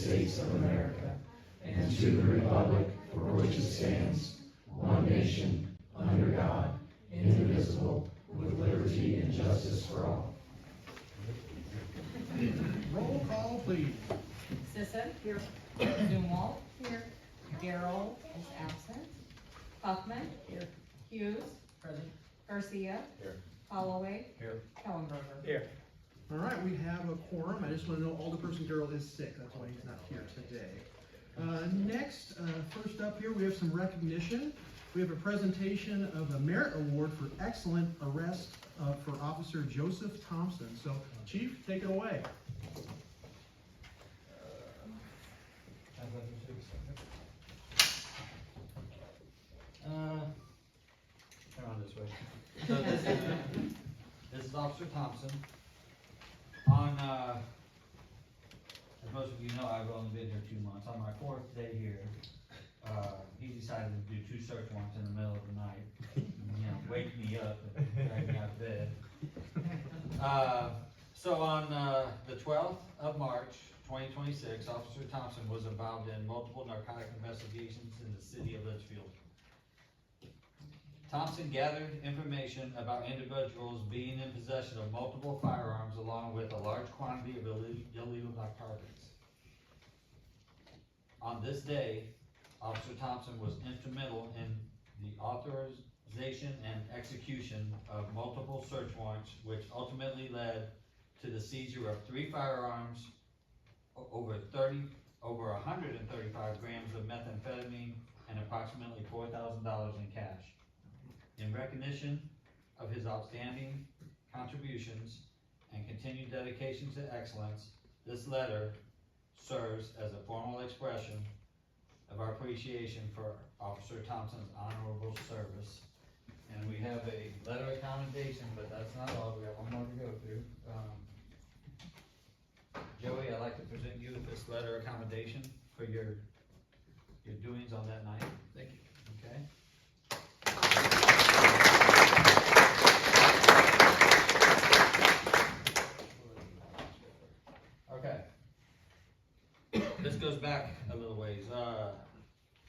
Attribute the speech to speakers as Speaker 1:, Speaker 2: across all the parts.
Speaker 1: States of America and to the republic for which it stands, one nation, under God, indivisible, with liberty and justice for all.
Speaker 2: Roll call, please.
Speaker 3: Sisson. Here. Zumwalt. Here. Darrow is absent. Huffman. Here. Hughes. Present. Garcia.
Speaker 4: Here.
Speaker 3: Holloway.
Speaker 4: Here.
Speaker 3: Kellenberger.
Speaker 4: Here.
Speaker 2: All right, we have a quorum. I just want to know Alderperson Darrell is sick. That's why he's not here today. Next, first up here, we have some recognition. We have a presentation of a merit award for excellent arrest for Officer Joseph Thompson. So, Chief, take it away.
Speaker 4: Turn on this way. So this is Officer Thompson. As most of you know, I've only been here 2 months. On my 4th day here, he decided to do 2 search warrants in the middle of the night. Wake me up and drag me out of bed. So on the 12th of March, 2026, Officer Thompson was involved in multiple narcotic investigations in the city of Litchfield. Thompson gathered information about individuals being in possession of multiple firearms along with a large quantity of illegal narcotics. On this day, Officer Thompson was instrumental in the authorization and execution of multiple search warrants, which ultimately led to the seizure of 3 firearms, over 135 grams of methamphetamine, and approximately $4,000 in cash. In recognition of his outstanding contributions and continued dedication to excellence, this letter serves as a formal expression of our appreciation for Officer Thompson's honorable service. And we have a letter of commendation, but that's not all. We have one more to go through. Joey, I'd like to present you with this letter of commendation for your doings on that night. Thank you. Okay. Okay. This goes back a little ways.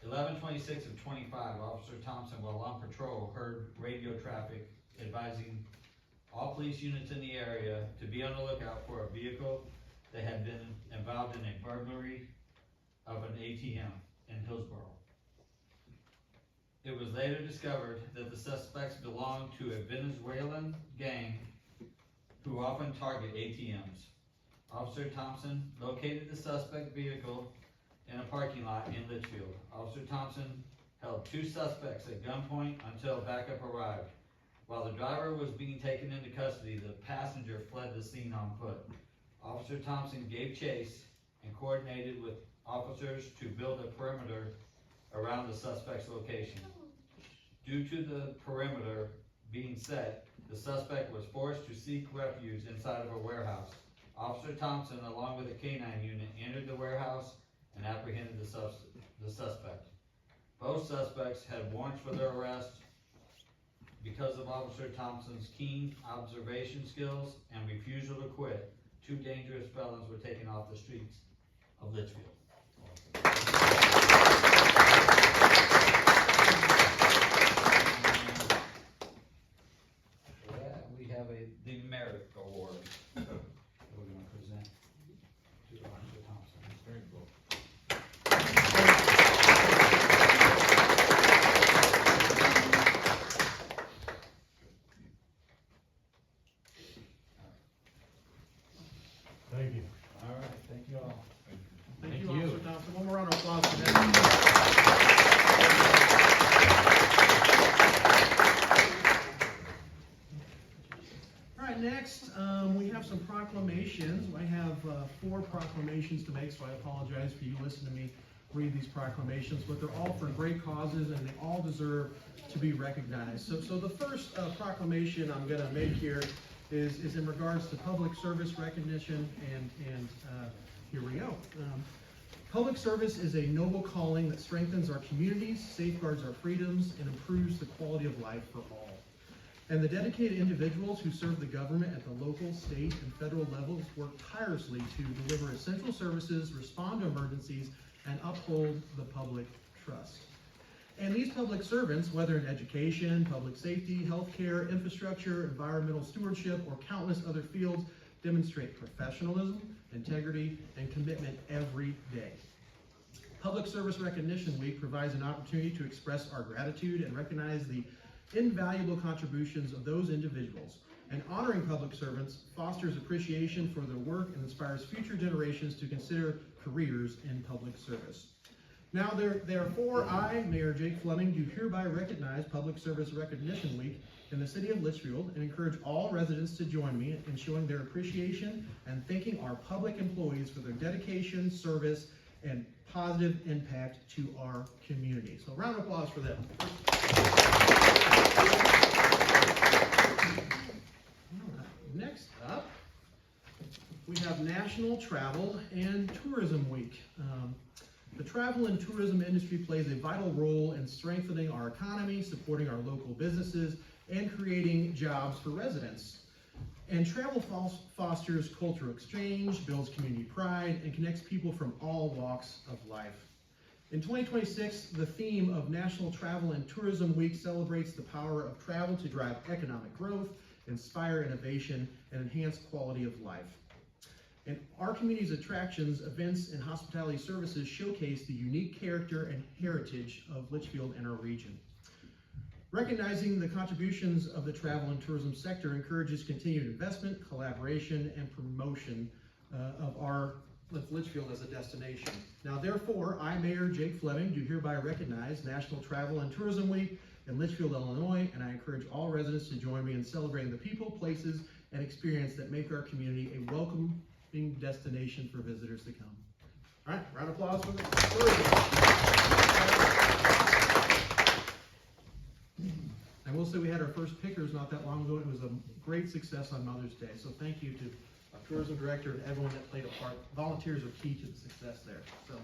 Speaker 4: 11/26 of 25, Officer Thompson, while on patrol, heard radio traffic advising all police units in the area to be on the lookout for a vehicle that had been involved in a burglary of an ATM in Hillsborough. It was later discovered that the suspects belonged to a Venezuelan gang who often target ATMs. Officer Thompson located the suspect vehicle in a parking lot in Litchfield. Officer Thompson held 2 suspects at gunpoint until backup arrived. While the driver was being taken into custody, the passenger fled the scene on foot. Officer Thompson gave chase and coordinated with officers to build a perimeter around the suspect's location. Due to the perimeter being set, the suspect was forced to seek refuge inside of a warehouse. Officer Thompson, along with a canine unit, entered the warehouse and apprehended the suspect. Both suspects had warrants for their arrest. Because of Officer Thompson's keen observation skills and refusal to quit, 2 dangerous felons were taken off the streets of Litchfield. For that, we have the merit award that we're going to present to Officer Thompson. That's very cool.
Speaker 5: Thank you.
Speaker 4: All right, thank you all.
Speaker 2: Thank you, Officer Thompson. One more round of applause for him. All right, next, we have some proclamations. I have 4 proclamations to make, so I apologize for you listening to me read these proclamations, but they're all for great causes and they all deserve to be recognized. So the first proclamation I'm going to make here is in regards to public service recognition, and here we go. Public service is a noble calling that strengthens our communities, safeguards our freedoms, and improves the quality of life for all. And the dedicated individuals who serve the government at the local, state, and federal levels work tirelessly to deliver essential services, respond to emergencies, and uphold the public trust. And these public servants, whether in education, public safety, healthcare, infrastructure, environmental stewardship, or countless other fields, demonstrate professionalism, integrity, and commitment every day. Public Service Recognition Week provides an opportunity to express our gratitude and recognize the invaluable contributions of those individuals. And honoring public servants fosters appreciation for their work and inspires future generations to consider careers in public service. Now, therefore, I, Mayor Jake Fleming, do hereby recognize Public Service Recognition Week in the city of Litchfield and encourage all residents to join me in showing their appreciation and thanking our public employees for their dedication, service, and positive impact to our community. So, round of applause for them. Next up, we have National Travel and Tourism Week. The travel and tourism industry plays a vital role in strengthening our economy, supporting our local businesses, and creating jobs for residents. And travel fosters cultural exchange, builds community pride, and connects people from all walks of life. In 2026, the theme of National Travel and Tourism Week celebrates the power of travel to drive economic growth, inspire innovation, and enhance quality of life. And our community's attractions, events, and hospitality services showcase the unique character and heritage of Litchfield and our region. Recognizing the contributions of the travel and tourism sector encourages continued investment, collaboration, and promotion of Litchfield as a destination. Now, therefore, I, Mayor Jake Fleming, do hereby recognize National Travel and Tourism Week in Litchfield, Illinois, and I encourage all residents to join me in celebrating the people, places, and experience that make our community a welcoming destination for visitors to come. All right, round of applause for the I will say we had our first pickers not that long ago. It was a great success on Mother's Day. So thank you to our tourism director and everyone that played a part. Volunteers are key to the success there. So,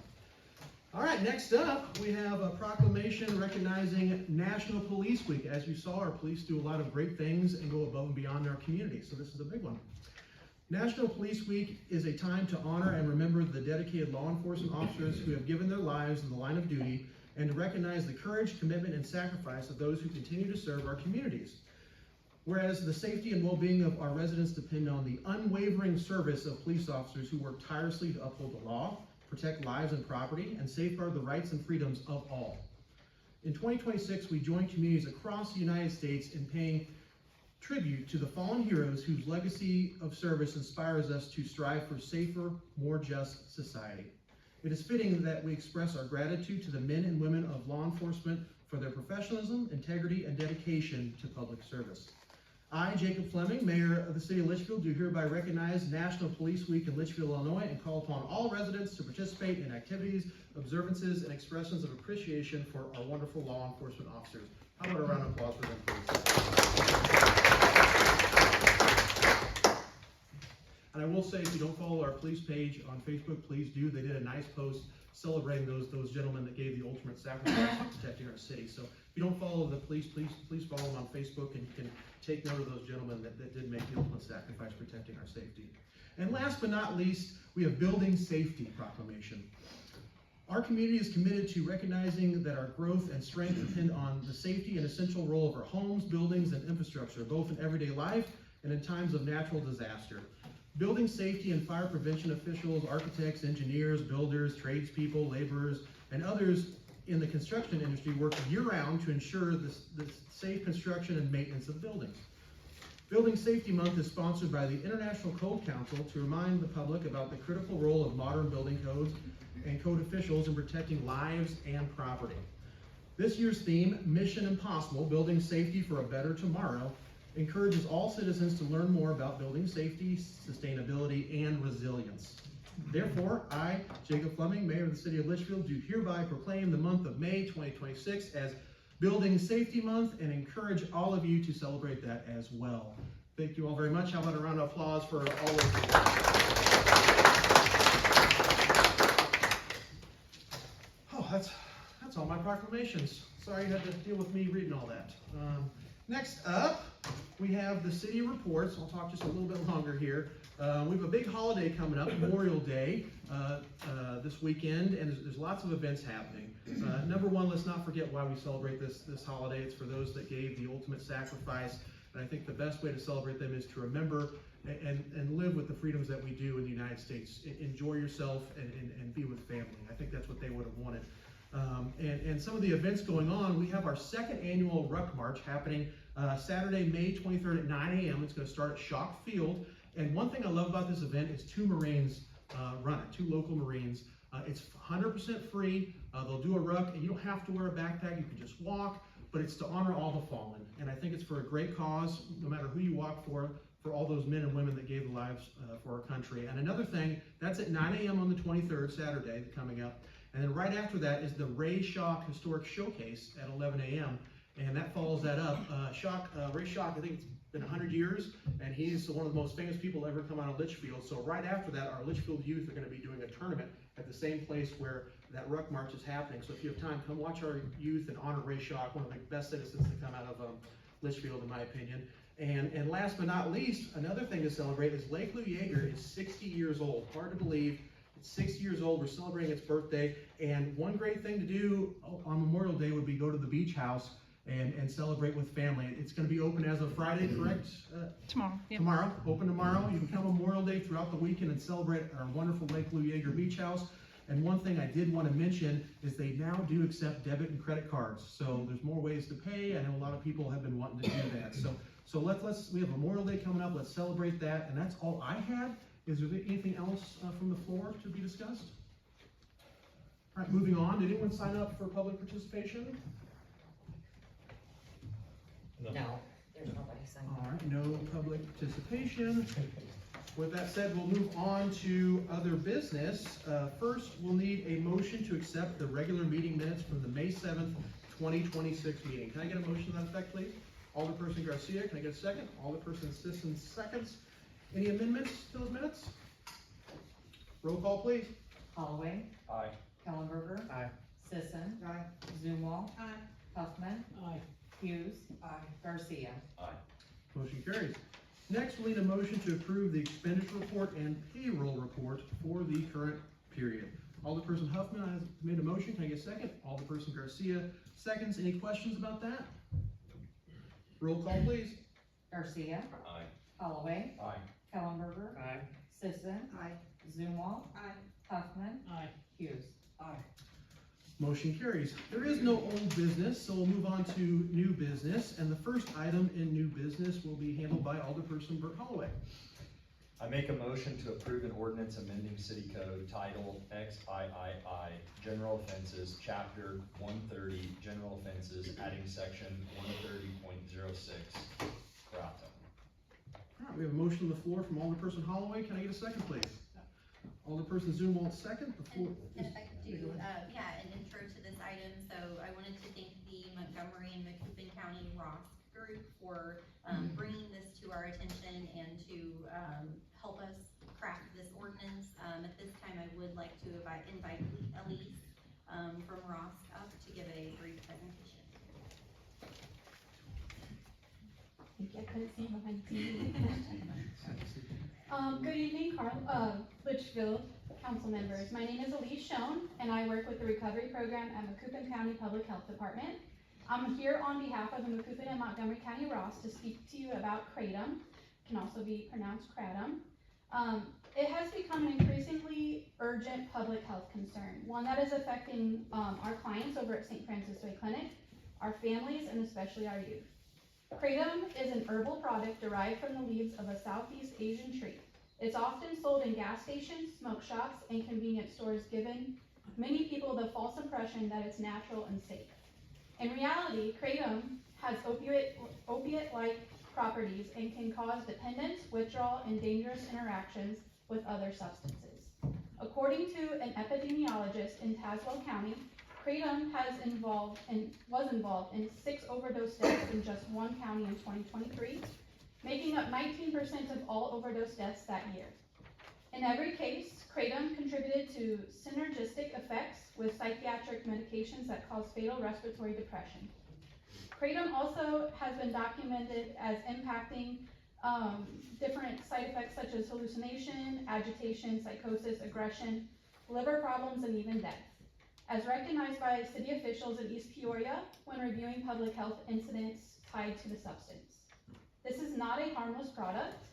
Speaker 2: all right, next up, we have a proclamation recognizing National Police Week. As you saw, our police do a lot of great things and go above and beyond our community. So this is a big one. National Police Week is a time to honor and remember the dedicated law enforcement officers who have given their lives in the line of duty, and to recognize the courage, commitment, and sacrifice of those who continue to serve our communities. Whereas the safety and well-being of our residents depend on the unwavering service of police officers who work tirelessly to uphold the law, protect lives and property, and safeguard the rights and freedoms of all. In 2026, we join communities across the United States in paying tribute to the fallen heroes whose legacy of service inspires us to strive for safer, more just society. It is fitting that we express our gratitude to the men and women of law enforcement for their professionalism, integrity, and dedication to public service. I, Jacob Fleming, Mayor of the City of Litchfield, do hereby recognize National Police Week in Litchfield, Illinois, and call upon all residents to participate in activities, observances, and expressions of appreciation for our wonderful law enforcement officers. How about a round of applause for them, please? And I will say, if you don't follow our police page on Facebook, please do. They did a nice post celebrating those gentlemen that gave the ultimate sacrifice for protecting our city. So if you don't follow the police, please follow them on Facebook, and you can take note of those gentlemen that did make the ultimate sacrifice protecting our safety. And last but not least, we have Building Safety Proclamation. Our community is committed to recognizing that our growth and strength depend on the safety and essential role of our homes, buildings, and infrastructure, both in everyday life and in times of natural disaster. Building safety and fire prevention officials, architects, engineers, builders, tradespeople, laborers, and others in the construction industry work year-round to ensure the safe construction and maintenance of buildings. Building Safety Month is sponsored by the International Code Council to remind the public about the critical role of modern building codes and code officials in protecting lives and property. This year's theme, Mission Impossible, Building Safety for a Better Tomorrow, encourages all citizens to learn more about building safety, sustainability, and resilience. Therefore, I, Jacob Fleming, Mayor of the City of Litchfield, do hereby proclaim the month of May 2026 as Building Safety Month and encourage all of you to celebrate that as well. Thank you all very much. How about a round of applause for all of you? Oh, that's all my proclamations. Sorry you had to deal with me reading all that. Next up, we have the city reports. I'll talk just a little bit longer here. We have a big holiday coming up, Memorial Day, this weekend, and there's lots of events happening. Number one, let's not forget why we celebrate this holiday. It's for those that gave the ultimate sacrifice, and I think the best way to celebrate them is to remember and live with the freedoms that we do in the United States. Enjoy yourself and be with family. I think that's what they would have wanted. And some of the events going on, we have our second annual Ruck March happening Saturday, May 23rd at 9 a.m. It's going to start at Schock Field. And one thing I love about this event is two Marines run it, two local Marines. It's 100% free. They'll do a ruck, and you don't have to wear a backpack. You can just walk, but it's to honor all the fallen. And I think it's for a great cause, no matter who you walk for all those men and women that gave their lives for our country. And another thing, that's at 9 a.m. on the 23rd, Saturday, coming up. And then right after that is the Ray Schock Historic Showcase at 11 a.m. And that follows that up. Ray Schock, I think it's been 100 years, and he's one of the most famous people to ever come out of Litchfield. So right after that, our Litchfield youth are going to be doing a tournament at the same place where that Ruck March is happening. So if you have time, come watch our youth and honor Ray Schock, one of the best citizens to come out of Litchfield, in my opinion. And last but not least, another thing to celebrate is Lake Lou Yeager is 60 years old. Hard to believe. It's 60 years old. We're celebrating its birthday. And one great thing to do on Memorial Day would be go to the beach house and celebrate with family. It's going to be open as of Friday, correct?
Speaker 5: Tomorrow. Yep.
Speaker 2: Tomorrow. Open tomorrow. You can come Memorial Day throughout the weekend and celebrate our wonderful Lake Lou Yeager Beach House. And one thing I did want to mention is they now do accept debit and credit cards. So there's more ways to pay. I know a lot of people have been wanting to do that. So we have Memorial Day coming up. Let's celebrate that. And that's all I had. Is there anything else from the floor to be discussed? All right, moving on. Did anyone sign up for public participation?
Speaker 3: No, there's nobody saying.
Speaker 2: All right, no public participation. With that said, we'll move on to other business. First, we'll need a motion to accept the regular meeting minutes from the May 7th, 2026 meeting. Can I get a motion to that effect, please? Alderperson Garcia, can I get a second? Alderperson Sisson seconds. Any amendments to those minutes? Roll call, please.
Speaker 3: Holloway.
Speaker 1: Aye.
Speaker 3: Kellenberger.
Speaker 2: Aye.
Speaker 3: Sisson.
Speaker 2: Aye.
Speaker 3: Zumwalt.
Speaker 5: Aye.
Speaker 3: Huffman.
Speaker 5: Aye.
Speaker 3: Hughes. Garcia.
Speaker 2: Motion carries. Next, we'll need a motion to approve the expenditure report and payroll report for the current period. Alderperson Huffman has made a motion. Can I get a second? Alderperson Garcia seconds. Any questions about that? Roll call, please.
Speaker 3: Garcia.
Speaker 1: Aye.
Speaker 3: Holloway.
Speaker 1: Aye.
Speaker 3: Kellenberger.
Speaker 2: Aye.
Speaker 3: Sisson. Zumwalt. Huffman. Hughes.
Speaker 2: Motion carries. There is no old business, so we'll move on to new business. And the first item in new business will be handled by Alderperson Burt Holloway.
Speaker 6: I make a motion to approve an ordinance amending city code titled XIII, General Offenses, Chapter 130, General Offenses, adding section 130.06, Grata.
Speaker 2: All right, we have a motion on the floor from Alderperson Holloway. Can I get a second, please? Alderperson Zumwalt, second. The floor
Speaker 7: And
Speaker 2: is-
Speaker 7: if I could do, an intro to this item, so I wanted to thank the Montgomery and Macoupin County Ross group for bringing this to our attention and to help us craft this ordinance. At this time, I would like to invite Elise from Ross up to give a brief presentation.
Speaker 8: I couldn't see behind you. Good evening, Litchfield council members. My name is Elise Schoen, and I work with the recovery program at Macoupin County Public Health Department. I'm here on behalf of the Macoupin and Montgomery County Ross to speak to you about kratom, can also be pronounced kratom. It has become an increasingly urgent public health concern, one that is affecting our clients over at St. Francis Way Clinic, our families, and especially our youth. Kratom is an herbal product derived from the leaves of a Southeast Asian tree. It's often sold in gas stations, smoke shops, and convenience stores, giving many people the false impression that it's natural and safe. In reality, kratom has opiate-like properties and can cause dependence, withdrawal, and dangerous interactions with other substances. According to an epidemiologist in Tazewell County, kratom was involved in 6 overdose deaths in just one county in 2023, making up 19% of all overdose deaths that year. In every case, kratom contributed to synergistic effects with psychiatric medications that cause fatal respiratory depression. Kratom also has been documented as impacting different side effects such as hallucination, agitation, psychosis, aggression, liver problems, and even death. As recognized by city officials in East Peoria when reviewing public health incidents tied to the substance. This is not a harmless product.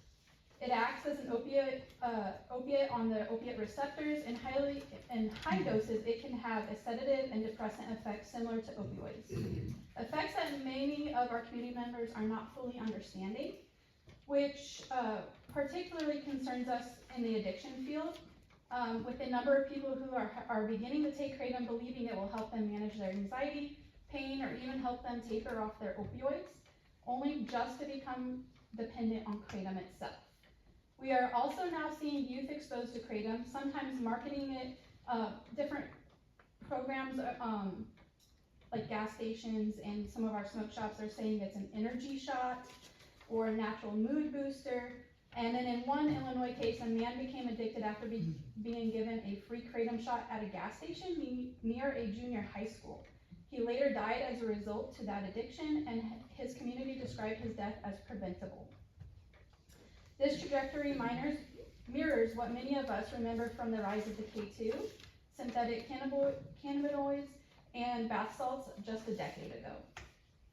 Speaker 8: It acts as an opiate on the opiate receptors. In high doses, it can have a sedative and depressant effects similar to opioids. Effects that many of our community members are not fully understanding, which particularly concerns us in the addiction field, with the number of people who are beginning to take Kratom believing it will help them manage their anxiety, pain, or even help them taper off their opioids, only just to become dependent on Kratom itself. We are also now seeing youth exposed to Kratom, sometimes marketing it, different programs like gas stations and some of our smoke shops are saying it's an energy shot or a natural mood booster. And then in one Illinois case, a man became addicted after being given a free Kratom shot at a gas station near a junior high school. He later died as a result to that addiction, and his community described his death as preventable. This trajectory mirrors what many of us remember from the rise of the K2, synthetic cannabinoids, and bath salts just a decade ago.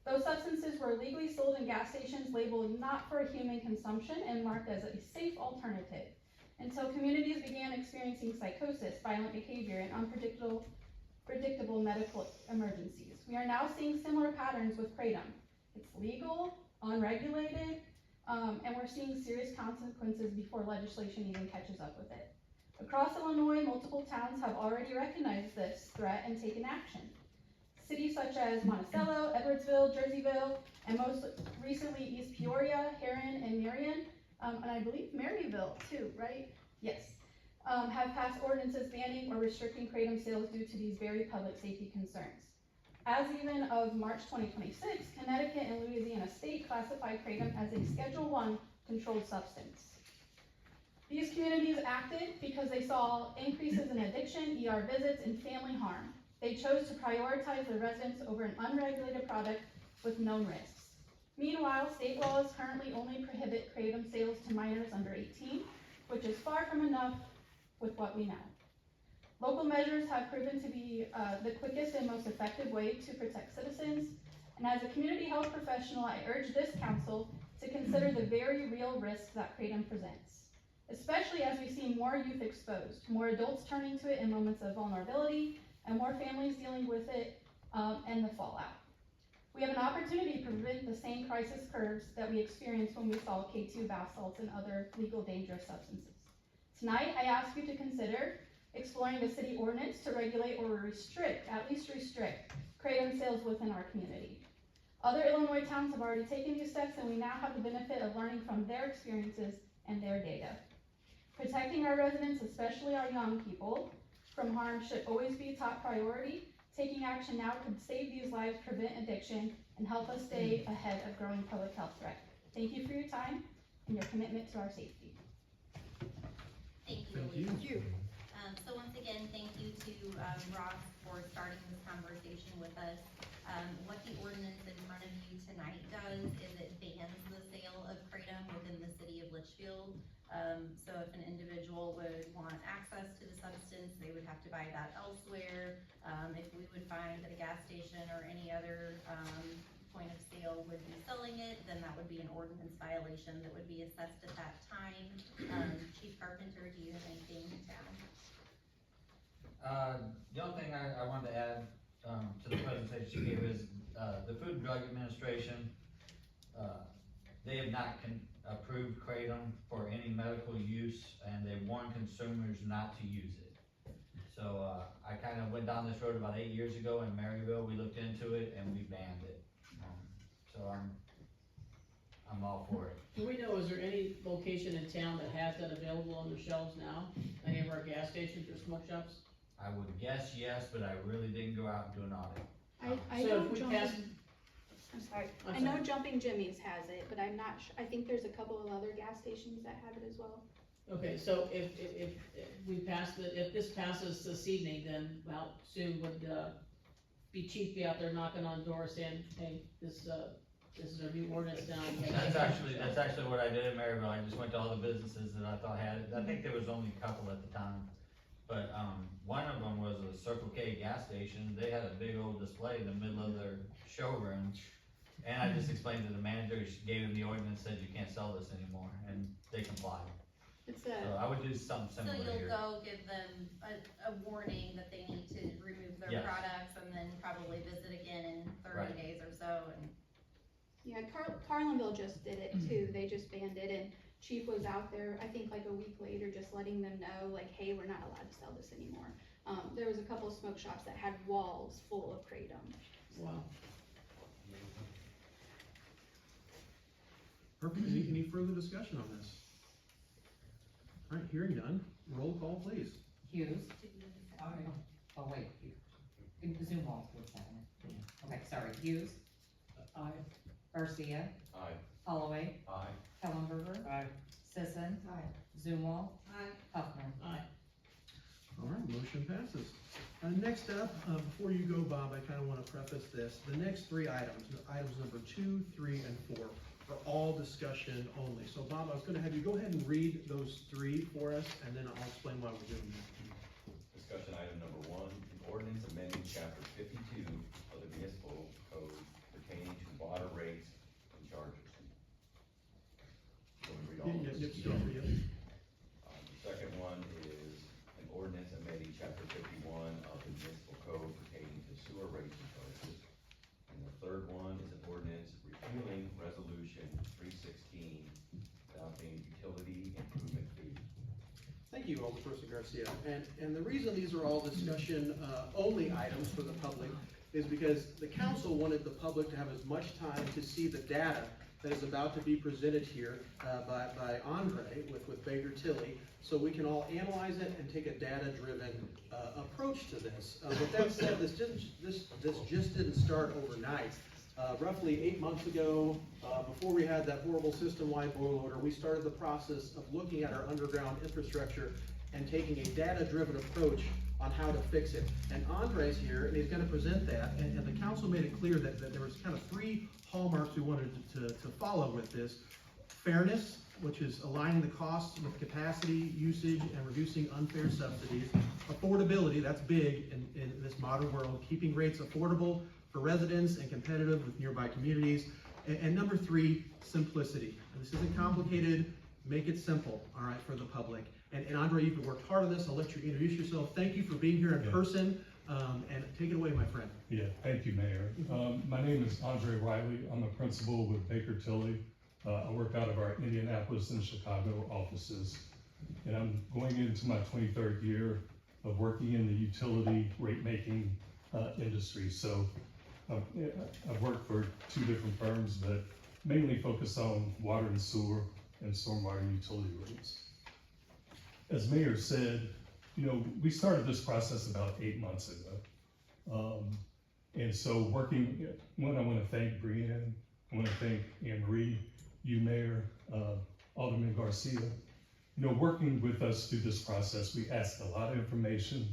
Speaker 8: Those substances were legally sold in gas stations labeled not for human consumption and marked as a safe alternative, until communities began experiencing psychosis, violent behavior, and predictable medical emergencies. We are now seeing similar patterns with Kratom. It's legal, unregulated, and we're seeing serious consequences before legislation even catches up with it. Across Illinois, multiple towns have already recognized this threat and taken action. Cities such as Monticello, Edwardsville, Jerseyville, and most recently East Peoria, Heron, and Marion, and I believe Maryville too, right? Yes, have passed ordinances banning or restricting Kratom sales due to these very public safety concerns. As even of March 2026, Connecticut and Louisiana state classified Kratom as a Schedule I controlled substance. These communities acted because they saw increases in addiction, ER visits, and family harm. They chose to prioritize their residents over an unregulated product with known risks. Meanwhile, state laws currently only prohibit Kratom sales to minors under 18, which is far from enough with what we know. Local measures have proven to be the quickest and most effective way to protect citizens, and as a community health professional, I urge this council to consider the very real risks that Kratom presents, especially as we see more youth exposed, more adults turning to it in moments of vulnerability, and more families dealing with it and the fallout. We have an opportunity to prevent the same crisis curves that we experienced when we saw K2 bath salts and other legal dangerous substances. Tonight, I ask you to consider exploring the city ordinance to regulate or at least restrict Kratom sales within our community. Other Illinois towns have already taken these steps, and we now have the benefit of learning from their experiences and their data. Protecting our residents, especially our young people, from harm should always be top priority. Taking action now could save these lives, prevent addiction, and help us stay ahead of growing public health threat. Thank you for your time and your commitment to our safety.
Speaker 7: Thank you.
Speaker 2: Thank you.
Speaker 7: So once again, thank you to Ross for starting this conversation with us. What the ordinance in front of you tonight does is it bans the sale of Kratom within the city of Litchfield. So if an individual would want access to the substance, they would have to buy that elsewhere. If we would find that a gas station or any other point of sale would be selling it, then that would be an ordinance violation that would be assessed at that time. Chief Carpenter, do you have anything to add?
Speaker 4: The only thing I wanted to add to the presentation you gave is the Food and Drug Administration, they have not approved Kratom for any medical use, and they warn consumers not to use it. So I kind of went down this road about 8 years ago in Maryville. We looked into it and we banned it. So I'm all for it.
Speaker 5: Do we know, is there any location in town that has that available on their shelves now? Any of our gas stations or smoke shops?
Speaker 4: I would guess yes, but I really didn't go out and do an audit.
Speaker 8: I
Speaker 5: So
Speaker 8: know
Speaker 5: if we pass,
Speaker 8: I'm sorry.
Speaker 5: I'm
Speaker 8: I know
Speaker 5: sorry.
Speaker 8: Jumping Jimmy's has it, but I'm not sure. I think there's a couple of other gas stations that have it as well.
Speaker 5: Okay, so if we pass if this passes this evening, then how soon would be chief be out there knocking on doors saying, hey, this is our new ordinance now.
Speaker 4: That's actually what I did in Maryville. I just went to all the businesses that I thought had it. I think there was only a couple at the time. But, one of them was a Circle K gas station. They had a big old display in the middle of their showroom. And I just explained to the manager, she gave him the ordinance, said you can't sell this anymore, and they complied.
Speaker 8: It's
Speaker 4: So I would do something
Speaker 7: So
Speaker 4: similar
Speaker 7: you'll
Speaker 4: here.
Speaker 7: go give them a warning that they need to remove their
Speaker 4: Yes.
Speaker 7: products and then probably visit again in 30
Speaker 4: Right.
Speaker 7: days or so and.
Speaker 8: Yeah, Carlinville just did it too, they just banned it, and Chief was out there, I think like a week later, just letting them know, like, hey, we're not allowed to sell this anymore. There was a couple smoke shops that had walls full of kratom.
Speaker 5: Wow.
Speaker 2: Perfect, any further discussion on this? All right, hearing none, roll call please.
Speaker 3: Hughes. Oh, wait, Zumwalt was that one. Okay, sorry, Hughes.
Speaker 5: Aye.
Speaker 3: Garcia.
Speaker 6: Aye.
Speaker 3: Holloway.
Speaker 6: Aye.
Speaker 3: Kellenberger.
Speaker 5: Aye.
Speaker 3: Sisson. Zumwalt. Huffman.
Speaker 5: Aye.
Speaker 2: All right, motion passes. Next up, before you go, Bob, I kind of want to preface this. The next three items, items number 2, 3, and 4, are all discussion only. So Bob, I was going to have you go ahead and read those three for us, and then I'll explain why we're doing that.
Speaker 9: Discussion item number 1, an ordinance amending chapter 52 of the municipal code pertaining to water rates and charges. So we read all
Speaker 2: Yeah,
Speaker 9: this.
Speaker 2: still for you.
Speaker 9: The second one is an ordinance amending chapter 51 of the municipal code pertaining to sewer rates and charges. And the third one is an ordinance repealing resolution 316 adopting utility improvement fee.
Speaker 2: Thank you, Alderperson Garcia. And the reason these are all discussion only items for the public is because the council wanted the public to have as much time to see the data that is about to be presented here by Andre with Baker Tilly, so we can all analyze it and take a data-driven approach to this. With that said, this just didn't start overnight. Roughly 8 months ago, before we had that horrible system-wide boil order, we started the process of looking at our underground infrastructure and taking a data-driven approach on how to fix it. And Andre's here, and he's gonna present that, and the council made it clear that there was kind of 3 hallmarks we wanted to follow with this. Fairness, which is aligning the costs with capacity, usage, and reducing unfair subsidies. Affordability, that's big in this modern world, keeping rates affordable for residents and competitive with nearby communities. And number 3, simplicity. And this isn't complicated, make it simple, all right, for the public. And Andre, you've worked hard on this. I'll let you introduce yourself. Thank you for being here in person, and take it away, my friend.
Speaker 10: Yeah, thank you, Mayor. My name is Andre Riley. I'm a principal with Baker Tilly. I work out of our Indianapolis and Chicago offices. And I'm going into my 23rd year of working in the utility rate-making industry. So I've worked for 2 different firms, but mainly focus on water and sewer and stormwater utility rates. As Mayor said, we started this process about 8 months ago. And so I want to thank Brianne, I want to thank Anne Marie, you, Mayor, Alderman Garcia. Working with us through this process, we asked a lot of information.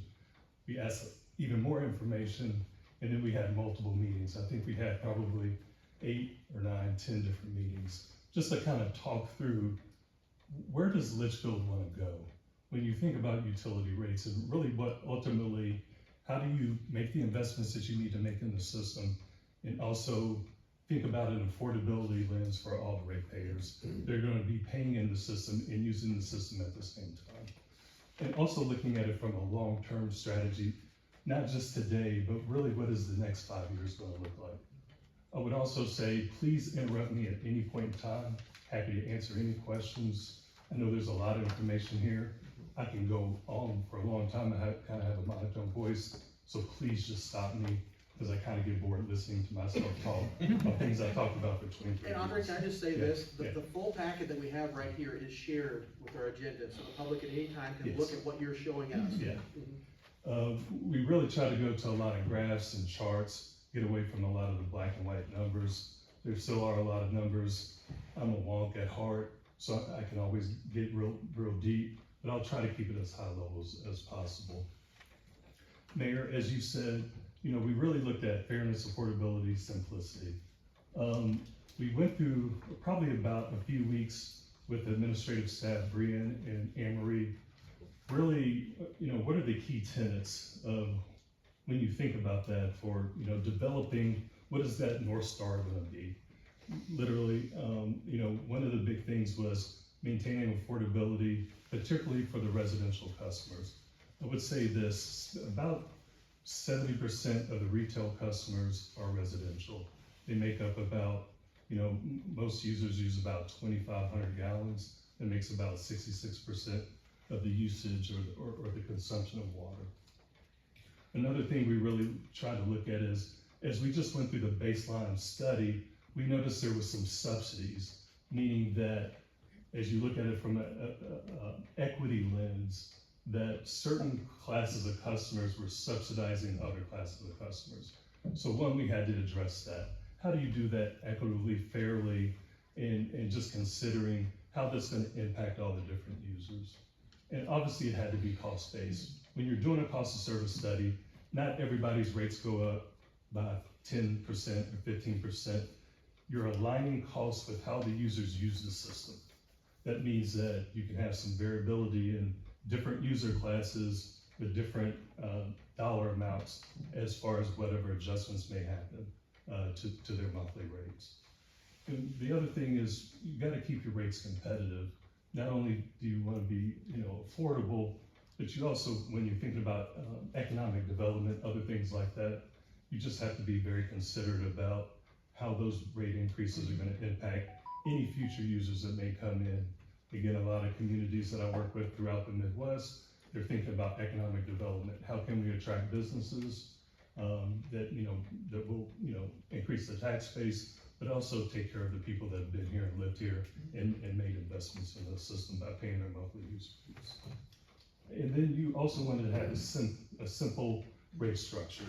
Speaker 10: We asked even more information, and then we had multiple meetings. I think we had probably 8 or 9, 10 different meetings, just to kind of talk through, where does Litchfield want to go? When you think about utility rates, and really how do you make the investments that you need to make in the system, and also think about an affordability lens for all the ratepayers. They're going to be paying in the system and using the system at the same time. And also looking at it from a long-term strategy, not just today, but really what is the next 5 years going to look like. I would also say, please interrupt me at any point in time. Happy to answer any questions. I know there's a lot of information here. I can go on for a long time. I kind of have a monotone voice, so please just stop me, because I kind of get bored listening to myself talk about things I talked about for 23 years.
Speaker 2: And Andre, can I just say this?
Speaker 10: Yeah.
Speaker 2: The full packet that we have right here is shared with our agenda, so the public at any time can
Speaker 10: Yes.
Speaker 2: look at what you're showing us.
Speaker 10: Yeah.
Speaker 2: Mhm.
Speaker 10: We really try to go to a lot of graphs and charts, get away from a lot of the black and white numbers. There still are a lot of numbers. I'm a wonk at heart, so I can always get real deep, but I'll try to keep it as high level as possible. Mayor, as you said, we really looked at fairness, affordability, simplicity. We went through probably about a few weeks with administrative staff, Brian and Anne Marie, really, what are the key tenets of when you think about that for, developing, what is that North Star gonna be? Literally, one of the big things was maintaining affordability, particularly for the residential customers. I would say this, about 70% of the retail customers are residential. They make up about, most users use about 2,500 gallons. That makes about 66% of the usage or the consumption of water. Another thing we really try to look at is, as we just went through the baseline study, we noticed there was some subsidies, meaning that as you look at it from a equity lens, that certain classes of customers were subsidizing other classes of customers. So one, we had to address that. How do you do that equitably, fairly, and just considering how that's gonna impact all the different users? And obviously it had to be cost-based. When you're doing a cost of service study, not everybody's rates go up by 10% or 15%. You're aligning costs with how the users use the system. That means that you can have some variability in different user classes with different dollar amounts as far as whatever adjustments may happen to their monthly rates. And the other thing is you gotta keep your rates competitive. Not only do you wanna be, affordable, but you also, when you're thinking about economic development, other things like that, you just have to be very considerate about how those rate increases are gonna impact any future users that may come in. Again, a lot of communities that I work with throughout the Midwest, they're thinking about economic development. How can we attract businesses that will, increase the tax base, but also take care of the people that have been here and lived here and made investments in the system by paying their monthly use fees. And then you also wanted to have a simple rate structure,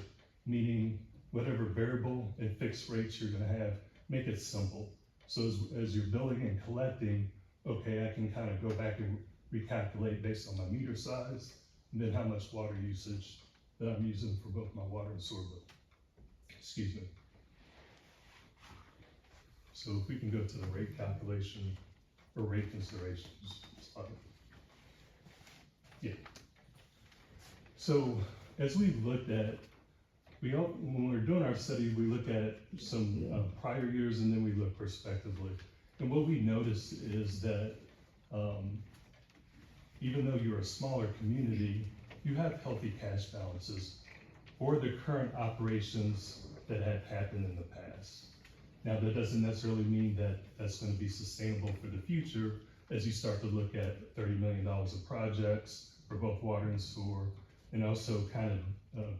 Speaker 10: meaning whatever variable and fixed rates you're gonna have, make it simple. So as you're billing and collecting, okay, I can kind of go back and recalculate based on my meter size, and then how much water usage that I'm using for both my water and sewer bill. Excuse me. So if we can go to the rate calculation or rate considerations slide. Yeah. So as we looked at, when we're doing our study, we look at some prior years and then we look prospectively. And what we noticed is that even though you're a smaller community, you have healthy cash balances for the current operations that have happened in the past. Now, that doesn't necessarily mean that that's going to be sustainable for the future as you start to look at $30 million of projects for both water and sewer, and also kind of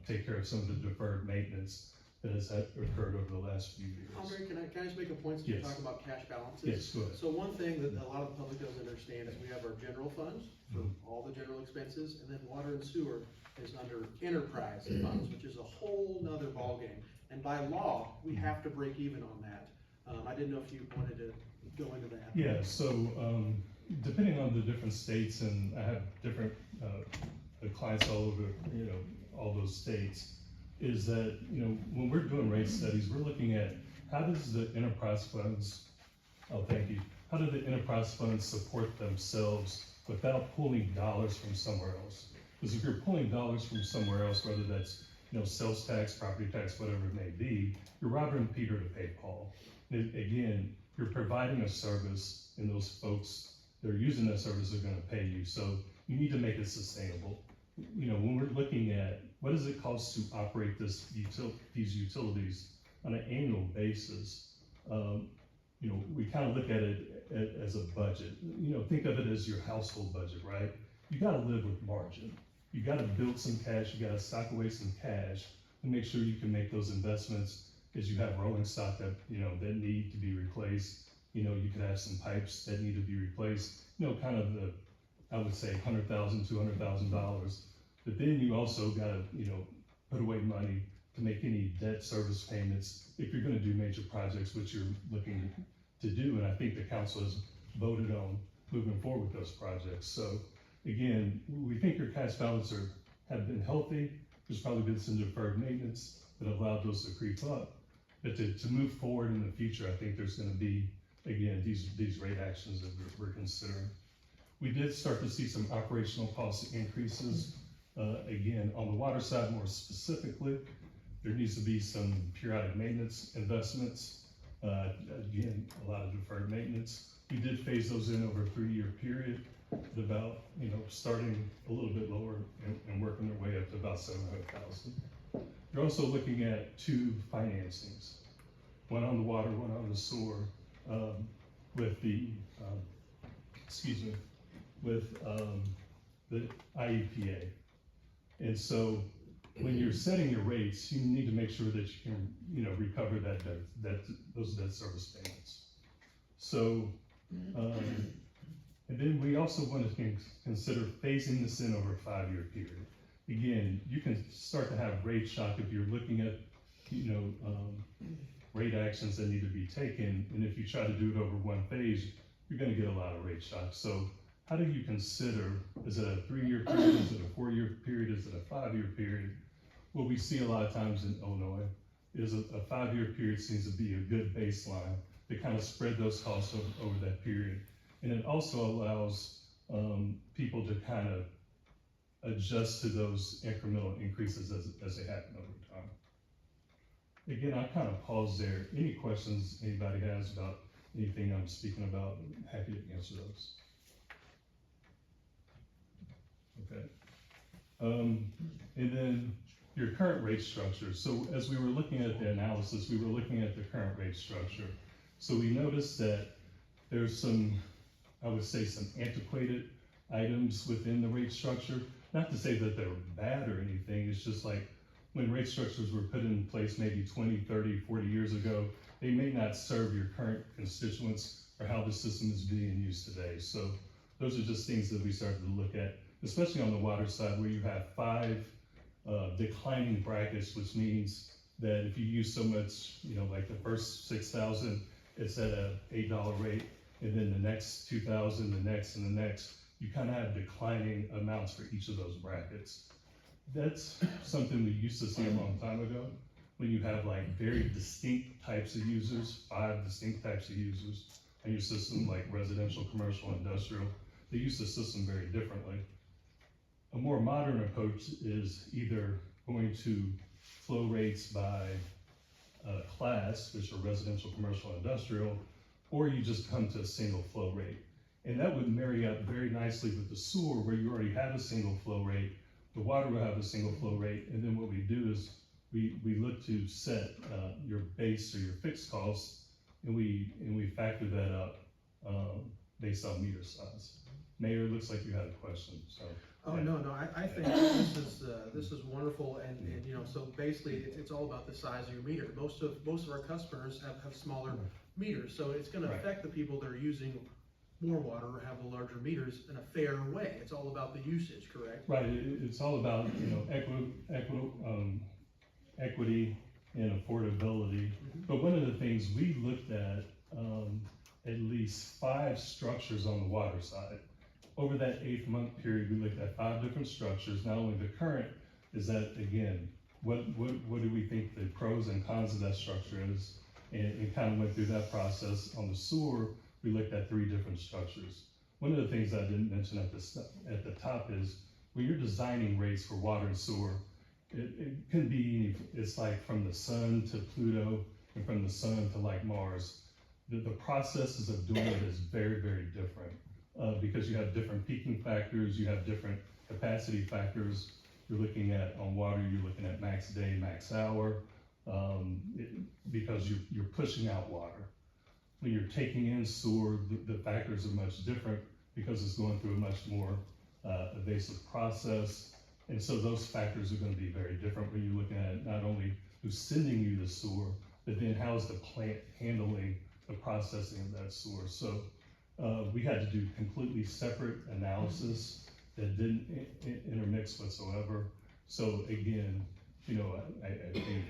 Speaker 10: take care of some of the deferred maintenance that has occurred over the last few years.
Speaker 2: Andre, can I just make a point since
Speaker 10: Yes.
Speaker 2: you talk about cash balances?
Speaker 10: Yes, go ahead.
Speaker 2: So one thing that a lot of the public doesn't understand is we have our general funds for all the general expenses, and then water and sewer is under enterprise funds, which is a whole nother ballgame. And by law, we have to break even on that. I didn't know if you wanted to go into that.
Speaker 10: Yeah, so depending on the different states, and I have different clients all over, all those states, is that, when we're doing rate studies, we're looking at how does the enterprise funds, how do the enterprise funds support themselves without pulling dollars from somewhere else? Because if you're pulling dollars from somewhere else, whether that's, sales tax, property tax, whatever it may be, you're robbing Peter to pay Paul. And again, you're providing a service, and those folks that are using that service are gonna pay you, so you need to make it sustainable. When we're looking at what does it cost to operate these utilities on an annual basis, we kind of look at it as a budget. Think of it as your household budget, right? You gotta live with margin. You gotta build some cash, you gotta stock away some cash to make sure you can make those investments, because you have rolling stock that, that need to be replaced. You could have some pipes that need to be replaced, kind of the, I would say $100,000, $200,000. But then you also gotta, put away money to make any debt service payments if you're gonna do major projects, which you're looking to do. And I think the council has voted on moving forward with those projects. So again, we think your cash balances have been healthy, There's probably been some deferred maintenance that allowed those to creep up. But to move forward in the future, I think there's gonna be, again, these rate actions that we're considering. We did start to see some operational cost increases. Again, on the water side more specifically, there needs to be some periodic maintenance investments. Again, a lot of deferred maintenance. We did phase those in over a 3-year period, at about, starting a little bit lower and working their way up to about 700,000. You're also looking at 2 financings, one on the water, one on the sewer, with the, the IEPA. And so when you're setting your rates, you need to make sure that you can, recover those debt service payments. So, and then we also want to consider phasing this in over a 5-year period. Again, you can start to have rate shock if you're looking at, rate actions that need to be taken. And if you try to do it over one phase, you're going to get a lot of rate shock. So how do you consider, is it a 3-year period? Is it a 4-year period? Is it a 5-year period? What we see a lot of times in Illinois is a 5-year period seems to be a good baseline to kind of spread those costs over that period. And it also allows people to kind of adjust to those incremental increases as they happen over time. Again, I kind of pause there. Any questions anybody has about anything I'm speaking about, I'm happy to answer those. Okay. And then your current rate structure. So as we were looking at the analysis, we were looking at the current rate structure. So we noticed that there's some, I would say, some antiquated items within the rate structure. Not to say that they're bad or anything, it's just like when rate structures were put in place maybe 20, 30, 40 years ago, they may not serve your current constituents or how the system is being used today. So those are just things that we started to look at, especially on the water side where you have 5 declining brackets, which means that if you use so much, like the first 6,000, it's at a $8 rate, and then the next 2,000, the next and the next, you kind of have declining amounts for each of those brackets. That's something we used to see a long time ago, when you have like very distinct types of users, 5 distinct types of users on your system, like residential, commercial, industrial. They use the system very differently. A more modern approach is either going to flow rates by class, which are residential, commercial, industrial, or you just come to a single flow rate. And that would marry up very nicely with the sewer, where you already have a single flow rate. The water will have a single flow rate, and then what we do is we look to set your base or your fixed costs, and we factor that up based on meter size. Mayor, it looks like you had a question, so.
Speaker 2: Oh, no, I think this is wonderful, and so basically, it's all about the size of your meter. Most of our customers have smaller meters, so it's gonna affect the people that are using more water or have the larger meters in a fair way. It's all about the usage, correct?
Speaker 10: Right, it's all about, equity and affordability. But one of the things we looked at least 5 structures on the water side. Over that 8-month period, we looked at 5 different structures. Not only the current, is that, again, what do we think the pros and cons of that structure is? And kind of went through that process. On the sewer, we looked at 3 different structures. One of the things I didn't mention at the top is when you're designing rates for water and sewer, it can be, it's like from the sun to Pluto and from the sun to like Mars. The processes of doing it is very, very different. Because you have different peaking factors, you have different capacity factors. You're looking at, on water, you're looking at max day, max hour, because you're pushing out water. When you're taking in sewer, the factors are much different because it's going through a much more evasive process. And so those factors are going to be very different when you're looking at not only who's sending you the sewer, but then how's the plant handling the processing of that sewer. So we had to do completely separate analysis that didn't intermix whatsoever. So again, I think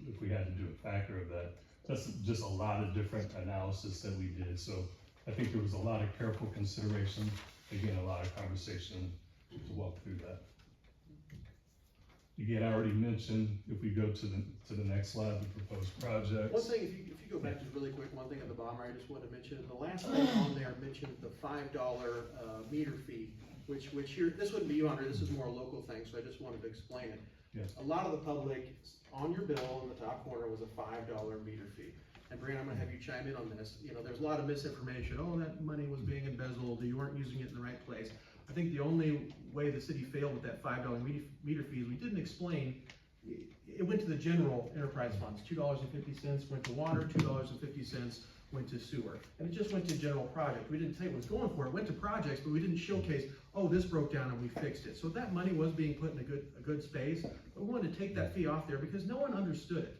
Speaker 10: if we had to do a factor of that, that's just a lot of different analysis that we did. So I think there was a lot of careful consideration, again, a lot of conversation to walk through that. Again, I already mentioned, if we go to the next slide, the proposed projects.
Speaker 2: One thing, if you go back just really quick, one thing at the bottom, I just wanted to mention, the last thing on there mentioned the $5 meter fee, which here, this wouldn't be on here, this is more a local thing, so I just wanted to explain it.
Speaker 10: Yes.
Speaker 2: A lot of the public, on your bill in the top corner was a $5 meter fee. And Brian, I'm gonna have you chime in on this. You know, there's a lot of misinformation. Oh, that money was being embezzled, you weren't using it in the right place. I think the only way the city failed with that $5 meter fee is we didn't explain, it went to the general enterprise funds. $2.50 went to water, $2.50 went to sewer. And it just went to general project. We didn't say it was going for it. It went to projects, but we didn't showcase, oh, this broke down and we fixed it. So that money was being put in a good space, but we wanted to take that fee off there because no one understood it.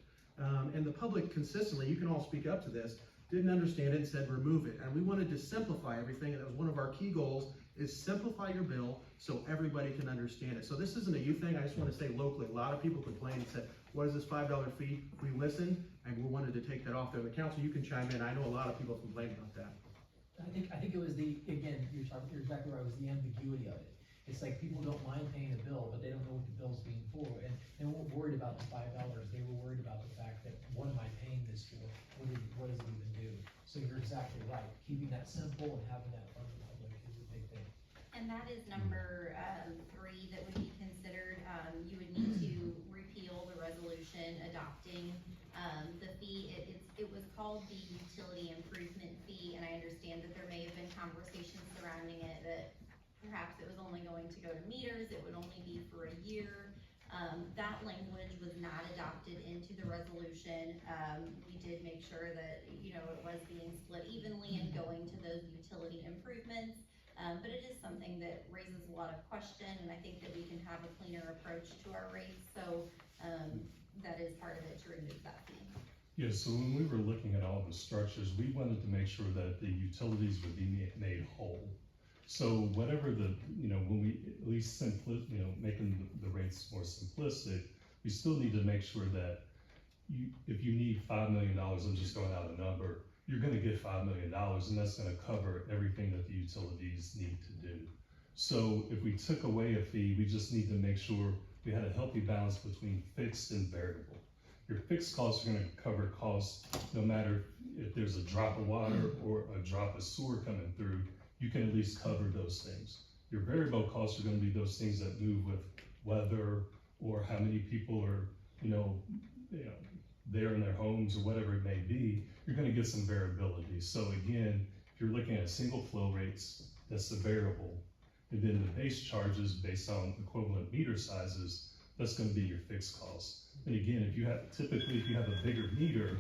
Speaker 2: And the public consistently, you can all speak up to this, didn't understand it and said remove it. And we wanted to simplify everything, and that was one of our key goals, is simplify your bill so everybody can understand it. So this isn't a you thing, I just want to say locally, a lot of people complained and said, what is this $5 fee? We listened, and we wanted to take that off there. The council, you can chime in, I know a lot of people complained about that.
Speaker 11: I think it was again, you're exactly right, it was the ambiguity of it. It's like people don't mind paying a bill, but they don't know what the bill's being for, and they weren't worried about the $5, they were worried about the fact that, what am I paying this for? What does it even do? So you're exactly right, keeping that simple and having that fun in public is a big thing.
Speaker 7: And that is number 3 that would be considered. You would need to repeal the resolution adopting the fee. It was called the utility improvement fee, and I understand that there may have been conversations surrounding it that perhaps it was only going to go to meters, it would only be for a year. That language was not adopted into the resolution. We did make sure that, you know, it was being split evenly and going to those utility improvements. But it is something that raises a lot of question, and I think that we can have a cleaner approach to our rates, so that is part of it, to remove that fee.
Speaker 10: Yeah, so when we were looking at all the structures, we wanted to make sure that the utilities would be made whole. So whatever when we at least making the rates more simplistic, we still need to make sure that if you need $5 million, I'm just throwing out a number, you're gonna get $5 million, and that's gonna cover everything that the utilities need to do. So if we took away a fee, we just need to make sure we had a healthy balance between fixed and variable. Your fixed costs are gonna cover costs no matter if there's a drop of water or a drop of sewer coming through, you can at least cover those things. Your variable costs are gonna be those things that move with weather or how many people are, there in their homes or whatever it may be, you're gonna get some variability. So again, if you're looking at single flow rates, that's the variable. And then the base charges based on equivalent meter sizes, that's gonna be your fixed costs. And again, if you have a bigger meter,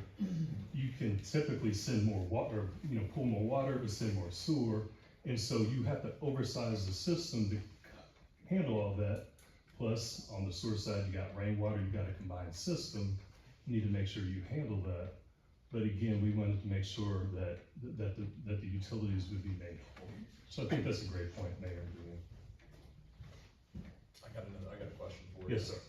Speaker 10: you can typically send more water, pull more water or send more sewer. And so you have to oversize the system to handle all that. Plus, on the sewer side, you got rainwater, you got a combined system. You need to make sure you handle that. But again, we wanted to make sure that the utilities would be made whole. So I think that's a great point, Mayor.
Speaker 6: I got a question for you.
Speaker 10: Yes, sir.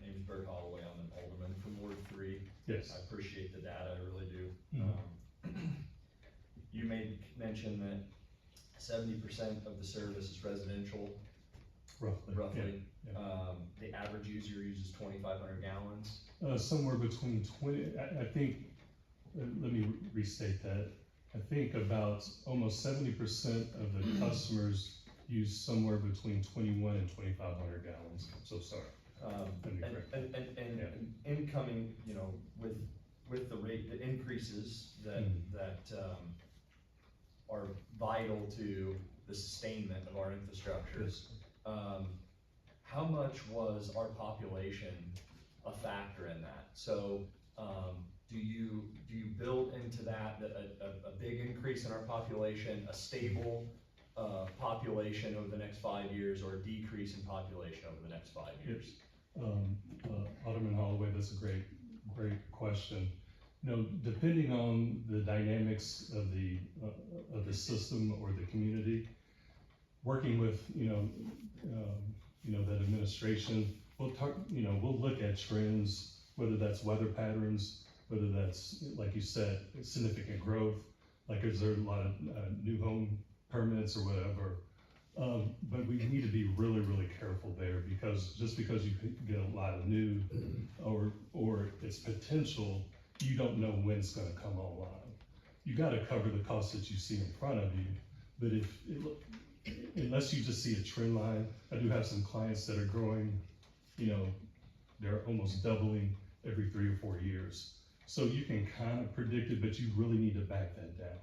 Speaker 6: My name is Bert Holloway, I'm an alderman from Ward 3.
Speaker 10: Yes.
Speaker 6: I appreciate the data, I really do.
Speaker 10: Mm-hmm.
Speaker 6: You made mention that 70% of the service is residential, roughly.
Speaker 10: Yeah.
Speaker 6: The average user uses 2,500 gallons.
Speaker 10: Somewhere between 20, I think, let me restate that. I think about almost 70% of the customers use somewhere between 21 and 2,500 gallons. I'm so sorry.
Speaker 6: And incoming, with the increases that are vital to the sustainment of our infrastructure. How much was our population a factor in that? So, do you build into that a big increase in our population, a stable population over the next 5 years, or a decrease in population over the next 5 years?
Speaker 10: Alderman Holloway, that's a great question. Depending on the dynamics of the system or the community, working with that administration, we'll look at trends, whether that's weather patterns, whether that's, like you said, significant growth, like is there a lot of new home permits or whatever. But we need to be really, really careful there, because just because you get a lot of new or its potential, you don't know when it's gonna come online. You gotta cover the costs that you see in front of you, but unless you just see a trend line, I do have some clients that are growing, they're almost doubling every 3 or 4 years. So you can kind of predict it, but you really need to back that down.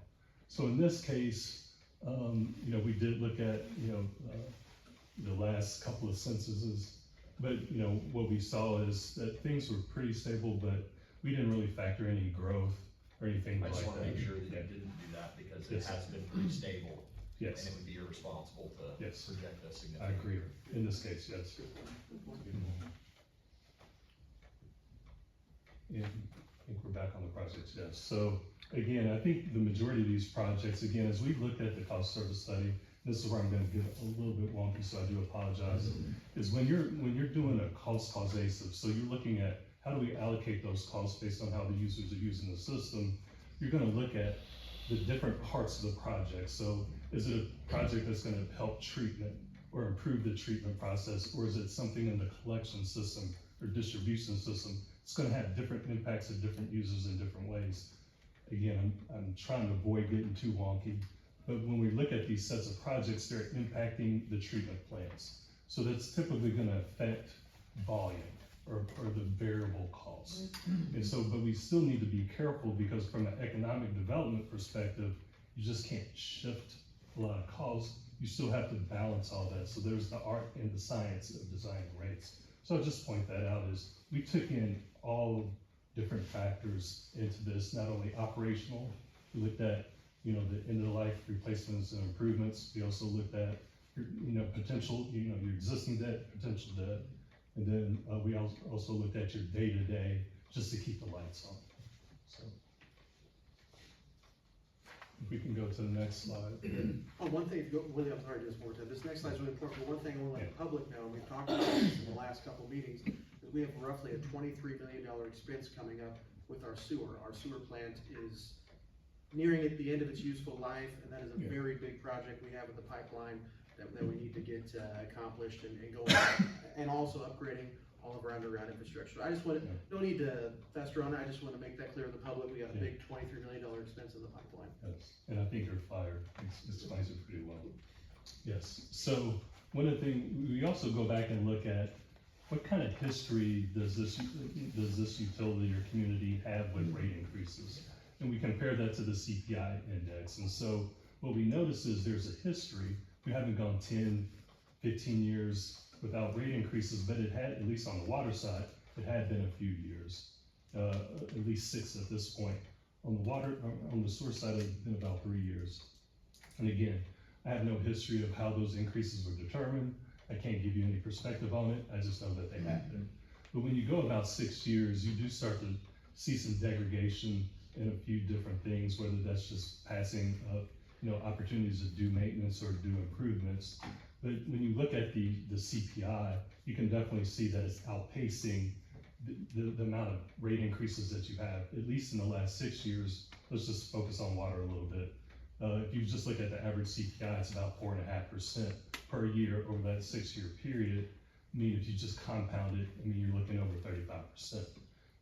Speaker 10: So in this case, we did look at, the last couple of censuses, but, what we saw is that things were pretty stable, but we didn't really factor any growth or anything
Speaker 6: I
Speaker 10: like that.
Speaker 6: just wanna make sure that you
Speaker 10: Yeah.
Speaker 6: didn't do that, because it
Speaker 10: Yes.
Speaker 6: has been pretty stable, and
Speaker 10: Yes,
Speaker 6: it would be irresponsible to
Speaker 10: Yes.
Speaker 6: project a
Speaker 10: I
Speaker 6: significant.
Speaker 10: agree. In this case, yes. Yeah, I think we're back on the projects, yes. So again, I think the majority of these projects, again, as we looked at the cost service study, this is where I'm gonna get a little bit wonky, so I do apologize, is when you're doing a cost causative, so you're looking at how do we allocate those costs based on how the users are using the system, you're gonna look at the different parts of the project. So is it a project that's gonna help treatment or improve the treatment process, or is it something in the collection system or distribution system? It's gonna have different impacts of different users in different ways. Again, I'm trying to avoid getting too wonky, but when we look at these sets of projects, they're impacting the treatment plants. So that's typically gonna affect volume or the variable costs. And so, but we still need to be careful, because from an economic development perspective, you just can't shift a lot of costs. You still have to balance all that. So there's the art and the science of designing rates. So I'll just point that out, is we took in all different factors into this, not only operational, we looked at, the end of life replacements and improvements. We also looked at your, potential, your existing debt, potential debt. And then, we also looked at your day-to-day, just to keep the lights on. So. If we can go to the next slide.
Speaker 2: One thing, Willie, I'm sorry, just more time. This next slide is really important, but one thing I want to let the public know, and we've talked about this in the last couple of meetings, is we have roughly a $23 million expense coming up with our sewer. Our sewer plant is nearing at the end of its useful life, and that is a very big project we have in the pipeline that we need to get accomplished and go on, and also upgrading all of our underground infrastructure. I just want to, no need to fester on it, I just want to make that clear to the public. We got a big $23 million expense in the pipeline.
Speaker 10: Yes, and I think your flyer explains it pretty well. Yes, so one of the things, we also go back and look at what kind of history does this utility or community have with rate increases? And we compare that to the CPI index. And so what we notice is there's a history. We haven't gone 10, 15 years without rate increases, but it had, at least on the water side, it had been a few years, at least 6 at this point. On the sewer side, it's been about 3 years. And again, I have no history of how those increases were determined. I can't give you any perspective on it. I just know that they happened. But when you go about 6 years, you do start to see some degradation in a few different things, whether that's just passing up, opportunities to do maintenance or do improvements. But when you look at the CPI, you can definitely see that it's outpacing the amount of rate increases that you have, at least in the last 6 years. Let's just focus on water a little bit. If you just look at the average CPI, it's about 4.5% per year over that 6-year period. I mean, if you just compound it, you're looking over 35%.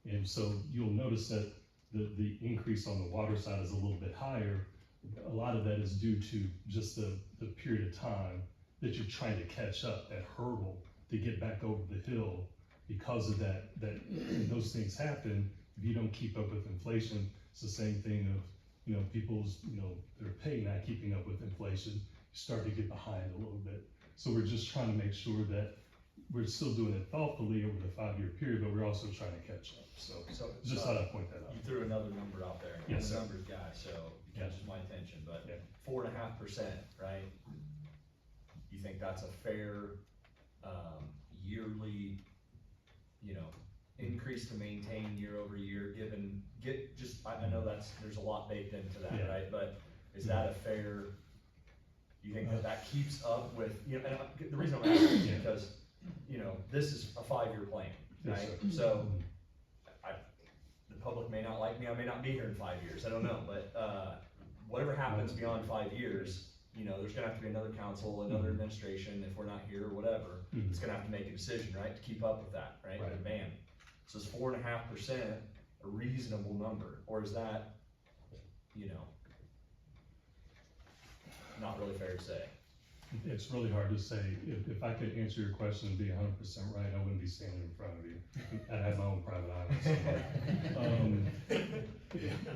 Speaker 10: And so you'll notice that the increase on the water side is a little bit higher. A lot of that is due to just the period of time that you're trying to catch up, that hurdle to get back over the hill. Because of that those things happen, if you don't keep up with inflation, it's the same thing of, people's, their pay not keeping up with inflation, you start to get behind a little bit. So we're just trying to make sure that we're still doing it thoughtfully over the 5-year period, but we're also trying to catch up. So just thought I'd point that out.
Speaker 6: You threw another number out there.
Speaker 10: Yes,
Speaker 6: I'm
Speaker 10: sir.
Speaker 6: a numbers guy, so it catches my attention, but
Speaker 10: Yeah.
Speaker 6: 4.5%, right? You think that's a fair, yearly, increase to maintain year over year, I know there's a lot baked into that,
Speaker 10: Yeah.
Speaker 6: right? But is that a fair, you think that keeps up with, and the reason I'm asking is because, this is a 5-year plan,
Speaker 10: Yes,
Speaker 6: right?
Speaker 10: sir.
Speaker 6: So, the public may not like me, I may not be here in 5 years, I don't know, but, whatever happens beyond 5 years, you know, there's gonna have to be another council, another administration, if we're not here, whatever, it's gonna have to make a decision, right, to keep up with that, right,
Speaker 10: Right.
Speaker 6: the demand. So is 4.5% a reasonable number, or is that, you know, not really fair to say?
Speaker 10: It's really hard to say. If I could answer your question and be 100% right, I wouldn't be standing in front of you. I'd have my own private island somewhere.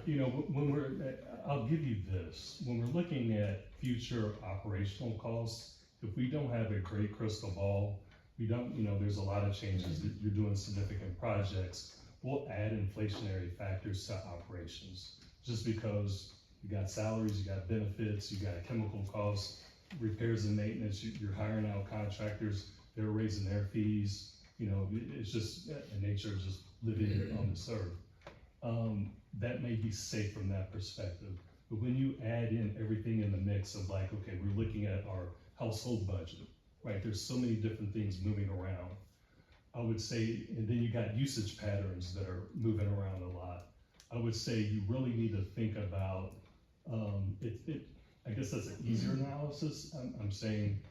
Speaker 10: You know, when I'll give you this, when we're looking at future operational costs, if we don't have a great crystal ball, we don't, you know, there's a lot of changes, you're doing significant projects, we'll add inflationary factors to operations. Just because you got salaries, you got benefits, you got chemical costs, repairs and maintenance, you're hiring out contractors, they're raising their fees, you know, it's just the nature of just living on this earth. That may be safe from that perspective, but when you add in everything in the mix of like, okay, we're looking at our household budget, right? There's so many different things moving around. I would say, and then you got usage patterns that are moving around a lot. I would say you really need to think about, I guess that's an easier analysis. I'm saying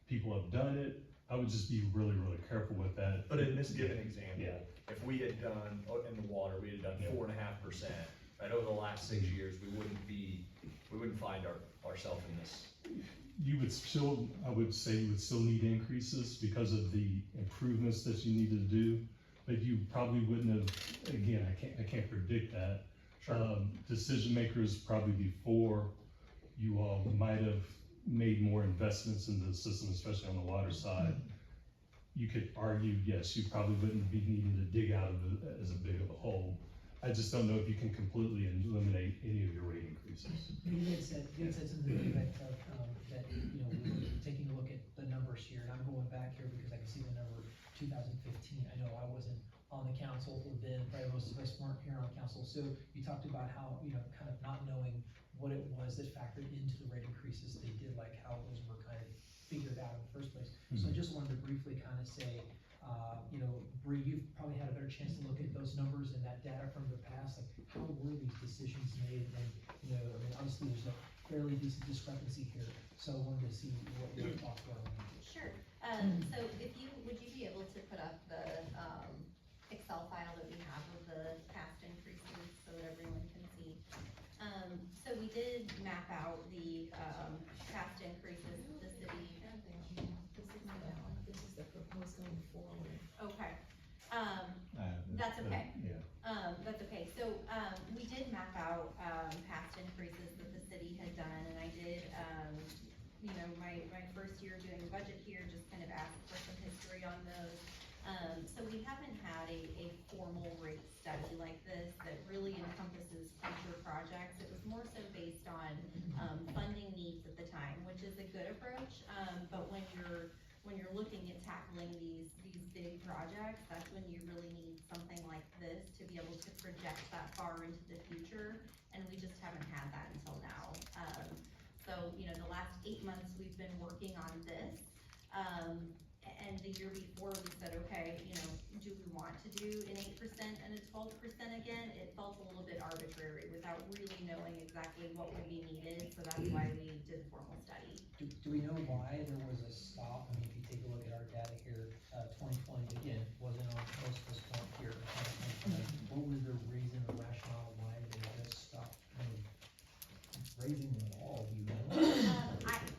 Speaker 10: people have done it. I would just be really, really careful with that.
Speaker 6: But in this given example,
Speaker 10: Yeah.
Speaker 6: if we had done, in the water, we had done
Speaker 10: Yeah.
Speaker 6: 4.5%, right, over the last 6 years, we wouldn't find ourselves in this.
Speaker 10: You would still, I would say you would still need increases because of the improvements that you need to do, but you probably wouldn't have, again, I can't predict that. Decision makers probably before you all might have made more investments in the system, especially on the water side. You could argue, yes, you probably wouldn't be needing to dig out of it as a big of a hole. I just don't know if you can completely eliminate any of your rate increases.
Speaker 11: You had said something to the effect of, that, you know, we're taking a look at the numbers here, and I'm going back here because I can see the number 2015. I know I wasn't on the council then, probably most of us weren't here on council, so you talked about how, you know, kind of not knowing what it was that factored into the rate increases they did, like how those were kind of figured out in the first place. So I just wanted to briefly kind of say, you know, Bree, you've probably had a better chance to look at those numbers and that data from the past, like how were these decisions made? And, you know, I mean, obviously there's a fairly decent discrepancy here, so I wanted to see what your thoughts were on that.
Speaker 7: Sure. So would you be able to put up the, Excel file that we have of the past increases so that everyone can see? So we did map out the, past increases that the city.
Speaker 12: This is the proposed going forward.
Speaker 7: Okay. That's okay.
Speaker 1: Yeah.
Speaker 7: That's okay. So, we did map out, past increases that the city had done, and I did, you know, my first year doing the budget here, just kind of asked for some history on those. So we haven't had a formal rate study like this that really encompasses future projects. It was more so based on, funding needs at the time, which is a good approach. But when you're looking at tackling these big projects, that's when you really need something like this to be able to project that far into the future, and we just haven't had that until now. So, you know, the last 8 months, we've been working on this, and the year before, we said, okay, you know, do we want to do an 8% and a 12% again? It felt a little bit arbitrary without really knowing exactly what would be needed, so that's why we did the formal study.
Speaker 11: Do we know why there was a stop? I mean, if you take a look at our data here, 2020, again, wasn't on most of this point here, 2020. What was the reason or rationale why they just stopped, I mean, raising them at all, do you know?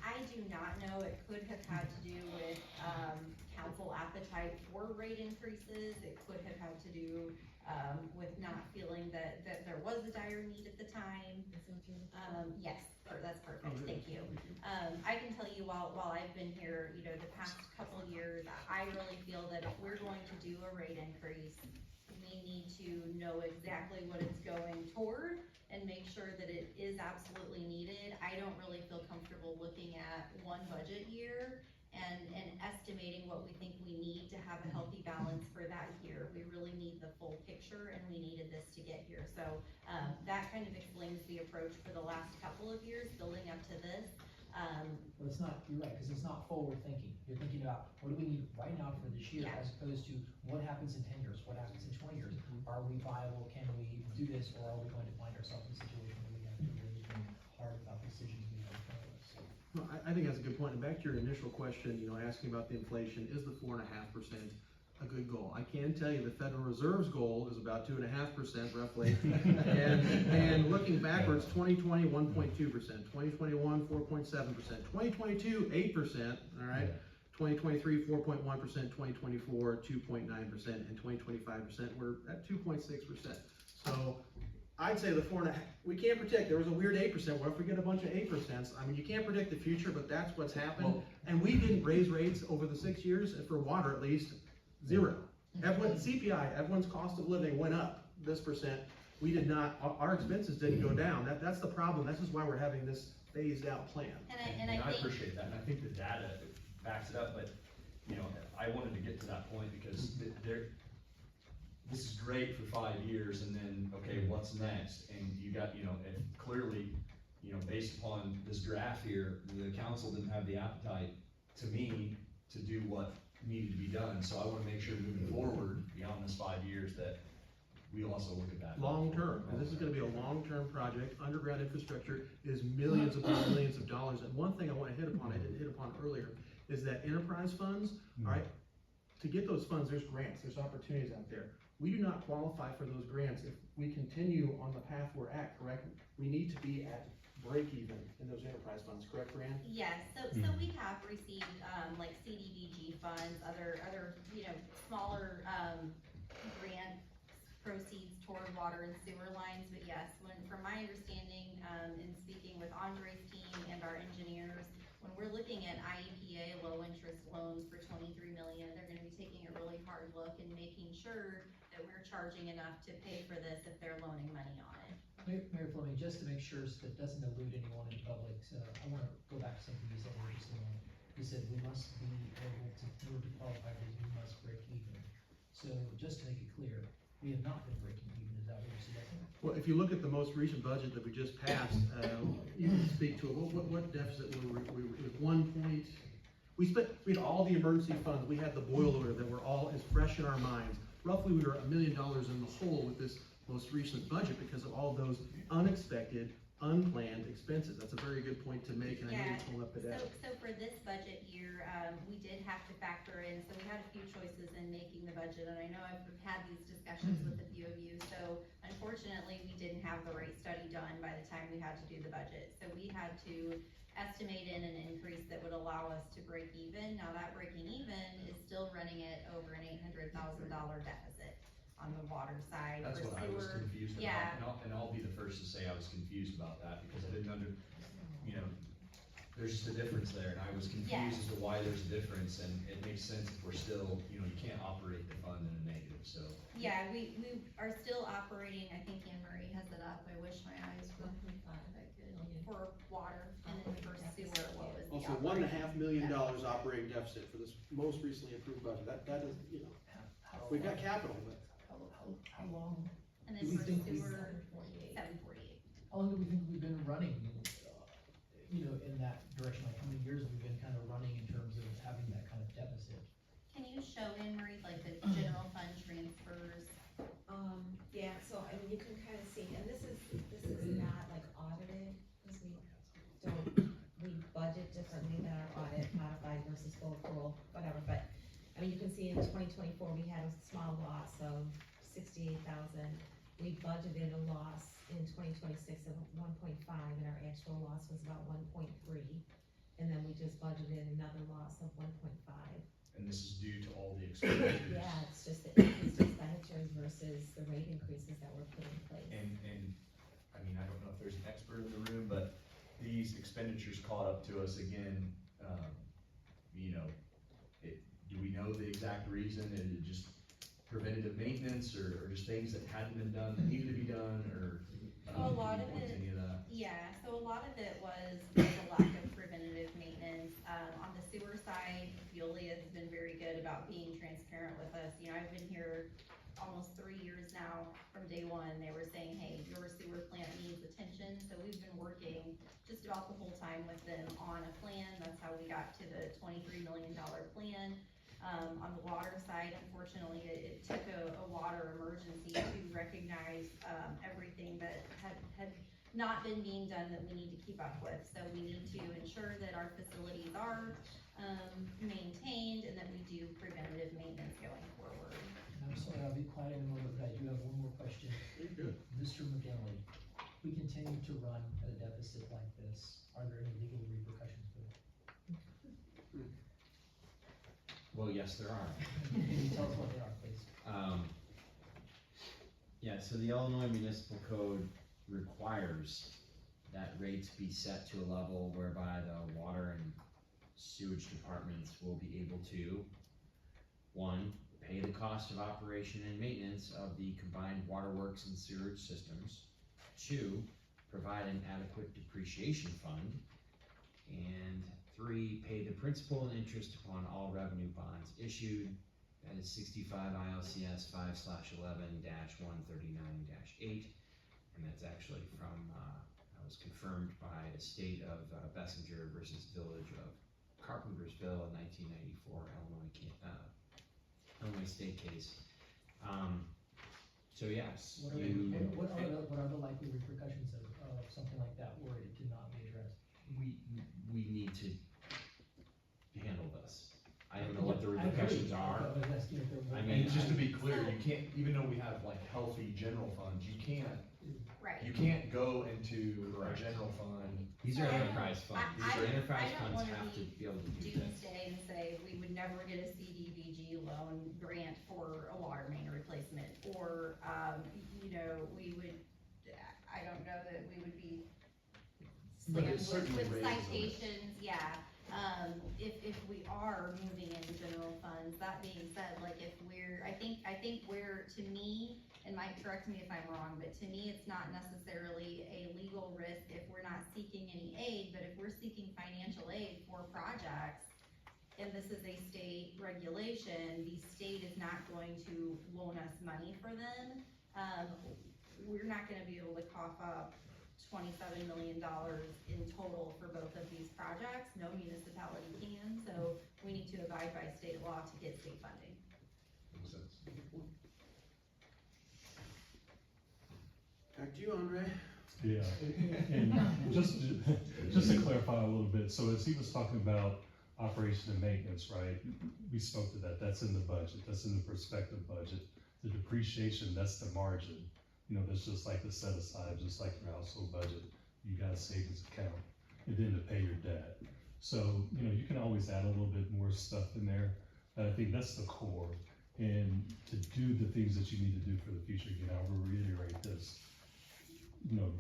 Speaker 7: I do not know. It could have had to do with, council appetite for rate increases. It could have had to do, with not feeling that there was a dire need at the time. Yes, that's perfect, thank you. I can tell you while I've been here, you know, the past couple years, I really feel that if we're going to do a rate increase, we need to know exactly what it's going toward and make sure that it is absolutely needed. I don't really feel comfortable looking at one budget year and estimating what we think we need to have a healthy balance for that year. We really need the full picture, and we needed this to get here. So, that kind of explains the approach for the last couple of years building up to this.
Speaker 11: Well, it's not, you're right, because it's not forward thinking. You're thinking about, what do we need right now for this year,
Speaker 7: Yeah.
Speaker 11: as opposed to what happens in 10 years, what happens in 20 years? Are we viable, can we do this, or are we going to find ourselves in a situation where we have to really hard about decisions we have in front of us, so.
Speaker 2: No, I think that's a good point, and back to your initial question, asking about the inflation, is the 4.5% a good goal? I can tell you the Federal Reserve's goal is about 2.5% roughly, and looking backwards, 2020, 1.2%, 2021, 4.7%, 2022, 8%, all right? 2023, 4.1%, 2024, 2.9%, and 2025, we're at 2.6%. So I'd say the 4.5, we can't predict, there was a weird 8%, what if we get a bunch of 8%? I mean, you can't predict the future, but that's what's happened. And we didn't raise rates over the 6 years, and for water at least, 0. Everyone, CPI, everyone's cost of living went up this percent. We did not, our expenses didn't go down. That's the problem. This is why we're having this phased out plan.
Speaker 7: And I think,
Speaker 6: appreciate that, and I think the data backs it up, but, I wanted to get to that point because this is great for 5 years, and then, okay, what's next? And you got, and clearly, based upon this draft here, the council didn't have the appetite, to me, to do what needed to be done, so I wanna make sure moving forward, beyond this 5 years, that we also look at that.
Speaker 2: Long-term, and this is gonna be a long-term project. Underground infrastructure is millions of dollars. And one thing I wanna hit upon, I didn't hit upon earlier, is that enterprise funds, all right? To get those funds, there's grants, there's opportunities out there. We do not qualify for those grants if we continue on the path we're at, correct? We need to be at break even in those enterprise funds, correct, Fran?
Speaker 7: yes, so we have received, like CDBG funds, other, smaller, grant proceeds toward water and sewer lines, but yes, from my understanding, in speaking with Andre's team and our engineers, when we're looking at IEPA low interest loans for 23 million, they're gonna be taking a really hard look and making sure that we're charging enough to pay for this if they're loaning money on it.
Speaker 11: Mayor Fleming, just to make sure so that doesn't elude anyone in public, so I wanna go back to something you said here just a moment. You said we must be able to, in order to qualify for this, we must break even. So just to make it clear, we have not been breaking even, is that what you're suggesting?
Speaker 2: Well, if you look at the most recent budget that we just passed, you can speak to it. What deficit were we, it was 1 point, we had all the emergency funds, we had the boiler that were all as fresh in our minds. Roughly, we were $1 million in the hole with this most recent budget because of all those unexpected, unplanned expenses. That's a very good point to make, and I know you're pulling up the data.
Speaker 7: So for this budget year, we did have to factor in, so we had a few choices in making the budget, and I know I've had these discussions with a few of you, so unfortunately, we didn't have the right study done by the time we had to do the budget. So we had to estimate in an increase that would allow us to break even. Now that breaking even is still running at over an $800,000 deficit on the water side.
Speaker 6: That's
Speaker 7: for
Speaker 6: what I was
Speaker 7: sewer.
Speaker 6: confused about,
Speaker 7: Yeah.
Speaker 6: and I'll be the first to say I was confused about that, because I didn't there's just a difference there, and I was confused as to why there's a difference, and it makes sense if we're still, you can't operate the fund in a negative, so.
Speaker 7: Yeah, we are still operating, I think Anne Marie has it up, I wish my eyes were,
Speaker 12: 1.5
Speaker 7: for water, and then for sewer, what was the
Speaker 2: Also,
Speaker 7: operating?
Speaker 2: $1.5 million operating deficit for this most recently approved budget. That is, we've got capital, but.
Speaker 11: How long,
Speaker 7: And
Speaker 11: do
Speaker 7: then
Speaker 11: we
Speaker 7: for
Speaker 11: think we-
Speaker 7: sewer,
Speaker 12: 748.
Speaker 7: 748.
Speaker 11: how long do we think we've been running, in that direction? Like, how many years have we been kind of running in terms of having that kind of deficit?
Speaker 7: Can you show Anne Marie, like the general fund transfers?
Speaker 12: Yeah, so I mean, you can kind of see, and this is not like audited, because we budget differently than our audit, modified versus full accrual, whatever, but, I mean, you can see in 2024, we had a small loss of 68,000. We budgeted a loss in 2026 of 1.5, and our actual loss was about 1.3. And then we just budgeted another loss of 1.5.
Speaker 6: And this is due to all the expenditures.
Speaker 12: Yeah, it's just the increased expenditures versus the rate increases that were put in place.
Speaker 6: And, I mean, I don't know if there's an expert in the room, but these expenditures caught up to us again, do we know the exact reason? Is it just preventative maintenance, or just things that hadn't been done that needed to be done, or?
Speaker 7: So a lot of
Speaker 6: can you point to
Speaker 7: it-
Speaker 6: any of that?
Speaker 7: Yeah, so a lot of it was the lack of preventative maintenance. On the sewer side, Veolia has been very good about being transparent with us. I've been here almost 3 years now. From day one, they were saying, hey, your sewer plant needs attention. So we've been working just about the whole time with them on a plan. That's how we got to the $23 million plan. On the water side, unfortunately, it took a water emergency to recognize everything that had not been being done that we need to keep up with. So we need to ensure that our facilities are, maintained and that we do preventative maintenance going forward.
Speaker 11: And I'm sorry, I'll be quiet in a moment, but I do have one more question. Mr. McGinley, if we continue to run at a deficit like this, are there any legal repercussions for it?
Speaker 13: Well, yes, there are.
Speaker 11: Can you tell us what they are, please?
Speaker 13: Yeah, so the Illinois Municipal Code requires that rates be set to a level whereby the water and sewage departments will be able to, one, pay the cost of operation and maintenance of the combined waterworks and sewage systems. Two, provide an adequate depreciation fund. And three, pay the principal and interest upon all revenue bonds issued. That is 65 ILCS 5/11-139-8. And that's actually from, that was confirmed by the state of Bessinger versus Village of Carpentersville in 1994 Illinois state case. So yes,
Speaker 11: What are the likely repercussions of something like that were it to not be addressed?
Speaker 13: we need to handle this. I don't know what the repercussions are.
Speaker 11: I was asking if there were.
Speaker 13: I mean,
Speaker 6: And just to be clear, you can't, even though we have like healthy general funds, you can't
Speaker 7: Right.
Speaker 6: go into a
Speaker 13: Correct.
Speaker 6: general fund.
Speaker 13: These are enterprise funds.
Speaker 7: I-
Speaker 13: These are enterprise
Speaker 7: I don't
Speaker 13: funds
Speaker 7: wanna
Speaker 13: have to be able to do this.
Speaker 7: Doomsday and say we would never get a CDBG loan grant for a water main replacement, or, we would, I don't know that we would be
Speaker 6: But it
Speaker 7: slammed
Speaker 6: certainly
Speaker 7: with
Speaker 6: raises
Speaker 7: citations, yeah. If we are moving into general funds, that being said, like, if we're, I think where, to me, and Mike, correct me if I'm wrong, but to me, it's not necessarily a legal risk if we're not seeking any aid, but if we're seeking financial aid for projects, and this is a state regulation, the state is not going to loan us money for them. We're not gonna be able to cough up $27 million in total for both of these projects. No municipality can, so we need to abide by state law to get state funding.
Speaker 6: Makes sense.
Speaker 2: Back to you, Andre.
Speaker 10: Yeah, and just to clarify a little bit, so as he was talking about operation and maintenance, right? We spoke to that, that's in the budget, that's in the prospective budget. The depreciation, that's the margin. That's just like the set aside, just like your household budget. You got a savings account, and then to pay your debt. So, you can always add a little bit more stuff in there, but I think that's the core. And to do the things that you need to do for the future, again, I will reiterate this.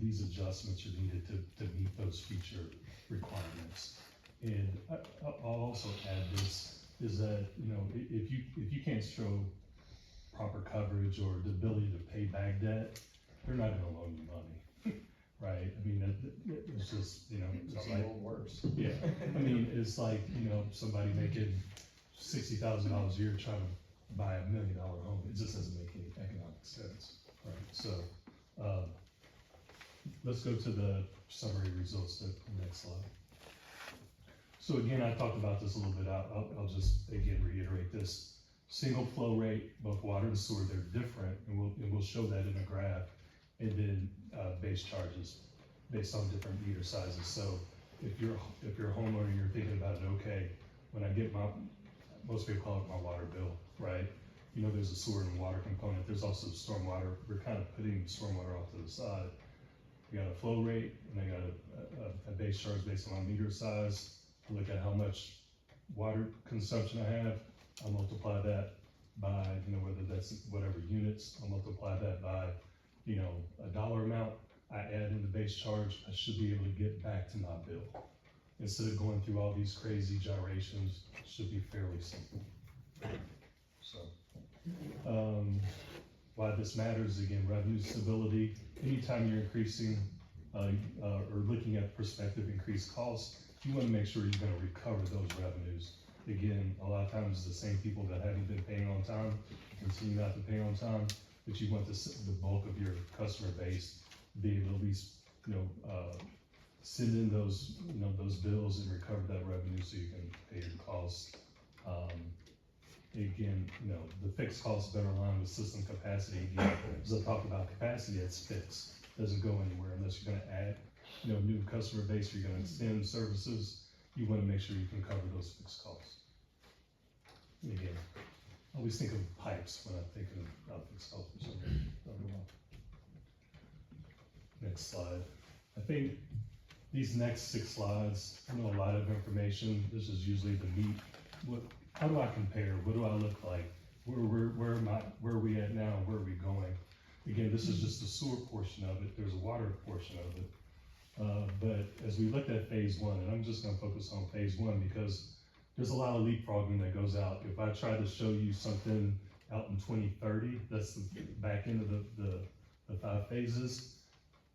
Speaker 10: These adjustments are needed to meet those future requirements. And I'll also add this, is that, if you can't show proper coverage or the ability to pay back debt, they're not gonna loan you money, right? I mean, it's just, it's like,
Speaker 6: worse.
Speaker 10: yeah, I mean, it's like, somebody making $60,000 a year trying to buy $1 million home, it just doesn't make any economic sense, right? So, let's go to the summary results, the next slide. So again, I talked about this a little bit, I'll just, again, reiterate this. Single flow rate, both water and sewer, they're different, and we'll show that in a graph. And then, base charges based on different meter sizes. So if you're a homeowner, you're thinking about it, okay, when I get most people call it my water bill, right? There's a sewer and water component, there's also stormwater. We're kind of putting stormwater off to the side. You got a flow rate, and I got a base charge based on meter size. Look at how much water consumption I have, I'll multiply that by, whether that's whatever units, I'll multiply that by, a dollar amount. I add in the base charge, I should be able to get back to my bill. Instead of going through all these crazy gyrations, it should be fairly simple. So, why this matters, again, revenue stability. Anytime you're increasing, or looking at prospective increased costs, you wanna make sure you're gonna recover those revenues. Again, a lot of times the same people that haven't been paying on time continue not to pay on time, but you want the bulk of your customer base to be able to at least, send in those, those bills and recover that revenue so you can pay your costs. Again, the fixed costs better align with system capacity. Again, as I talked about capacity, it's fixed. doesn't go anywhere unless you're gonna add, new customer base, you're gonna extend services, you wanna make sure you can cover those fixed costs. And again, I always think of pipes when I'm thinking of fixed costs for some reason. I don't know why. Next slide. I think these next 6 slides, I know a lot of information. This is usually the meat. How do I compare? What do I look like? Where are we at now? Where are we going? Again, this is just the sewer portion of it. There's a water portion of it. But as we looked at phase 1, and I'm just gonna focus on phase 1 because there's a lot of leapfrogging that goes out. If I try to show you something out in 2030, that's the back end of the 5 phases,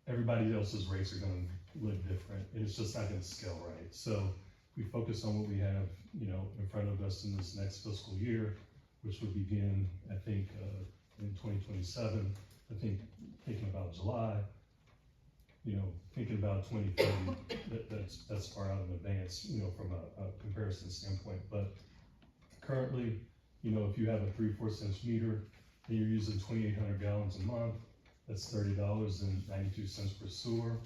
Speaker 10: everybody else's rates are gonna look different, and it's just not gonna scale right. So we focus on what we have, in front of us in this next fiscal year, which would begin, I think, in 2027. I think, thinking about July, thinking about 2030, that's far out in advance, from a comparison standpoint. But currently, if you have a 3/4 inch meter and you're using 2,800 gallons a month, that's $30.92 per sewer.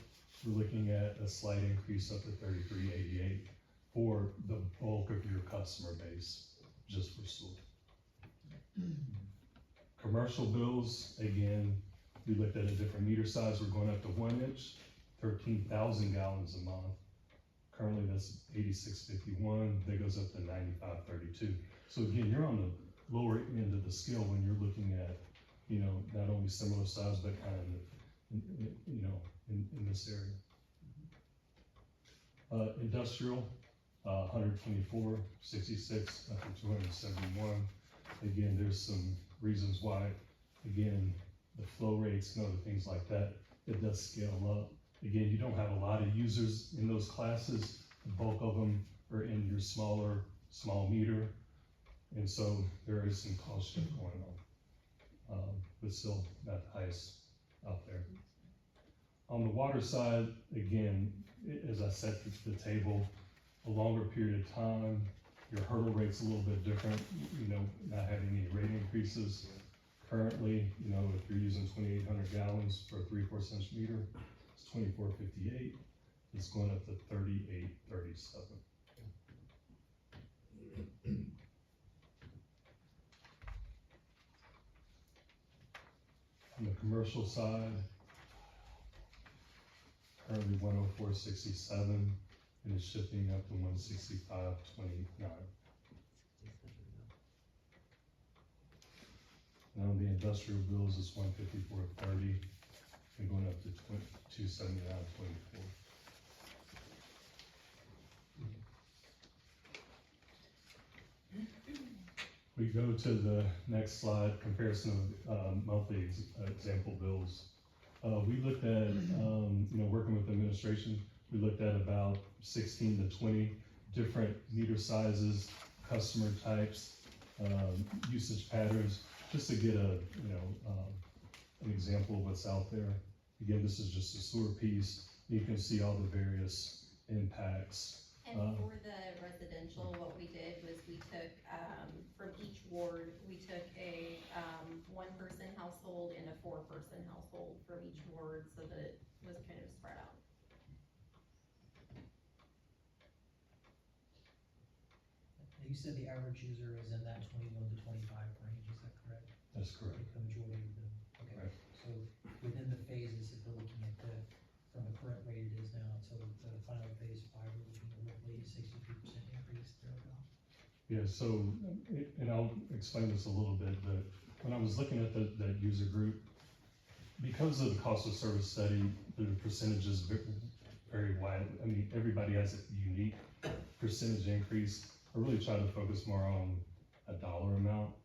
Speaker 10: We're looking at a slight increase up to $33.88 for the bulk of your customer base, just for sewer. Commercial bills, again, we looked at a different meter size. We're going up to 1 inch, 13,000 gallons a month. Currently, that's $86.51. That goes up to $95.32. So again, you're on the lower end of the scale when you're looking at, not only similar size, but kind of, in this area. Industrial, 124.66 up to 271. Again, there's some reasons why, again, the flow rates and other things like that, it does scale up. Again, you don't have a lot of users in those classes. The bulk of them are in your small meter. And so there is some cost shift going on, but still not the highest out there. On the water side, again, as I set the table, a longer period of time, your hurdle rate's a little bit different, not having any rate increases. Currently, if you're using 2,800 gallons for a 3/4 inch meter, it's $24.58. It's going up to $38.37. On the commercial side, currently 104.67, and it's shifting up to 165.29. Now the industrial bills is 154.30 and going up to 279.24. We go to the next slide, comparison of monthly example bills. We looked at, working with the administration, we looked at about 16 to 20 different meter sizes, customer types, usage patterns, just to get an example of what's out there. Again, this is just a sewer piece. You can see all the various impacts.
Speaker 7: And for the residential, what we did was we took, from each ward, we took a, 1-person household and a 4-person household from each ward, so that it was kind of spread out.
Speaker 11: You said the average user is in that 21 to 25 range, is that correct?
Speaker 10: That's correct.
Speaker 11: Like the majority of them, okay.
Speaker 10: Right.
Speaker 11: So within the phases, if we're looking at from the current rate it is now, until the final phase 5, we're looking at roughly 63% increase thereabout.
Speaker 10: Yeah, so, and I'll explain this a little bit, but when I was looking at that user group, because of the cost of service study, the percentages very wide. I mean, everybody has a unique percentage increase. I really try to focus more on a dollar amount.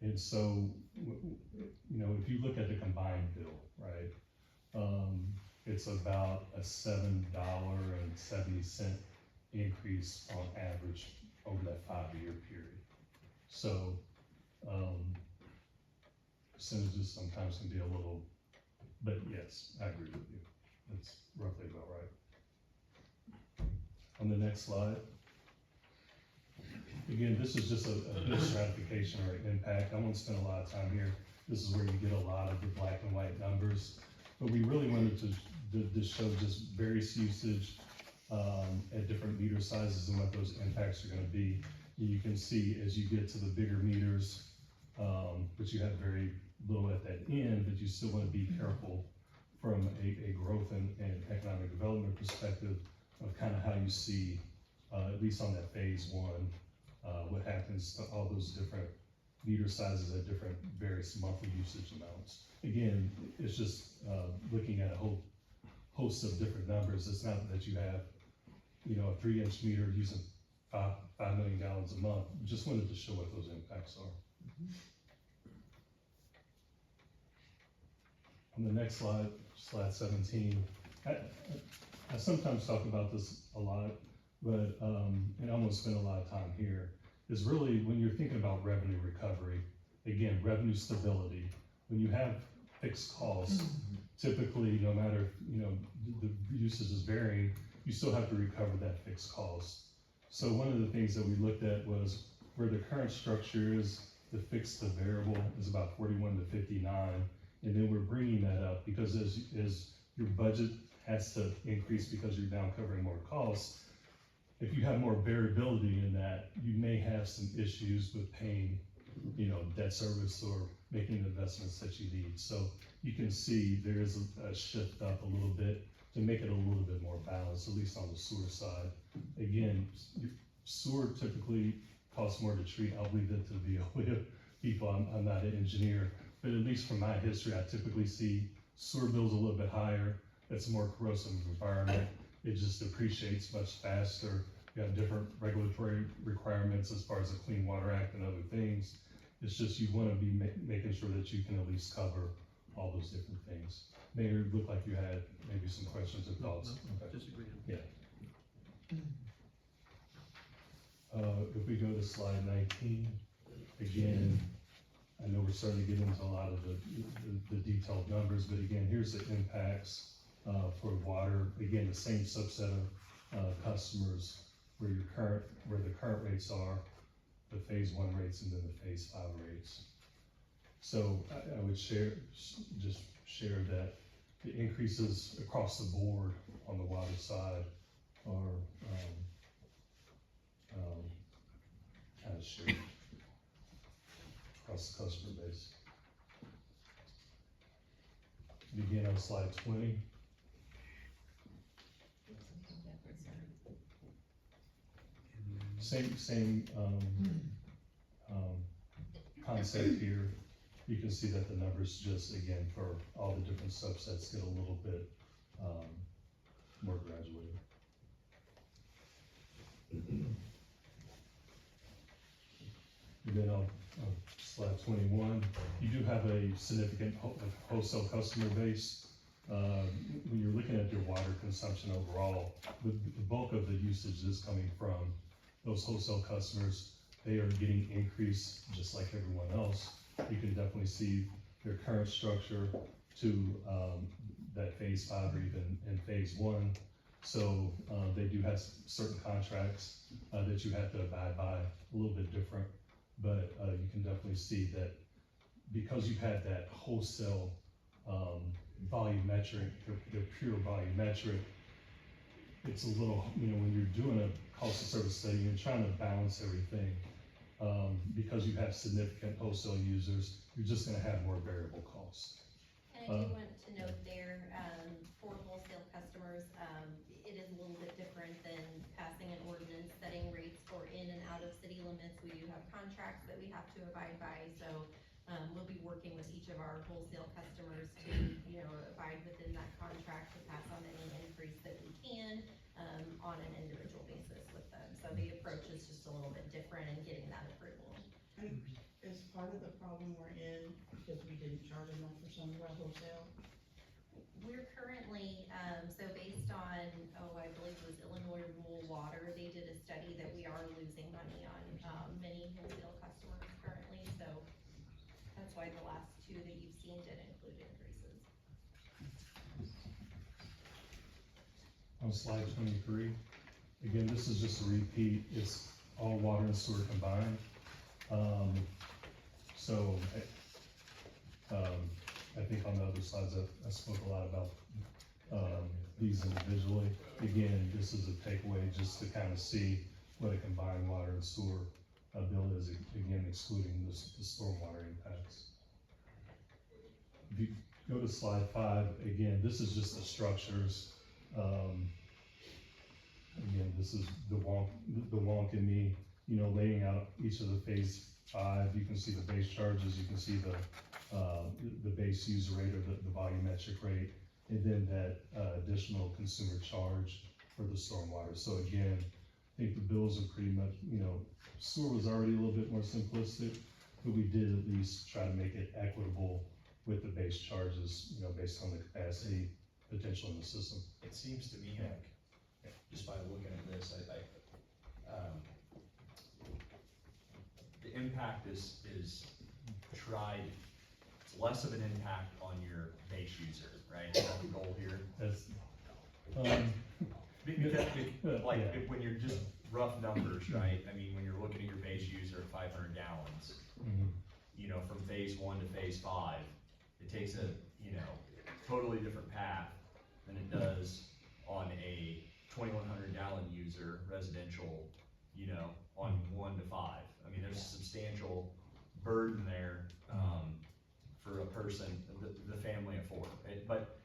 Speaker 10: And so, if you look at the combined bill, right, it's about a $7.70 increase on average over that 5-year period. So, percentages sometimes can be a little, but yes, I agree with you. That's roughly about right. On the next slide. Again, this is just a bit stratification or impact. I won't spend a lot of time here. This is where you get a lot of the black and white numbers. but we really wanted to show just various usage, at different meter sizes and what those impacts are gonna be. You can see as you get to the bigger meters, which you have very little at that end, but you still wanna be careful from a growth and economic development perspective of kind of how you see, at least on that phase one, what happens to all those different meter sizes at different various monthly usage amounts. Again, it's just, looking at a whole host of different numbers. It's not that you have, a 3-inch meter using 5 million gallons a month. Just wanted to show what those impacts are. On the next slide, slide 17, I sometimes talk about this a lot, but, and I won't spend a lot of time here, is really when you're thinking about revenue recovery, again, revenue stability, when you have fixed costs, typically, no matter, the usage is varying, you still have to recover that fixed cost. So one of the things that we looked at was where the current structure is, the fixed to variable is about 41 to 59. And then we're bringing that up because as your budget has to increase because you're now covering more costs, if you have more variability in that, you may have some issues with paying, debt service or making the investments that you need. So you can see there is a shift up a little bit to make it a little bit more balanced, at least on the sewer side. Again, sewer typically costs more to treat. I'll leave it to the OIF people. I'm not an engineer, but at least from my history, I typically see sewer bills a little bit higher. It's a more corrosive environment. It just depreciates much faster. You have different regulatory requirements as far as the Clean Water Act and other things. It's just you want to be making sure that you can at least cover all those different things. Mayor, it looked like you had maybe some questions or thoughts.
Speaker 2: No, disagree.
Speaker 10: Yeah. If we go to slide 19, again, I know we're starting to get into a lot of the detailed numbers, but again, here's the impacts for water. Again, the same subset of customers where the current rates are, the phase 1 rates, and then the phase 5 rates. So I would share that the increases across the board on the water side are kind of shared across the customer base. Begin on slide 20. Same concept here. You can see that the numbers just, again, for all the different subsets get a little bit more graduated. And then on slide 21, you do have a significant wholesale customer base. When you're looking at your water consumption overall, the bulk of the usage is coming from those wholesale customers. They are getting increased just like everyone else. You can definitely see their current structure to that phase 5 or even in phase 1. So they do have certain contracts that you have to abide by, a little bit different, but you can definitely see that because you've had that wholesale volumetric, the pure volumetric, it's a little, when you're doing a cost of service study, you're trying to balance everything. Because you have significant wholesale users, you're just gonna have more variable costs.
Speaker 7: And I do want to note there, for wholesale customers, it is a little bit different than passing an ordinance setting rates for in and out of city limits. We do have contracts that we have to abide by, so we'll be working with each of our wholesale customers to, abide within that contract to pass on any increase that we can on an individual basis with them. So the approach is just a little bit different in getting that approval.
Speaker 14: And is part of the problem we're in because we didn't charge enough for some of our wholesale?
Speaker 7: We're currently, so based on, I believe it was Illinois Rural Water, they did a study that we are losing money on many wholesale customers currently, so that's why the last 2 that you've seen did include increases.
Speaker 10: On slide 23, again, this is just a repeat. It's all water and sewer combined. So I think on the other other slides, I spoke a lot about, these individually. Again, this is a takeaway just to kind of see what a combined water and sewer, bill is, again, excluding the stormwater impacts. If you go to slide 5, again, this is just the structures. Again, this is the wonk in me, laying out each of the phase 5. You can see the base charges, you can see the base user rate or the volumetric rate, and then that additional consumer charge for the stormwater. So again, I think the bills are pretty much, sewer was already a little bit more simplistic, but we did at least try to make it equitable with the base charges, based on the capacity potential in the system.
Speaker 6: It seems to me like, just by looking at this, the impact is tried, it's less of an impact on your base user, right? Is that the goal here?
Speaker 10: That's,
Speaker 6: Because, like, when you're just rough numbers, right? I mean, when you're looking at your base user at 500 gallons, from phase 1 to phase 5, it takes a, totally different path than it does on a 2,100 gallon user, residential, on 1 to 5. I mean, there's a substantial burden there, for a person, the family of 4, right? But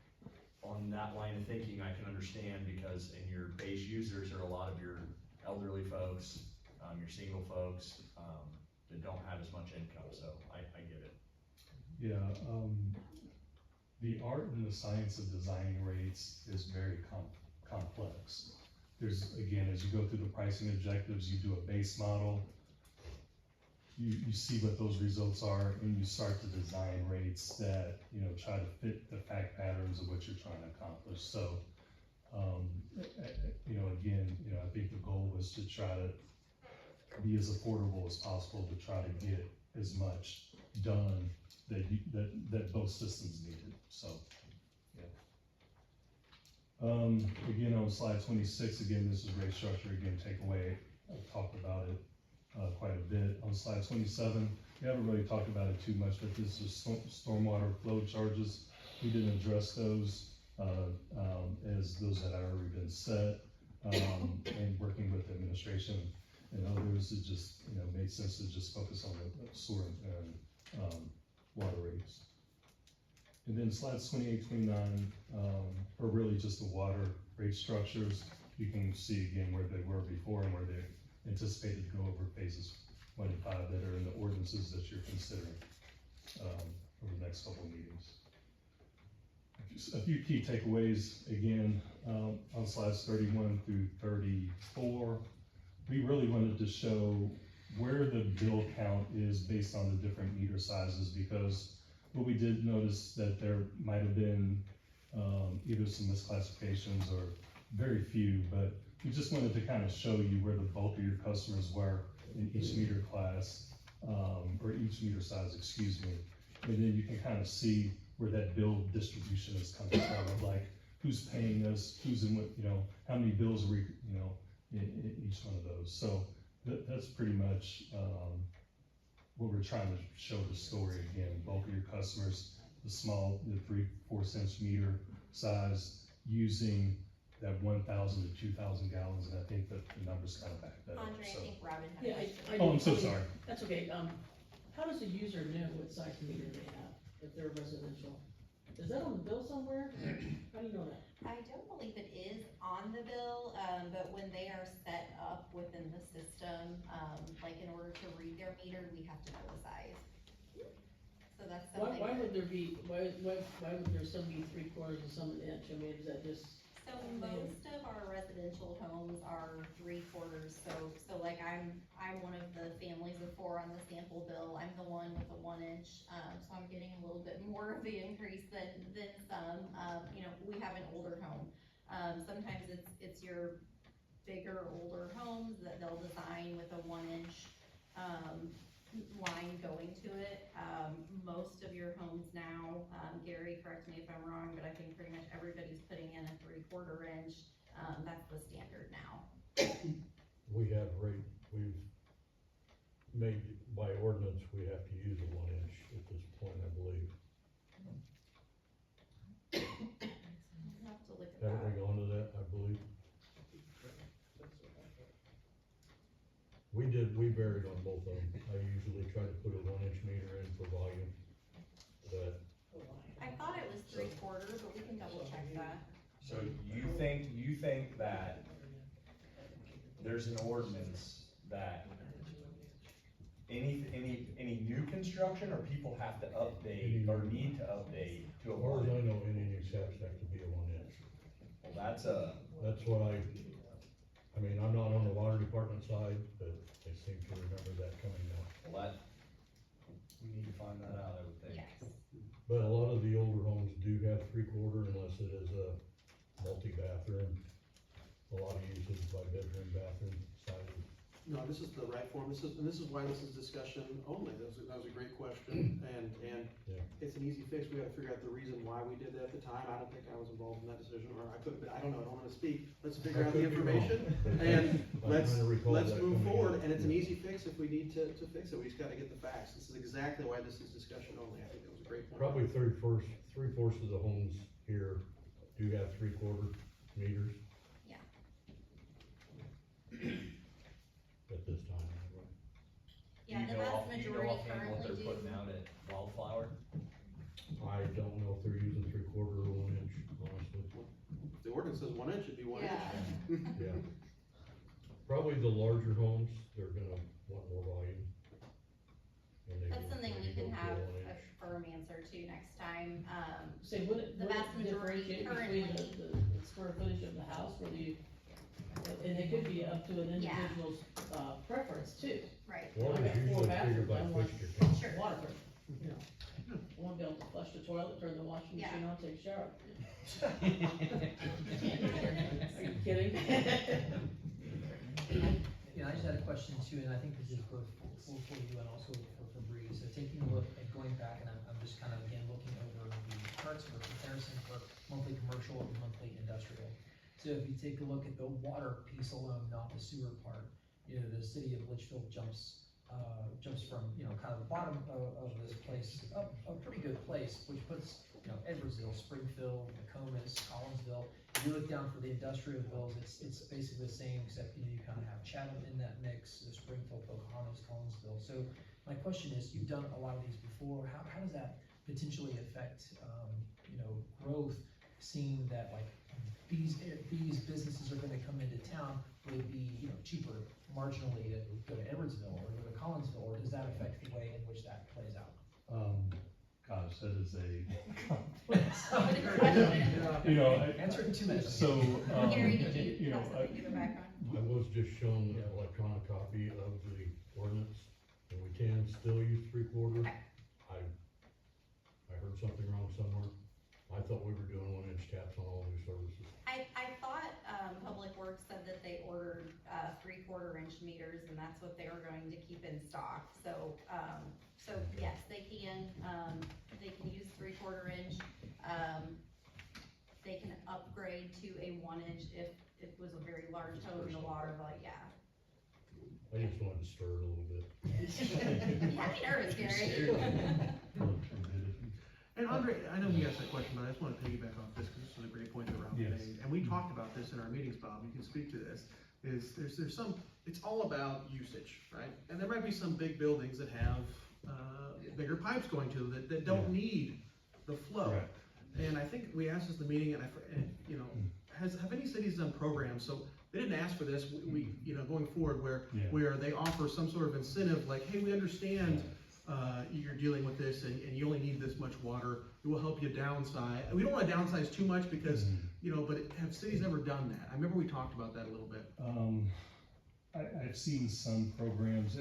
Speaker 6: on that line of thinking, I can understand, because in your base users are a lot of your elderly folks, your single folks, that don't have as much income, so I get it.
Speaker 10: Yeah, the art and the science of designing rates is very complex. There's, again, as you go through the pricing objectives, you do a base model, you see what those results are, and you start to design rates that, try to fit the fact patterns of what you're trying to accomplish. So, again, I think the goal was to try to be as affordable as possible, to try to get as much done that both systems needed, so, yeah. Again, on slide 26, again, this is rate structure, again, takeaway, I've talked about it quite a bit. On slide 27, we haven't really talked about it too much, but this is stormwater flow charges. We didn't address those, as those had already been set, and working with the administration and others, it just, made sense to just focus on the sewer and water rates. And then slides 28, 29, are really just the water rate structures. You can see again where they were before and where they anticipated to go over phases 1 and 5 that are in the ordinances that you're considering, over the next couple of meetings. A few key takeaways, again, on slides 31 through 34, we really wanted to show where the bill count is based on the different meter sizes, because what we did notice that there might have been either some misclassifications or very few, but we just wanted to kind of show you where the bulk of your customers were in each meter class, or each meter size, excuse me. And then you can kind of see where that bill distribution is coming from, like who's paying us, who's in what, how many bills are we, in each one of those. So that's pretty much what we're trying to show the story again. Bulk of your customers, the 3-4 cents meter size, using that 1,000 to 2,000 gallons, and I think that the numbers kind of back that up.
Speaker 7: Andre,
Speaker 10: So.
Speaker 7: I think Robin had
Speaker 5: Yeah,
Speaker 7: a question.
Speaker 5: I
Speaker 10: Oh, I'm
Speaker 5: do.
Speaker 10: so sorry.
Speaker 5: That's okay, how does a user know what size meter they have, if they're residential? Is that on the bill somewhere? How do you know that?
Speaker 7: I don't believe it is on the bill, but when they are set up within the system, like in order to read their meter, we have to know the size. So that's something.
Speaker 5: Why would there be, why would there some be 3/4 and some an inch? I mean, is that just?
Speaker 7: So most of our residential homes are 3/4, so like I'm one of the families of 4 on the sample bill, I'm the one with the 1 inch, so I'm getting a little bit more of the increase than some, we have an older home. Sometimes it's your bigger, older homes that they'll design with a 1 inch, line going to it. Most of your homes now, Gary, correct me if I'm wrong, but I think pretty much everybody's putting in a 3/4 inch. That's the standard now.
Speaker 1: We have we've made, by ordinance, we have to use a 1 inch at this point, I believe. We varied on both of them. I usually try to put a 1-inch meter in for volume, but
Speaker 7: I thought it was 3/4, but we can double check that.
Speaker 6: So you think that there's an ordinance that any new construction or people have to update or need to update to a
Speaker 1: as far as I
Speaker 6: 1-inch?
Speaker 1: know, any new steps have to be a 1-inch.
Speaker 6: Well, that's
Speaker 1: what I mean, I'm not on the water department side, but I seem to remember that coming up.
Speaker 6: well, we need to find that out, I would think.
Speaker 7: Yes.
Speaker 1: But a lot of the older homes do have 3/4 unless it is a multi-bathroom. A lot of uses by bedroom, bathroom sizes.
Speaker 2: No, this is the right form, this is why this is discussion only, that was a great question, and
Speaker 1: Yeah.
Speaker 2: it's an easy fix, we gotta figure out the reason why we did that at the time, I don't think I was involved in that decision, or I could have been, I don't know, I don't wanna speak, let's figure
Speaker 1: I
Speaker 2: out the
Speaker 1: could be wrong.
Speaker 2: information, and
Speaker 1: I'm
Speaker 2: let's
Speaker 1: trying to recall
Speaker 2: move
Speaker 1: that coming
Speaker 2: forward,
Speaker 1: up.
Speaker 2: and it's an easy fix if we need to fix it, we just gotta get the facts, this is exactly why this is discussion only, I think that was a great point.
Speaker 1: Probably 3/4 of the homes here do have 3/4 meters.
Speaker 7: Yeah.
Speaker 1: At this time, anyway.
Speaker 7: Yeah, the vast majority currently
Speaker 6: What they're
Speaker 7: do.
Speaker 6: putting out at Wildflower?
Speaker 1: I don't know if they're using 3/4 or 1-inch, honestly.
Speaker 2: If the ordinance says 1 inch, it'd be 1 inch.
Speaker 1: Yeah. Probably the larger homes, they're gonna want more volume. And they
Speaker 7: That's
Speaker 1: will
Speaker 7: something we
Speaker 1: maybe go
Speaker 7: can
Speaker 1: to
Speaker 7: have
Speaker 1: 1
Speaker 7: a
Speaker 1: inch.
Speaker 7: firm answer to next time,
Speaker 5: Say, would it
Speaker 7: The vast majority
Speaker 5: differentiate
Speaker 7: currently-
Speaker 5: between the square footage of the house, where and it could be up to an
Speaker 7: Yeah.
Speaker 5: individual's, preference too.
Speaker 7: right,
Speaker 1: Water
Speaker 5: I
Speaker 1: is
Speaker 5: got 4
Speaker 1: usually figured
Speaker 5: bathrooms,
Speaker 1: by
Speaker 5: I want-
Speaker 1: fixture count.
Speaker 7: sure.
Speaker 5: Water pressure, you know. I wanna be able to flush the toilet, turn the washing
Speaker 7: Yeah.
Speaker 5: machine on, take a shower. Are you kidding?
Speaker 11: Yeah, I just had a question too, and I think this is both for you and also for Bree. So taking a look at going back, and I'm just kind of again looking over the charts for comparison for monthly commercial and monthly industrial. So if you take a look at the water piece alone, not the sewer part, you know, the city of Litchfield jumps from, you know, kind of the bottom of this place up a pretty good place, which puts, you know, Edwardsville, Springfield, Nokomis, Collinsville. If you look down for the industrial bills, it's basically the same, except, you know, you kind of have Chatham in that mix, there's Springfield, Pocahontas, Collinsville. So my question is, you've done a lot of these before, how does that potentially affect, you know, growth, seeing that like these businesses are gonna come into town, would it be, you know, cheaper marginally to go to Edwardsville or go to Collinsville, or does that affect the way in which that plays out?
Speaker 10: Gosh, that is a
Speaker 2: Yeah.
Speaker 10: you know,
Speaker 11: Answer it in 2 minutes.
Speaker 10: so,
Speaker 7: Gary, did you
Speaker 10: you know,
Speaker 7: have something to go back on?
Speaker 1: I was just shown an electronic copy of the ordinance, and we can still use 3/4.
Speaker 7: Okay.
Speaker 1: I heard something wrong somewhere. I thought we were doing 1-inch taps on all new services.
Speaker 7: I thought, Public Works said that they ordered, 3/4 inch meters, and that's what they were going to keep in stock, so, yes, they can use 3/4 inch. They can upgrade to a 1 inch if it was a very large home in the water, like, yeah.
Speaker 1: I just wanted to stir it a little bit.
Speaker 7: You had me nervous, Gary.
Speaker 2: And Andre, I know you asked that question, but I just wanna piggyback off this, cause this is a great point that Rob
Speaker 10: Yes.
Speaker 2: made, and we talked about this in our meetings, Bob, you can speak to this, there's some, it's all about usage, right? And there might be some big buildings that have, bigger pipes going to them that don't need the flow.
Speaker 10: Right.
Speaker 2: And I think we asked this at the meeting, and you know, have any cities done programs, so they didn't ask for this, we, you know, going forward, where they offer some sort of incentive, like, hey, we understand, you're dealing with this and you only need this much water, it will help you downsize. We don't wanna downsize too much because, you know, but have cities ever done that? I remember we talked about that a little bit.
Speaker 10: I've seen some programs,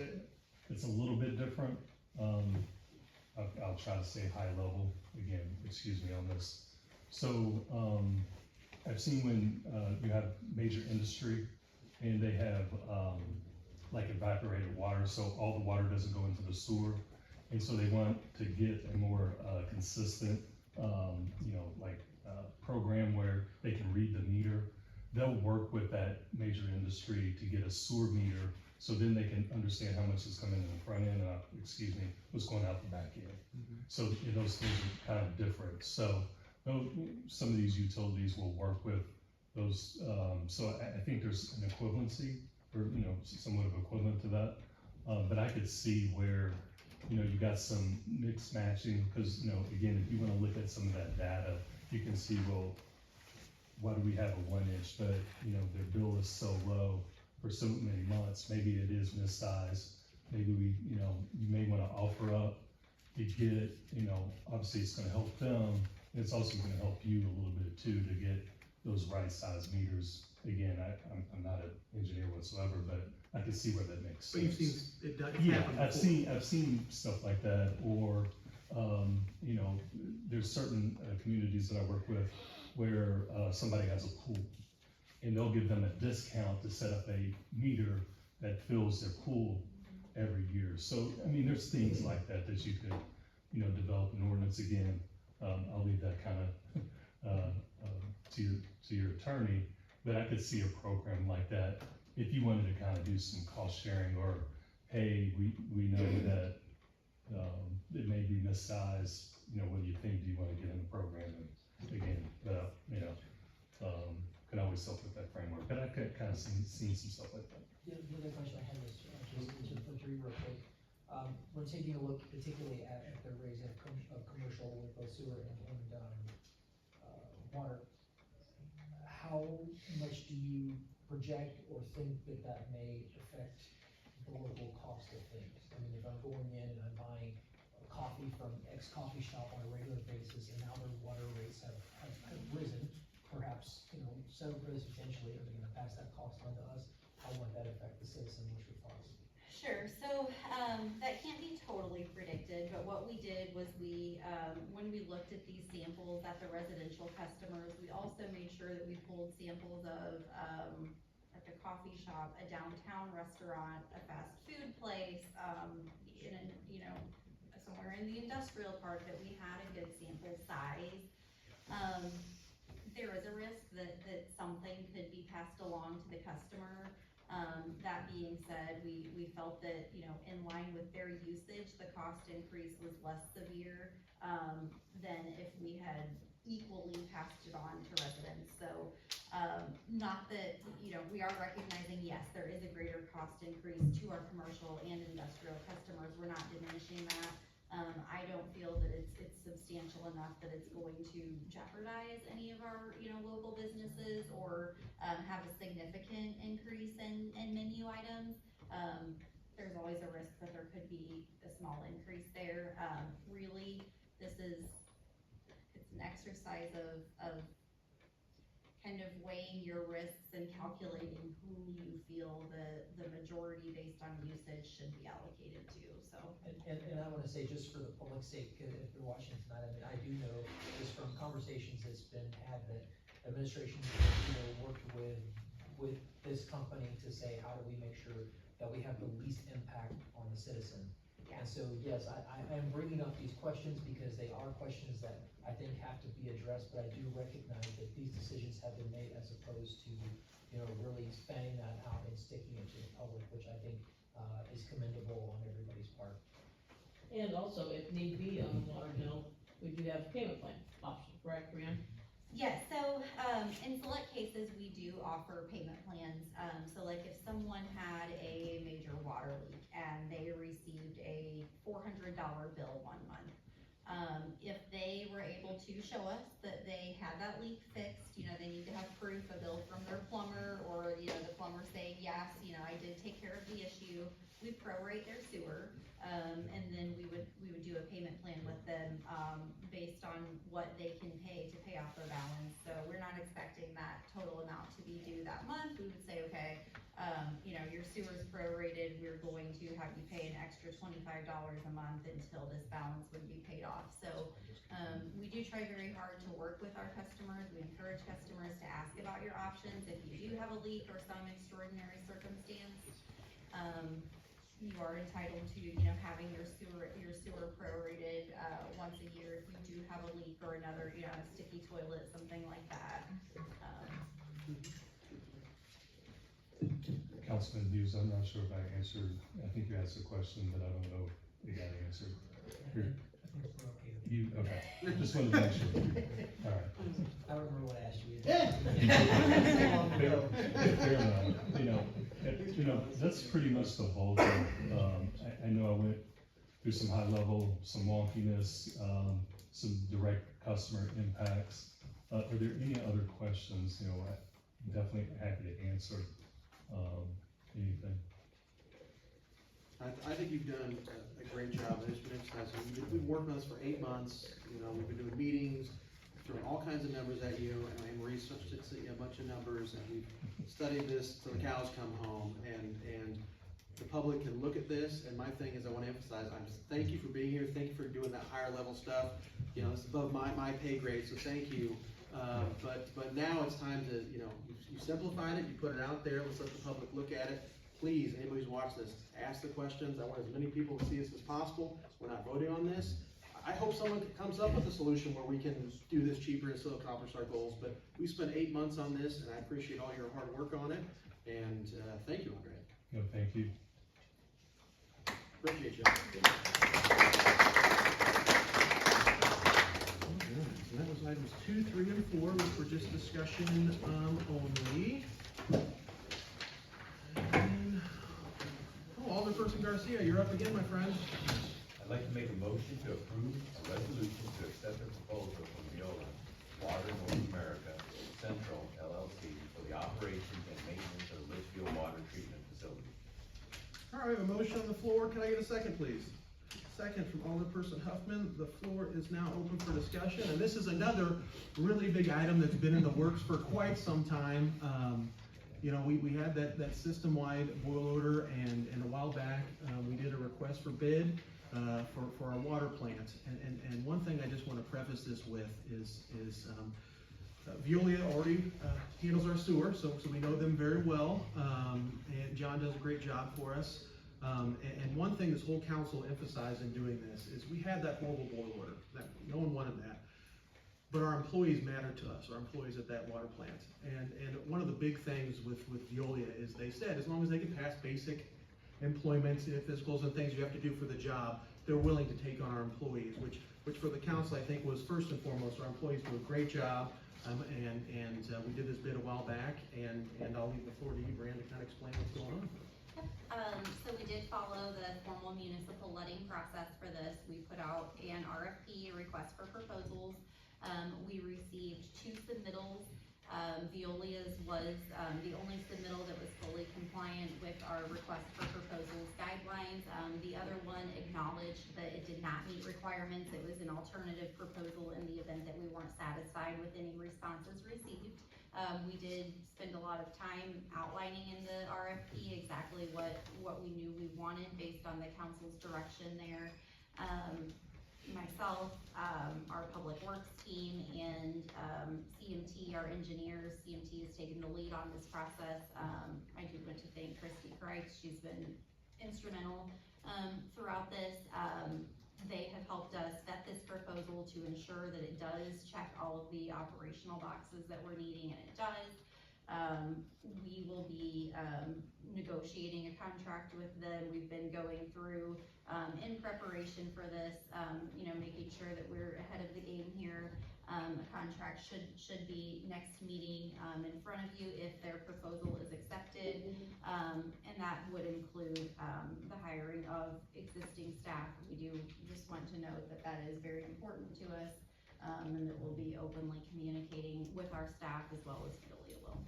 Speaker 10: it's a little bit different. I'll try to say high level, again, excuse me on this. So, I've seen when, you have major industry and they have, like evaporated water, so all the water doesn't go into the sewer. And so they want to get a more, consistent, you know, like, program where they can read the meter. They'll work with that major industry to get a sewer meter, so then they can understand how much is coming in the front end, what's going out the back end. So, you know, those things are kind of different, so, some of these utilities will work with those, so I think there's an equivalency, or, somewhat of equivalent to that. But I could see where, you got some mix matching, because, again, if you wanna look at some of that data, you can see, well, why do we have a 1 inch, but, their bill is so low for so many months, maybe it is missize. Maybe we, you may wanna offer up to get, obviously it's gonna help them, and it's also gonna help you a little bit too, to get those right size meters. Again, I'm not an engineer whatsoever, but I can see where that makes sense.
Speaker 2: But you've seen it done,
Speaker 10: Yeah,
Speaker 2: happen
Speaker 10: I've
Speaker 2: before.
Speaker 10: seen stuff like that, or, there's certain communities that I work with where, somebody has a pool, and they'll give them a discount to set up a meter that fills their pool every year. So, there's things like that that you could, develop an ordinance. Again, I'll leave that kind of, to your attorney, but I could see a program like that if you wanted to kind of do some cost sharing, or, hey, we know that, it may be missized, what do you think, do you wanna get in the program? And again, can always help with that framework, but I could kind of seen some stuff like that.
Speaker 11: The other question I had was, just to put through real quick, when taking a look particularly at the raising of commercial with both sewer and water, how much do you project or think that may affect the local cost of things? If I'm going in and I'm buying a coffee from X coffee shop on a regular basis, and now their water rates have risen, perhaps, substantially, are they gonna pass that cost on to us? How might that affect the citizen? What's your thoughts?
Speaker 7: Sure, so, that can't be totally predicted, but what we did was when we looked at these samples at the residential customers, we also made sure that we pulled samples of, like a coffee shop, a downtown restaurant, a fast food place, somewhere in the industrial park, that we had a good sample size. There is a risk that something could be passed along to the customer. That being said, we felt that, in line with their usage, the cost increase was less severe, than if we had equally passed it on to residents. So, not that, we are recognizing, yes, there is a greater cost increase to our commercial and industrial customers. We're not diminishing that. I don't feel that it's substantial enough that it's going to jeopardize any of our, local businesses, or, have a significant increase in menu items. There's always a risk that there could be a small increase there. Really, it's an exercise of kind of weighing your risks and calculating who you feel the majority based on usage should be allocated to, so.
Speaker 11: And I wanna say, just for the public's sake, if they're watching tonight, I do know, just from conversations that's been had, that administration, worked with this company to say, how do we make sure that we have the least impact on the citizen? And so, yes, I am bringing up these questions because they are questions that I think have to be addressed, but I do recognize that these decisions have been made as opposed to, really spanning that out and sticking it to the public, which I think, is commendable on everybody's part.
Speaker 5: And also, if need be, on water bill, we do have payment plan option, correct, Brianne?
Speaker 7: Yes, so, in select cases, we do offer payment plans. So like if someone had a major water leak and they received a $400 bill one month, if they were able to show us that they had that leak fixed, they need to have proof, a bill from their plumber, or, the plumber saying, yes, I did take care of the issue, we prorate their sewer, and then we would do a payment plan with them, based on what they can pay to pay off their balance. So we're not expecting that total amount to be due that month. We would say, okay, your sewer's prorated, we're going to have you pay an extra $25 a month until this balance would be paid off. So, we do try very hard to work with our customers. We encourage customers to ask about your options. If you do have a leak or some extraordinary circumstance, you are entitled to, having your sewer prorated, once a year if you do have a leak or another, a sticky toilet, something like that.
Speaker 10: Councilman Hughes, I'm not sure if I answered, I think you asked a question, but I don't know if you got an answer. Okay, just wanted to make sure. All right.
Speaker 11: I don't remember what I asked you.
Speaker 10: Fair enough. You know, that's pretty much the bulk of, I know I went through some high level, some wonkiness, some direct customer impacts. Are there any other questions? You know, I'm definitely happy to answer, anything.
Speaker 2: I think you've done a great job, and it's been exciting. We've been working on this for 8 months, you know, we've been doing meetings, throwing all kinds of numbers at you, and researched a bunch of numbers, and we've studied this till the cows come home, and the public can look at this, and my thing is, I wanna emphasize, thank you for being here, thank you for doing that higher level stuff. You know, it's above my pay grade, so thank you. But now it's time to, you know, you simplified it, you put it out there, let's let the public look at it. Please, anybody who's watched this, ask the questions. I want as many people to see this as possible. We're not voting on this. I hope someone comes up with a solution where we can do this cheaper and still accomplish our goals. But we spent 8 months on this, and I appreciate all your hard work on it. And thank you, Andre.
Speaker 10: No, thank you.
Speaker 2: Appreciate you. So that was items 2, 3, and 4, which were just discussion only. Alderperson Garcia, you're up again, my friend.
Speaker 9: I'd like to make a motion to approve a resolution to accept a proposal from Veolia Water North America Central LLC for the operations and maintenance of the Litchfield water treatment facility.
Speaker 2: All right, we have a motion on the floor. Can I get a second, please? Second from Alderperson Huffman. The floor is now open for discussion, and this is another really big item that's been in the works for quite some time. You know, we had that system-wide boil order, and a while back, we did a request for bid for our water plant. And one thing I just want to preface this with is Veolia already handles our sewer, so we know them very well. And John does a great job for us. And one thing this whole council emphasized in doing this is we had that horrible boil order. No one wanted that. But our employees matter to us, our employees at that water plant. And one of the big things with Veolia is they said, as long as they can pass basic employment, physicals and things you have to do for the job, they're willing to take on our employees, which for the council, I think, was first and foremost, our employees do a great job. And we did this bid a while back, and I'll leave the floor to you, Brand, to kind of explain what's going on.
Speaker 7: So we did follow the formal municipal letting process for this. We put out an RFP, a request for proposals. We received 2 submittals. Veolia's was the only submittal that was fully compliant with our request for proposals guidelines. The other one acknowledged that it did not meet requirements. It was an alternative proposal in the event that we weren't satisfied with any responses received. We did spend a lot of time outlining in the RFP exactly what we knew we wanted based on the council's direction there. Myself, our public works team, and CMT, our engineers. CMT has taken the lead on this process. I do want to thank Christy Kreitz. She's been instrumental throughout this. They have helped us vet this proposal to ensure that it does check all of the operational boxes that we're needing, and it does. We will be negotiating a contract with them. We've been going through in preparation for this, you know, making sure that we're ahead of the game here. A contract should be next meeting in front of you if their proposal is accepted, and that would include the hiring of existing staff. We do just want to note that that is very important to us, and that we'll be openly communicating with our staff as well as Veolia will.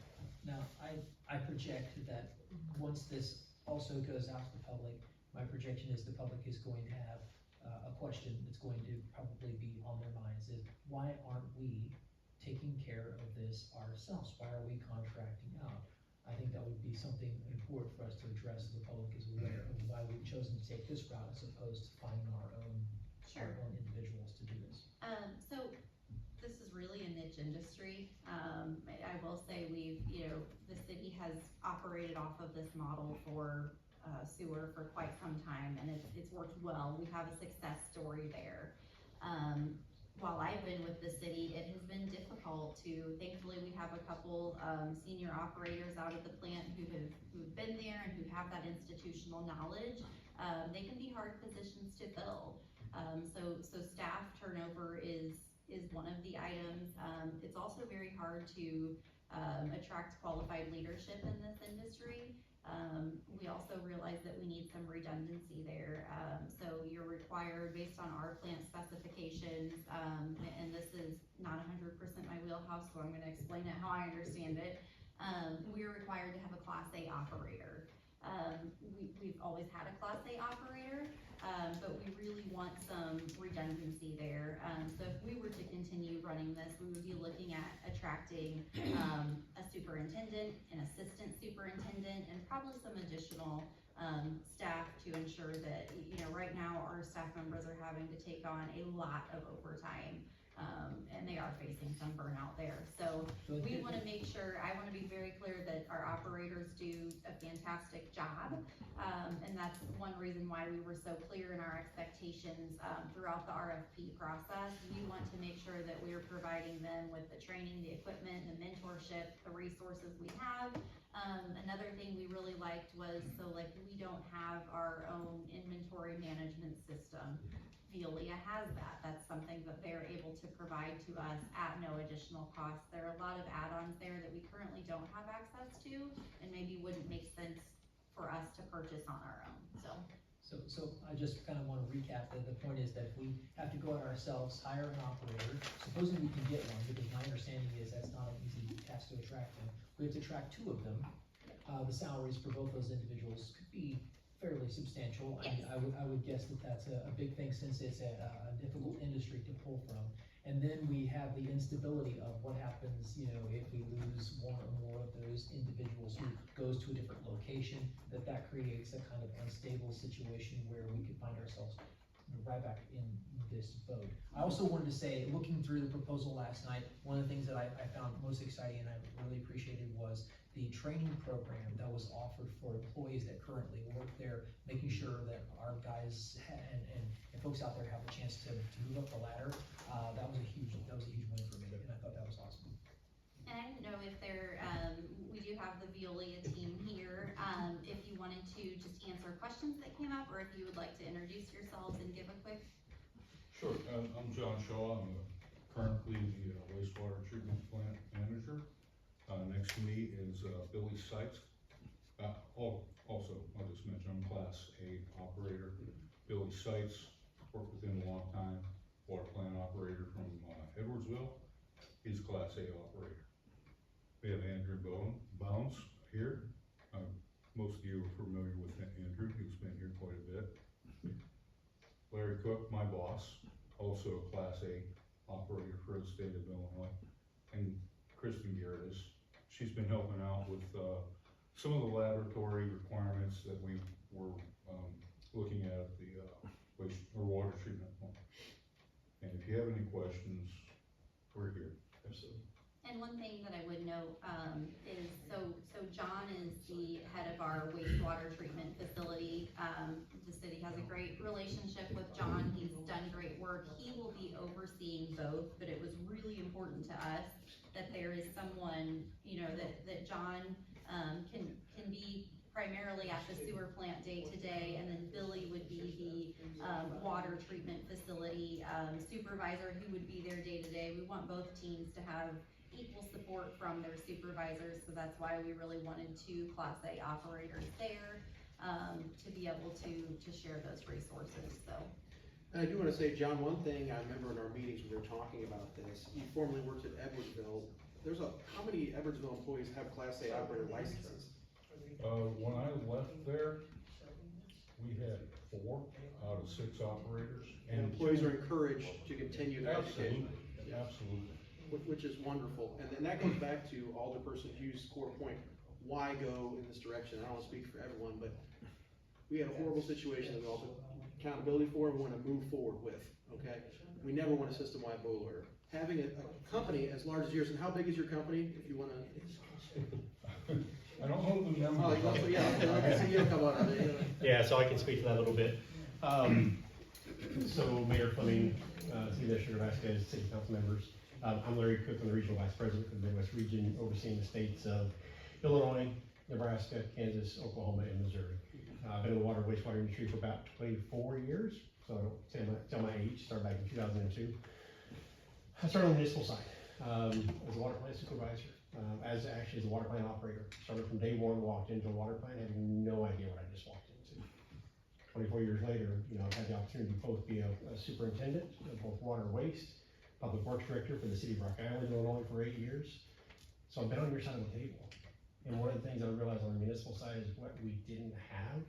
Speaker 11: Now, I project that once this also goes out to the public, my projection is the public is going to have a question that's going to probably be on their minds is, why aren't we taking care of this ourselves? Why are we contracting out? I think that would be something important for us to address so the public is aware of why we've chosen to take this route as opposed to finding our own individuals to do this.
Speaker 7: So this is really a niche industry. I will say the city has operated off of this model for sewer for quite some time, and it's worked well. We have a success story there. While I've been with the city, it has been difficult thankfully we have a couple senior operators out at the plant who've been there and who have that institutional knowledge. They can be hard positions to fill. So staff turnover is one of the items. It's also very hard to attract qualified leadership in this industry. We also realize that we need some redundancy there. So you're required, based on our plant specifications, and this is not 100% my wheelhouse, so I'm gonna explain it how I understand it. We're required to have a Class A operator. We've always had a Class A operator, but we really want some redundancy there. So if we were to continue running this, we would be looking at attracting a superintendent, an assistant superintendent, and probably some additional staff to ensure that, you know, right now our staff members are having to take on a lot of overtime. And they are facing some burnout there. So we wanna make sure, I wanna be very clear that our operators do a fantastic job. And that's one reason why we were so clear in our expectations, throughout the RFP process. We want to make sure that we're providing them with the training, the equipment, the mentorship, the resources we have. Another thing we really liked was, so like, we don't have our own inventory management system. Veolia has that. That's something that they're able to provide to us at no additional cost. There are a lot of add-ons there that we currently don't have access to, and maybe wouldn't make sense for us to purchase on our own, so.
Speaker 11: So I just kind of want to recap that the point is that if we have to go out ourselves, hire an operator, supposing we can get one, because my understanding is that's not an easy task to attract them. We have to attract two of them. The salaries for both those individuals could be fairly substantial. I mean, I would guess that that's a big thing, since it's a difficult industry to pull from. And then we have the instability of what happens, you know, if we lose one or more of those individuals who goes to a different location, that creates a kind of unstable situation where we could find ourselves right back in this boat. I also wanted to say, looking through the proposal last night, one of the things that I found most exciting and I really appreciated was the training program that was offered for employees that currently work there, making sure that our guys and folks out there have a chance to move up the ladder. That was a huge win for me, and I thought that was awesome.
Speaker 7: And I didn't know if there, we do have the Veolia team here, if you wanted to just answer questions that came up, or if you would like to introduce yourselves and give a quick.
Speaker 15: Sure, I'm John Shaw, I'm currently the wastewater treatment plant manager. Next to me is Billy Sykes. Also, I'll just mention, I'm Class A operator. Billy Sykes, worked with him a long time, water plant operator from Edwardsville. He's Class A operator. We have Andrew Bounds here. Most of you are familiar with Andrew, he's been here quite a bit. Larry Cook, my boss, also a Class A operator for the state of Illinois. And Kristen Garris, she's been helping out with some of the laboratory requirements that we were looking at the water treatment plant. And if you have any questions, we're here. Absolutely.
Speaker 7: And one thing that I would note, is, so John is the head of our wastewater treatment facility. The city has a great relationship with John. He's done great work. He will be overseeing both, but it was really important to us that there is someone, you know, that John, can be primarily at the sewer plant day to day, and then Billy would be the water treatment facility supervisor who would be there day to day. We want both teams to have equal support from their supervisors, so that's why we really wanted two Class A operators there, to be able to share those resources, so.
Speaker 2: And I do want to say, John, one thing I remember in our meetings we were talking about this, you formerly worked at Edwardsville. How many Edwardsville employees have Class A operator licenses?
Speaker 15: When I left there, we had 4 out of 6 operators.
Speaker 2: And employees are encouraged to continue to educate.
Speaker 15: Absolutely.
Speaker 2: Which is wonderful. And then that goes back to Alderperson Hughes' core point, why go in this direction? I don't want to speak for everyone, but we had a horrible situation that we all took accountability for and we want to move forward with, okay? We never want a system-wide boiler. Having a company as large as yours, and how big is your company, if you want to?
Speaker 15: I don't know the number.
Speaker 2: Oh, yeah,
Speaker 16: Yeah, so I can speak to that a little bit. So Mayor Fleming, City Administrator Vasquez, City Council members. I'm Larry Cook, I'm the Regional Vice President for the Midwest Region, overseeing the states of Illinois, Nebraska, Kansas, Oklahoma, and Missouri. I've been in the water and wastewater industry for about 24 years, so I don't tell my age, started back in 2002. I started on the municipal side, as a water plant supervisor, as actually as a water plant operator. Started from day one, walked into a water plant, having no idea what I just walked into. 24 years later, you know, I've had the opportunity to both be a superintendent of both water and waste, public works director for the city of Rock Island, Illinois for 8 years. So I've been on your side of the table. And one of the things I realized on the municipal side is what we didn't have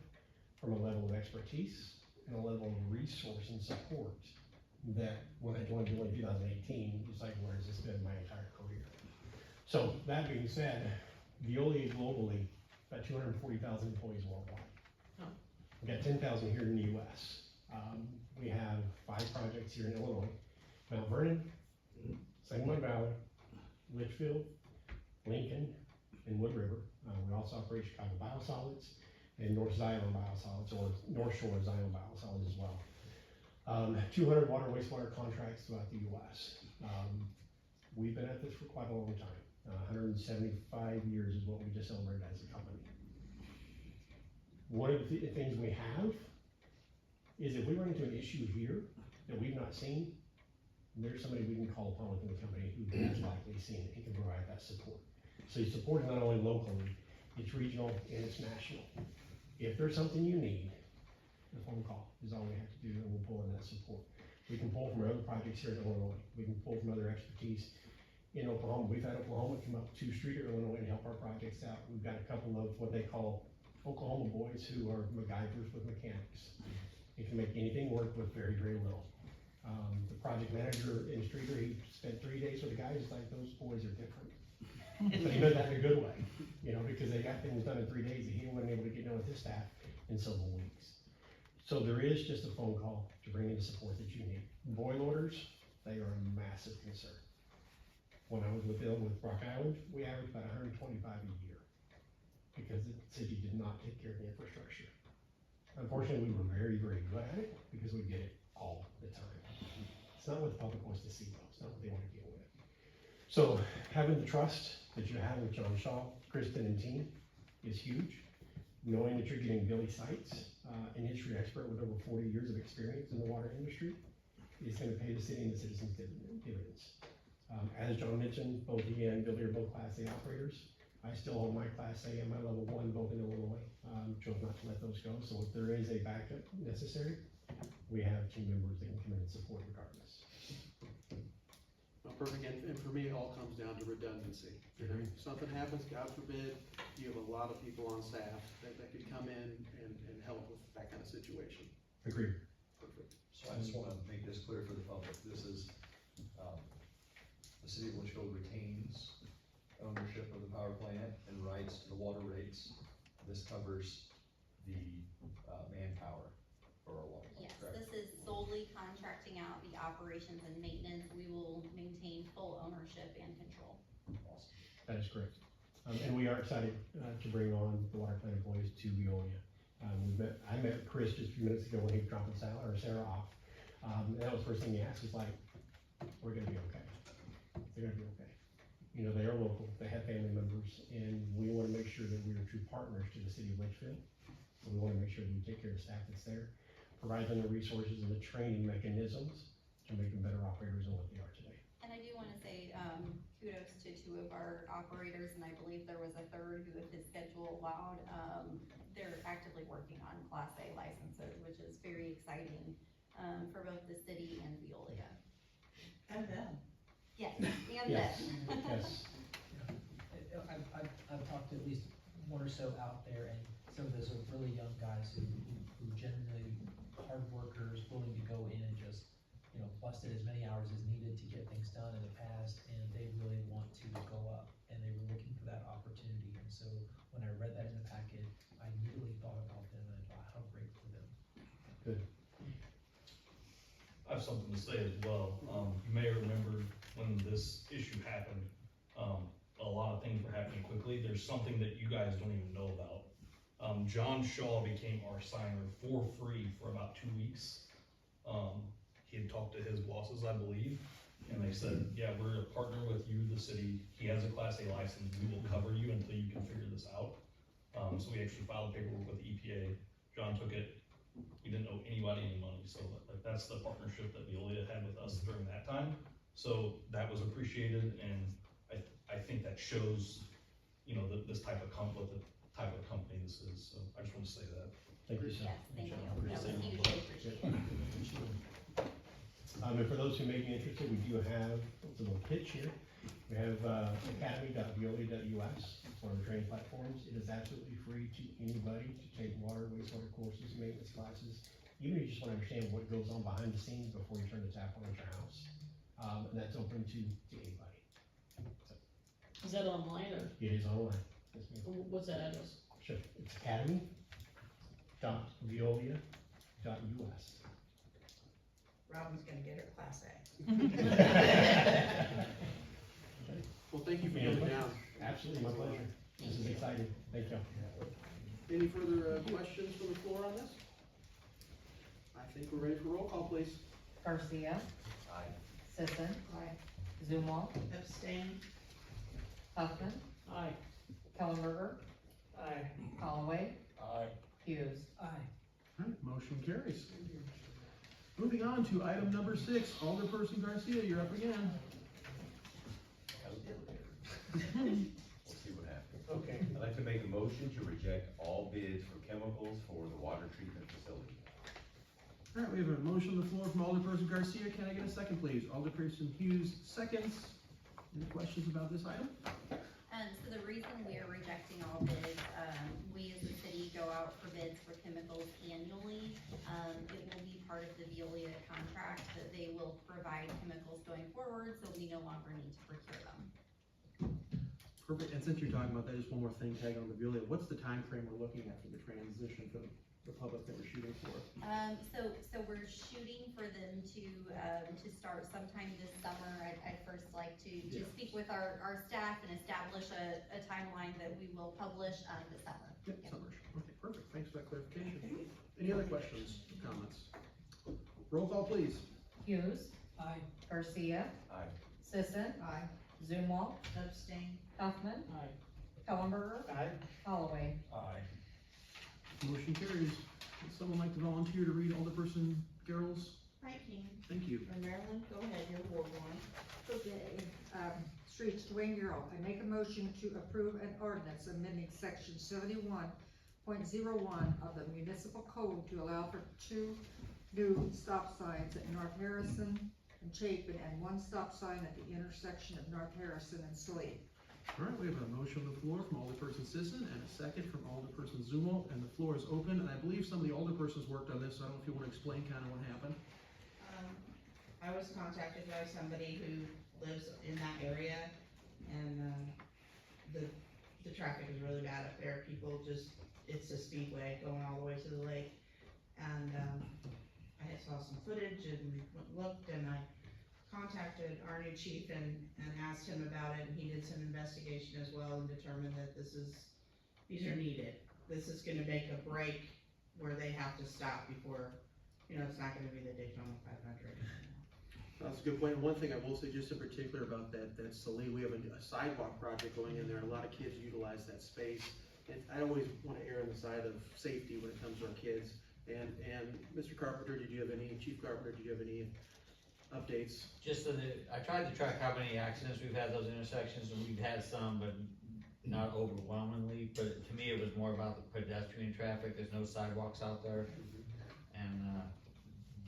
Speaker 16: from a level of expertise and a level of resource and support that when I joined Bill in 2018, it's like, where has this been my entire career? So that being said, Veolia globally, about 240,000 employees worldwide. We got 10,000 here in the US. We have 5 projects here in Illinois: Mount Vernon, Sangamon Valley, Litchfield, Lincoln, and Wood River. We also operate Chicago Biosolids and North Zion Biosolids, or North Shore Zion Biosolids as well. 200 water wastewater contracts throughout the US. We've been at this for quite a long time. 175 years is what we just celebrated as a company. One of the things we have is if we run into an issue here that we've not seen, there's somebody we can call upon within the company who has likely seen it and can provide that support. So you support it not only locally, it's regional and it's national. If there's something you need, a phone call is all we have to do, and we'll pull in that support. We can pull from our other projects here in Illinois. We can pull from other expertise in Oklahoma. We've had Oklahoma come up to Streeter, Illinois to help our projects out. We've got a couple of what they call Oklahoma boys who are MacGyvers with mechanics. They can make anything work with very, very little. The project manager in Streeter, he spent 3 days with the guys. He's like, those boys are different. But he meant that in a good way, you know, because they got things done in 3 days that he wasn't able to get done with his staff in several weeks. So there is just a phone call to bring in the support that you need. Boil orders, they are a massive concern. When I was with Rock Island, we averaged about 125 a year because the city did not take care of the infrastructure. Unfortunately, we were very, very good at it because we did it all the time. It's not what the public wants to see though. It's not what they want to deal with. So having the trust that you have with John Shaw, Kristen, and team is huge. Knowing that you're getting Billy Seitz, an industry expert with over 40 years of experience in the water industry, is going to pay the city and the citizens dividends. As John mentioned, both he and Billy are both Class A operators. I still hold my Class A and my Level 1 both in Illinois. Chose not to let those go. So if there is a backup necessary, we have team members that can come in and support regardless.
Speaker 2: Perfect, and for me, it all comes down to redundancy. You know, if something happens, God forbid, you have a lot of people on staff that could come in and help with that kind of situation.
Speaker 16: Agreed.
Speaker 2: Perfect.
Speaker 6: So I just wanna make this clear for the public. This is, the city of Litchfield retains ownership of the power plant and rights to the water rates. This covers the, manpower for our water plant,
Speaker 7: Yes,
Speaker 6: correct?
Speaker 7: this is solely contracting out the operations and maintenance. We will maintain full ownership and control.
Speaker 6: Awesome.
Speaker 16: That is correct. And we are excited to bring on the water plant employees to Veolia. I met Chris just a few minutes ago when he was dropping Sarah off. And that was the first thing he asked, was like, we're gonna be okay. They're gonna be okay. You know, they are local, they have family members, and we wanna make sure that we are true partners to the city of Litchfield. So we wanna make sure that we take care of the staff that's there, provide them the resources and the training mechanisms to make them better operators than what they are today.
Speaker 7: And I do wanna say, kudos to 2 of our operators, and I believe there was a 3rd who, if his schedule allowed, they're actively working on Class A licenses, which is very exciting, for both the city and Veolia.
Speaker 14: And them.
Speaker 7: Yes, and
Speaker 16: Yes.
Speaker 7: them.
Speaker 16: Yes.
Speaker 11: I've talked to at least 1 or so out there, and some of those are really young guys who genuinely hard workers, willing to go in and just, you know, busted as many hours as needed to get things done in the past, and they really want to go up, and they were looking for that opportunity. And so when I read that in the packet, I immediately thought about them and I thought, how great for them.
Speaker 16: Good.
Speaker 10: I have something to say as well. You may remember when this issue happened, a lot of things were happening quickly. There's something that you guys don't even know about. John Shaw became our signer for free for about 2 weeks. He had talked to his bosses, I believe, and they said, yeah, we're a partner with you, the city. He has a Class A license. We will cover you until you can figure this out. So we actually filed paperwork with the EPA. John took it. We didn't owe anybody any money. So like, that's the partnership that Veolia had with us during that time. So that was appreciated, and I
Speaker 17: I think that shows, this type of what the type of company this is, so I just want to say that.
Speaker 16: Thank you, sir.
Speaker 7: Yes, thank you.
Speaker 16: Appreciate
Speaker 7: That was
Speaker 16: it.
Speaker 7: hugely appreciated.
Speaker 16: And for those who may be interested, we do have a little pitch here. We have academy.veolia.us for our training platforms. It is absolutely free to anybody to take water, wastewater courses, maintenance classes, even if you just want to understand what goes on behind the scenes before you turn the tap on at your house. And that's open to anybody.
Speaker 5: Is that online or
Speaker 16: It is online. Yes, ma'am.
Speaker 5: what's that address?
Speaker 16: Sure, it's academy.veolia.us.
Speaker 14: Robin's gonna get her class A.
Speaker 2: Well, thank you for coming down.
Speaker 16: Absolutely, my pleasure. This is exciting. Thank you.
Speaker 2: Any further questions from the floor on this? I think we're ready for roll call, please.
Speaker 3: Garcia.
Speaker 9: Aye.
Speaker 3: Sisson.
Speaker 14: Aye.
Speaker 3: Zumwalt.
Speaker 14: Abstain.
Speaker 3: Huffman.
Speaker 5: Aye.
Speaker 3: Kellenberger.
Speaker 5: Aye.
Speaker 3: Holloway.
Speaker 17: Aye.
Speaker 3: Hughes.
Speaker 5: Aye.
Speaker 2: All right, motion carries. Moving on to item number 6, Alderperson Garcia, you're up again.
Speaker 9: We'll see what happens.
Speaker 2: Okay.
Speaker 9: I'd like to make a motion to reject all bids for chemicals for the water treatment facility.
Speaker 2: All right, we have a motion on the floor from Alderperson Garcia. Can I get a second, please? Alderperson Hughes, seconds. Any questions about this item?
Speaker 7: So the reason we are rejecting all bids, we as a city go out for bids for chemicals annually. It will be part of the Veolia contract that they will provide chemicals going forward, so we no longer need to procure them.
Speaker 2: Perfect, and since you're talking about that, just one more thing, tag on the Veolia, what's the time frame we're looking at for the transition for the public that we're shooting for?
Speaker 7: So we're shooting for them to start sometime this summer. I'd first like to speak with our staff and establish a timeline that we will publish, this summer.
Speaker 2: Yep, summer. Okay, perfect, thanks for that clarification. Any other questions, comments? Roll call, please.
Speaker 3: Hughes.
Speaker 5: Aye.
Speaker 3: Garcia.
Speaker 9: Aye.
Speaker 3: Sisson.
Speaker 14: Aye.
Speaker 3: Zumwalt.
Speaker 14: Abstain.
Speaker 3: Huffman.
Speaker 5: Aye.
Speaker 3: Kellenberger.
Speaker 5: Aye.
Speaker 3: Holloway.
Speaker 17: Aye.
Speaker 2: Motion carries. Would someone like to volunteer to read Alderperson Garrell's?
Speaker 14: I can.
Speaker 2: Thank you.
Speaker 14: Marilyn, go ahead, you're Ward 1.
Speaker 18: Okay, Streets, Dwayne Garrell, I make a motion to approve an ordinance amending section 71.01 of the municipal code to allow for 2 new stop signs at North Harrison and Chapin, and 1 stop sign at the intersection of North Harrison and Slade.
Speaker 2: All right, we have a motion on the floor from Alderperson Sisson and a second from Alderperson Zumwalt, and the floor is open, and I believe some of the alderpersons worked on this, so I don't know if you want to explain kind of what happened.
Speaker 14: I was contacted by somebody who lives in that area, and, the traffic is really bad up there. People it's a speedway going all the way to the lake. And, I saw some footage and looked, and I contacted our new chief and asked him about it, and he did some investigation as well and determined that these are needed. This is gonna make a break where they have to stop before, it's not gonna be the Daytona 500.
Speaker 2: That's a good point. One thing I will say just in particular about that Saline, we have a sidewalk project going in there, and a lot of kids utilize that space. And I always want to err on the side of safety when it comes to our kids. And Mr. Carpenter, Chief Carpenter, did you have any updates?
Speaker 4: Just so that, I tried to track how many accidents we've had those intersections, and we've had some, but not overwhelmingly. But to me, it was more about the pedestrian traffic. There's no sidewalks out there. And,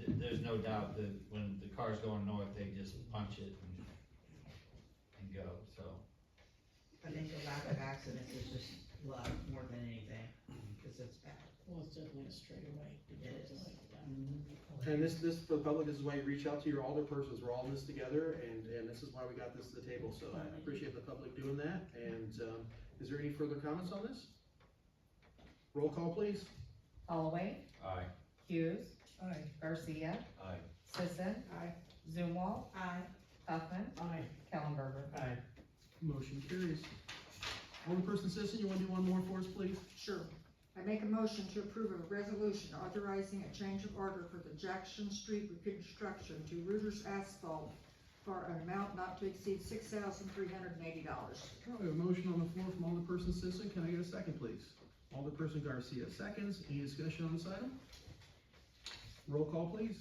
Speaker 4: there's no doubt that when the car's going north, they just punch it and go, so.
Speaker 14: I think the lack of accidents is just luck more than anything, because it's bad.
Speaker 5: Well, it's definitely a straightaway.
Speaker 14: It is.
Speaker 2: And this, for the public, this is why you reach out to your alderpersons. We're all in this together, and this is why we got this to the table. So I appreciate the public doing that. And is there any further comments on this? Roll call, please.
Speaker 3: Holloway.
Speaker 9: Aye.
Speaker 3: Hughes.
Speaker 5: Aye.
Speaker 3: Garcia.
Speaker 9: Aye.
Speaker 3: Sisson.
Speaker 5: Aye.
Speaker 3: Zumwalt.
Speaker 14: Aye.
Speaker 3: Huffman.
Speaker 5: Aye.
Speaker 3: Kellenberger.
Speaker 5: Aye.
Speaker 2: Motion carries. Alderperson Sisson, you want to do one more for us, please?
Speaker 18: Sure. I make a motion to approve a resolution authorizing a change of order for the Jackson Street reconstruction to Reuters Asphalt for an amount not to exceed $6,380.
Speaker 2: We have a motion on the floor from Alderperson Sisson. Can I get a second, please? Alderperson Garcia seconds. Any discussion on this item? Roll call, please.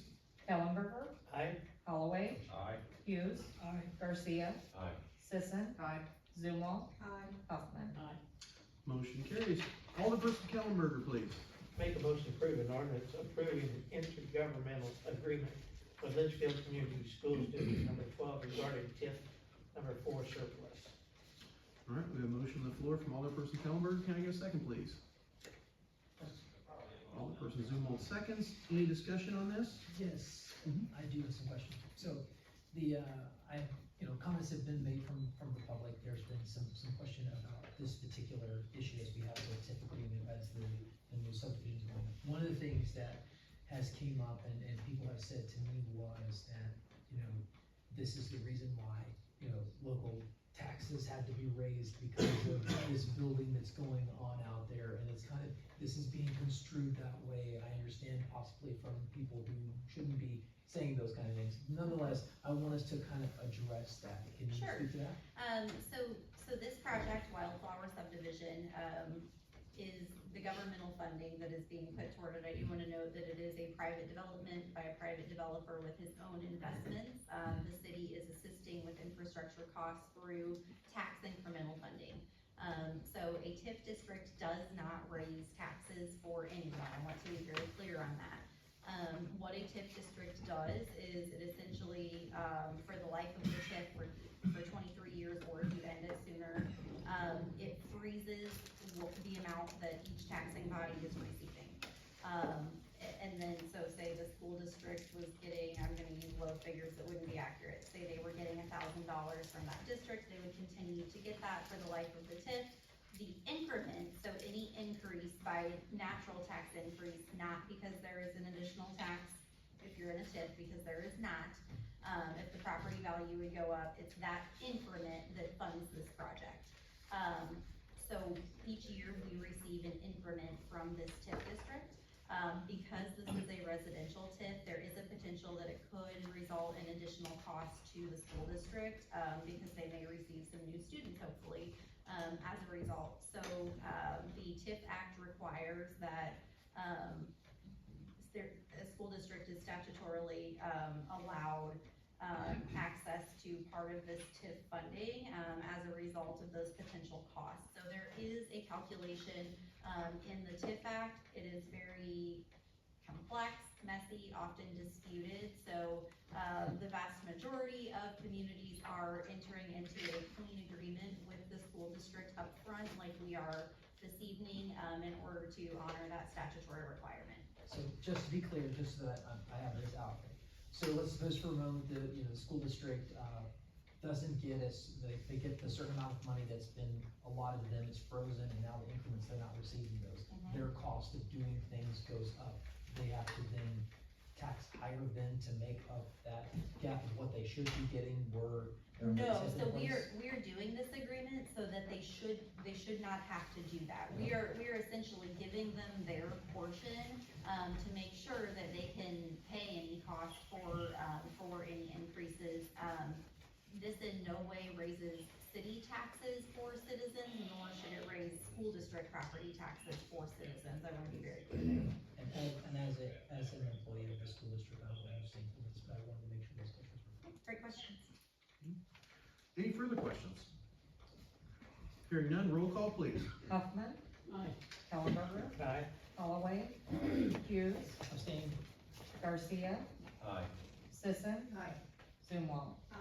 Speaker 3: Kellenberger.
Speaker 5: Aye.
Speaker 3: Holloway.
Speaker 9: Aye.
Speaker 3: Hughes.
Speaker 5: Aye.
Speaker 3: Garcia.
Speaker 9: Aye.
Speaker 3: Sisson.
Speaker 18: Aye.
Speaker 3: Zumwalt.
Speaker 12: Aye.
Speaker 3: Hoffman.
Speaker 2: Motion carries. Alderperson Kellenberger, please.
Speaker 5: Make a motion to approve an ordinance approving an intergovernmental agreement with Litchfield Community School District number 12 regarding TIF number 4 surplus.
Speaker 2: All right, we have a motion on the floor from Alderperson Kellenberger. Can I get a second, please? Alderperson Zumwalt seconds. Any discussion on this?
Speaker 11: Yes, I do have some questions. So, comments have been made from the public. There's been some question about this particular issue as we have the TIF agreement as the new subdivision agreement. One of the things that has came up and people have said to me was that, this is the reason why, local taxes had to be raised because of this building that's going on out there, and it's this is being construed that way. I understand possibly from people who shouldn't be saying those kind of things. Nonetheless, I want us to kind of address that. Can you
Speaker 7: Sure.
Speaker 11: speak to that?
Speaker 7: So this project, Wildflower Subdivision, is the governmental funding that is being put toward it. I do want to note that it is a private development by a private developer with his own investments. The city is assisting with infrastructure costs through tax incremental funding. So a TIF district does not raise taxes for anyone. I want to be very clear on that. What a TIF district does is it essentially, for the life of the TIF for 23 years, or if you end it sooner, it freezes the amount that each taxing body is receiving. And then, so say the school district was getting, I'm gonna use low figures that wouldn't be accurate, say they were getting $1,000 from that district, they would continue to get that for the life of the TIF. The increment, so any increase by natural tax increase, not because there is an additional tax, if you're in a TIF, because there is not. If the property value would go up, it's that increment that funds this project. So each year we receive an increment from this TIF district. Because this is a residential TIF, there is a potential that it could result in additional costs to the school district, because they may receive some new students, hopefully, as a result. So, the TIF Act requires that, a school district is statutorily, allowed, access to part of this TIF funding, as a result of those potential costs. So there is a calculation, in the TIF Act. It is very complex, messy, often disputed. So, the vast majority of communities are entering into a clean agreement with the school district upfront, like we are this evening, in order to honor that statutory requirement.
Speaker 11: So just to be clear, just so that I have this out there. So let's suppose for a moment the school district doesn't get they get the certain amount of money that's been allotted to them, it's frozen, and now the increments, they're not receiving those. Their cost of doing things goes up. They have to then tax higher than to make up that gap of what they should be getting were.
Speaker 7: No, so we are doing this agreement so that they should not have to do that. We are essentially giving them their portion, to make sure that they can pay any costs for any increases. This in no way raises city taxes for citizens, nor should it raise school district property taxes for citizens. I want to be very clear.
Speaker 11: And as an employee of the school district, I don't understand this, but I wanted to make sure those questions were.
Speaker 7: Great questions.
Speaker 2: Any further questions? Hearing none, roll call, please.
Speaker 3: Hoffman.
Speaker 5: Aye.
Speaker 3: Kellenberger.
Speaker 5: Aye.
Speaker 3: Holloway. Hughes.
Speaker 11: Abstain.
Speaker 3: Garcia.
Speaker 9: Aye.
Speaker 3: Sisson.
Speaker 12: Aye.
Speaker 3: Zumwalt.
Speaker 12: Aye.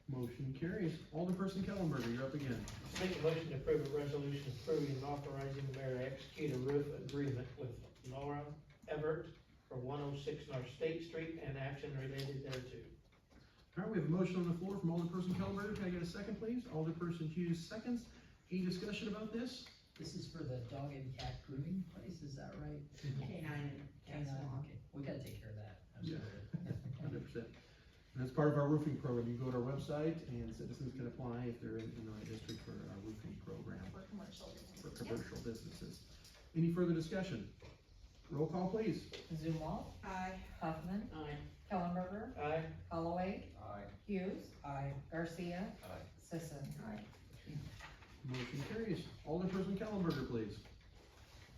Speaker 2: Motion carries. Alderperson Kellenberger, you're up again.
Speaker 5: Make a motion to approve a resolution approving and authorizing the mayor to execute a roof agreement with Laura Everett for 106 North State Street and action related thereto.
Speaker 2: All right, we have a motion on the floor from Alderperson Kellenberger. Can I get a second, please? Alderperson Hughes seconds. Any discussion about this?
Speaker 11: This is for the dog and cat grooming place, is that right?
Speaker 14: Canine.
Speaker 11: Okay, we gotta take care of that, absolutely.
Speaker 2: 100%. And that's part of our roofing program. You go to our website and citizens can apply if they're in the right district for our roofing program.
Speaker 7: For commercial businesses.
Speaker 2: For commercial businesses. Any further discussion? Roll call, please.
Speaker 3: Zumwalt.
Speaker 12: Aye.
Speaker 3: Hoffman.
Speaker 5: Aye.
Speaker 3: Kellenberger.
Speaker 5: Aye.
Speaker 3: Holloway.
Speaker 9: Aye.
Speaker 3: Hughes.
Speaker 11: Aye.
Speaker 3: Garcia.
Speaker 9: Aye.
Speaker 3: Sisson.
Speaker 12: Aye.
Speaker 2: Motion carries. Alderperson Kellenberger, please.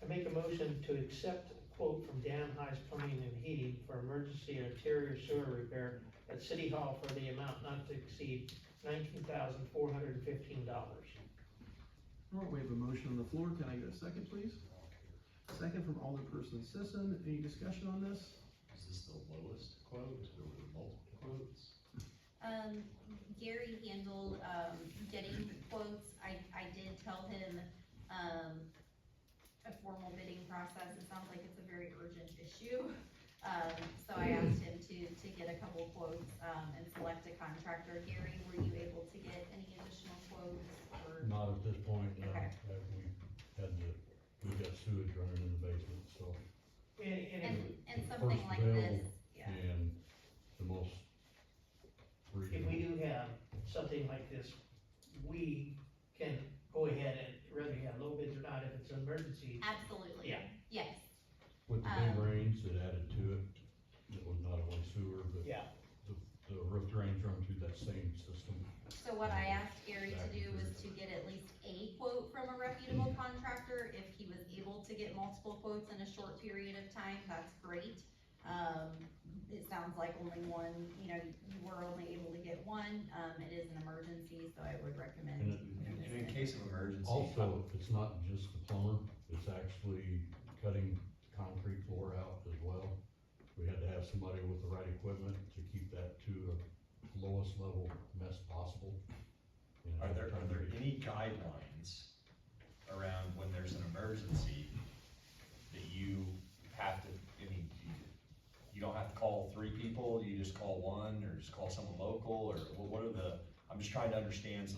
Speaker 5: I make a motion to accept a quote from Dan High's Plumbing and Heating for emergency interior sewer repair at City Hall for the amount not to exceed $19,415.
Speaker 2: All right, we have a motion on the floor. Can I get a second, please? Second from Alderperson Sisson. Any discussion on this?
Speaker 6: Is this the lowest quote, or were there multiple quotes?
Speaker 7: Gary handled, getting quotes. I did tell him, a formal bidding process. It sounds like it's a very urgent issue. So I asked him to get a couple quotes, and select a contractor. Gary, were you able to get any additional quotes or?
Speaker 15: Not at this point, no.
Speaker 7: Okay.
Speaker 15: We got sewage running in the basement, so.
Speaker 7: And
Speaker 15: the
Speaker 7: something
Speaker 15: first
Speaker 7: like
Speaker 15: bill
Speaker 7: this, yeah.
Speaker 15: And the most
Speaker 5: If we do have something like this, we can go ahead and whether you have low bids or not, if it's an emergency.
Speaker 7: Absolutely.
Speaker 5: Yeah.
Speaker 7: Yes.
Speaker 15: With the big rains that added to it, it was not only sewer, but
Speaker 5: Yeah.
Speaker 15: the roof drains run through that same system.
Speaker 7: So what I asked Gary to do was to get at least a quote from a reputable contractor. If he was able to get multiple quotes in a short period of time, that's great. It sounds like only one, you were only able to get one. It is an emergency, so I would recommend.
Speaker 6: And in case of emergency.
Speaker 15: Also, it's not just the plumber, it's actually cutting concrete floor out as well. We had to have somebody with the right equipment to keep that to the lowest level mess possible.
Speaker 6: Are there any guidelines around when there's an emergency that you have to, you don't have to call 3 people, you just call one, or just call someone local, or what are the, I'm just trying to understand, so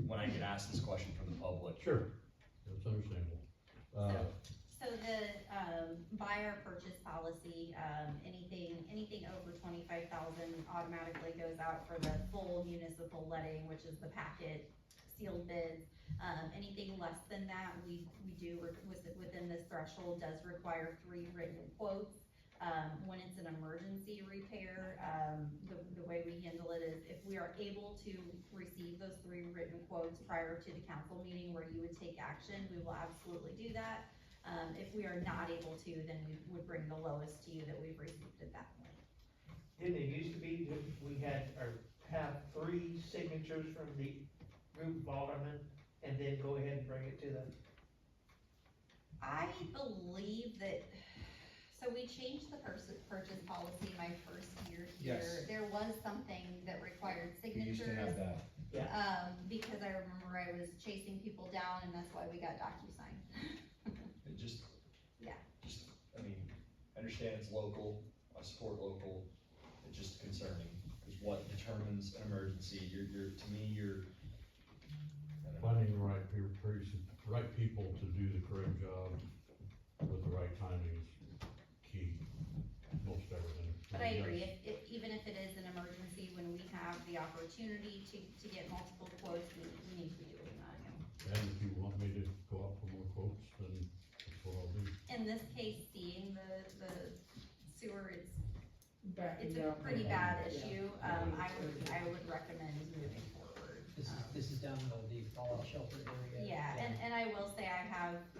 Speaker 6: when I get asked this question from the public.
Speaker 15: Sure, that's understandable.
Speaker 7: So the, buyer purchase policy, anything over 25,000 automatically goes out for the full municipal letting, which is the packet sealed bids. Anything less than that, we do, within this threshold, does require 3 written quotes. When it's an emergency repair, the way we handle it is if we are able to receive those 3 written quotes prior to the council meeting where you would take action, we will absolutely do that. If we are not able to, then we would bring the lowest to you that we've received at that point.
Speaker 5: Didn't it used to be that we had, or have 3 signatures from the group of aldermen and then go ahead and bring it to the?
Speaker 7: I believe that, so we changed the purchase policy my first year here.
Speaker 13: Yes.
Speaker 7: There was something that required
Speaker 13: We
Speaker 7: signatures.
Speaker 13: used to have that.
Speaker 7: Because I remember I was chasing people down and that's why we got DocuSign.
Speaker 6: It just.
Speaker 7: Yeah.
Speaker 6: I mean, I understand it's local, I support local, it's just concerning, because what determines an emergency, to me, you're.
Speaker 15: Finding the right people to do the correct job with the right timing is key, most everything.
Speaker 7: But I agree, even if it is an emergency, when we have the opportunity to get multiple quotes, we need to be doing that.
Speaker 15: And if you want me to go out for more quotes, then that's what I'll do.
Speaker 7: In this case, seeing the sewer, it's a pretty bad issue. I would recommend moving forward.
Speaker 11: This is down the fallout shelter area.
Speaker 7: Yeah, and I will say I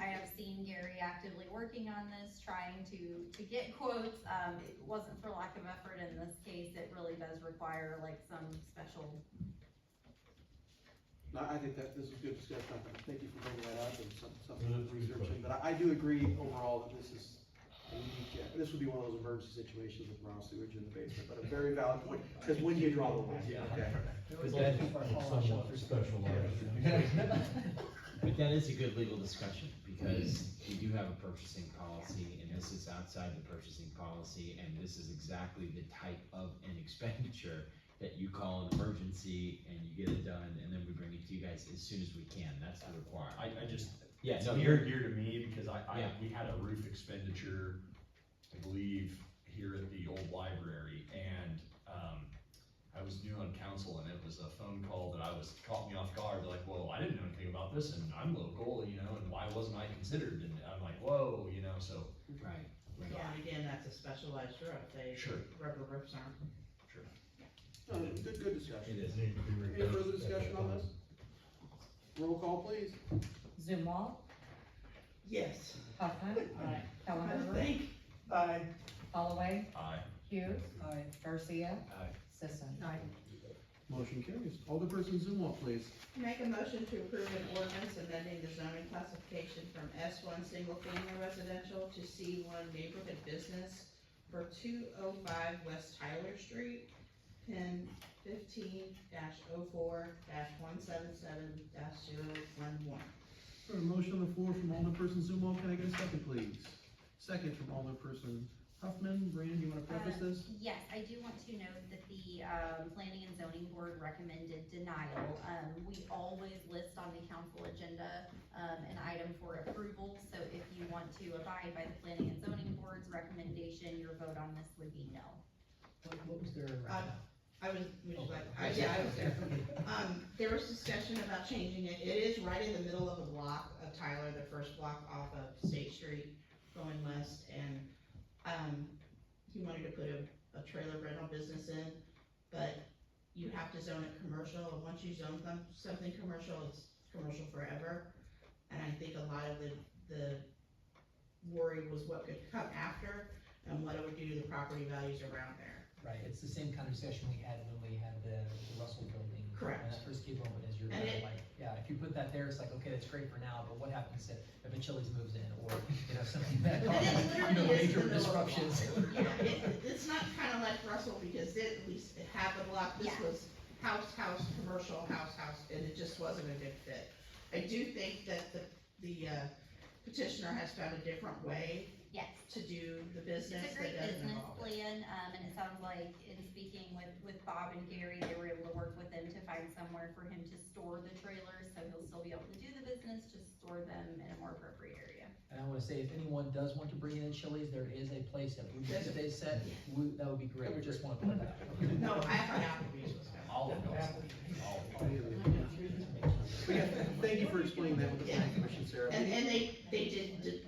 Speaker 7: have seen Gary actively working on this, trying to get quotes. It wasn't for lack of effort in this case, it really does require like some special.
Speaker 19: No, I think that this is good discussion. Thank you for bringing that up and something worth researching. But I do agree overall that this is a unique, this would be one of those emergency situations with raw sewage in the basement, but a very valid point, because when do you draw the line? Okay.
Speaker 13: But that is a good legal discussion, because we do have a purchasing policy, and this is outside the purchasing policy, and this is exactly the type of an expenditure that you call an emergency, and you get it done, and then we bring it to you guys as soon as we can, that's the requirement.
Speaker 6: I just,
Speaker 13: Yeah,
Speaker 6: it's
Speaker 13: no,
Speaker 6: near and dear to me, because
Speaker 13: Yeah.
Speaker 6: we had a roof expenditure, I believe, here at the old library, and, I was new on council, and it was a phone call that caught me off guard, like, whoa, I didn't know anything about this, and I'm local, and why wasn't I considered, and I'm like, whoa, so.
Speaker 13: Right.
Speaker 14: Yeah, and again, that's a specialized roof,
Speaker 6: Sure.
Speaker 14: rubber roofs aren't.
Speaker 6: Sure.
Speaker 19: Good discussion.
Speaker 13: It is.
Speaker 19: Any further discussion on this? Roll call, please.
Speaker 3: Zumwalt,
Speaker 5: Yes.
Speaker 3: Huffman.
Speaker 5: Aye.
Speaker 3: Kellenberger.
Speaker 5: Aye.
Speaker 3: Holloway.
Speaker 6: Aye.
Speaker 3: Hughes. Garcia.
Speaker 6: Aye.
Speaker 3: Sisson.
Speaker 2: Motion carries. Alderperson Zumwalt, please.
Speaker 14: Make a motion to approve an ordinance amending the zoning classification from S1 Single Family Residential to C1 Neighborhood Business for 205 West Tyler Street, PIN 15-04-177-011.
Speaker 2: A motion on the floor from Alderperson Zumwalt, can I get a second, please? Second from Alderperson Huffman. Brand, you wanna preface this?
Speaker 7: Yes, I do want to note that the, Planning and Zoning Board recommended denial. We always list on the council agenda, an item for approval, so if you want to abide by the Planning and Zoning Board's recommendation, your vote on this would be no.
Speaker 11: What was their rationale?
Speaker 14: I was, would you like, yeah, I was there. There was discussion about changing it. It is right in the middle of a block of Tyler, the first block off of State Street going west, and, he wanted to put a trailer rental business in, but you have to zone it commercial, and once you zone something commercial, it's commercial forever. And I think a lot of the worry was what could come after, and what it would do to the property values around there.
Speaker 11: Right, it's the same kind of discussion we had when we had the Russell building.
Speaker 14: Correct.
Speaker 11: When that first came open, is you're
Speaker 14: And
Speaker 11: kind of
Speaker 14: it-
Speaker 11: like, yeah, if you put that there, it's like, okay, that's great for now, but what happens if a Chili's moves in, or, something that
Speaker 14: And it
Speaker 11: causes,
Speaker 14: literally is
Speaker 11: major
Speaker 14: in the middle of the
Speaker 11: disruptions?
Speaker 14: block. Yeah, it's not kinda like Russell, because it, at least it had the block, this
Speaker 7: Yeah.
Speaker 14: was house, commercial, house, and it just wasn't a good fit. I do think that the petitioner has found a different way
Speaker 7: Yes.
Speaker 14: to do the
Speaker 7: It's
Speaker 14: business
Speaker 7: a
Speaker 14: that
Speaker 7: great
Speaker 14: doesn't
Speaker 7: business
Speaker 14: involve it.
Speaker 7: plan, and it sounds like in speaking with Bob and Gary, they were able to work with them to find somewhere for him to store the trailers, so he'll still be able to do the business, just store them in a more appropriate area.
Speaker 11: And I wanna say, if anyone does want to bring in chilies, there is a place that we,
Speaker 14: Yes.
Speaker 11: if they said, that would be great, just wanna point that out.
Speaker 14: No, I thought Applebee's was coming.
Speaker 11: All of those.
Speaker 2: Thank you for explaining that with the planning commission, Sarah.
Speaker 14: And they did,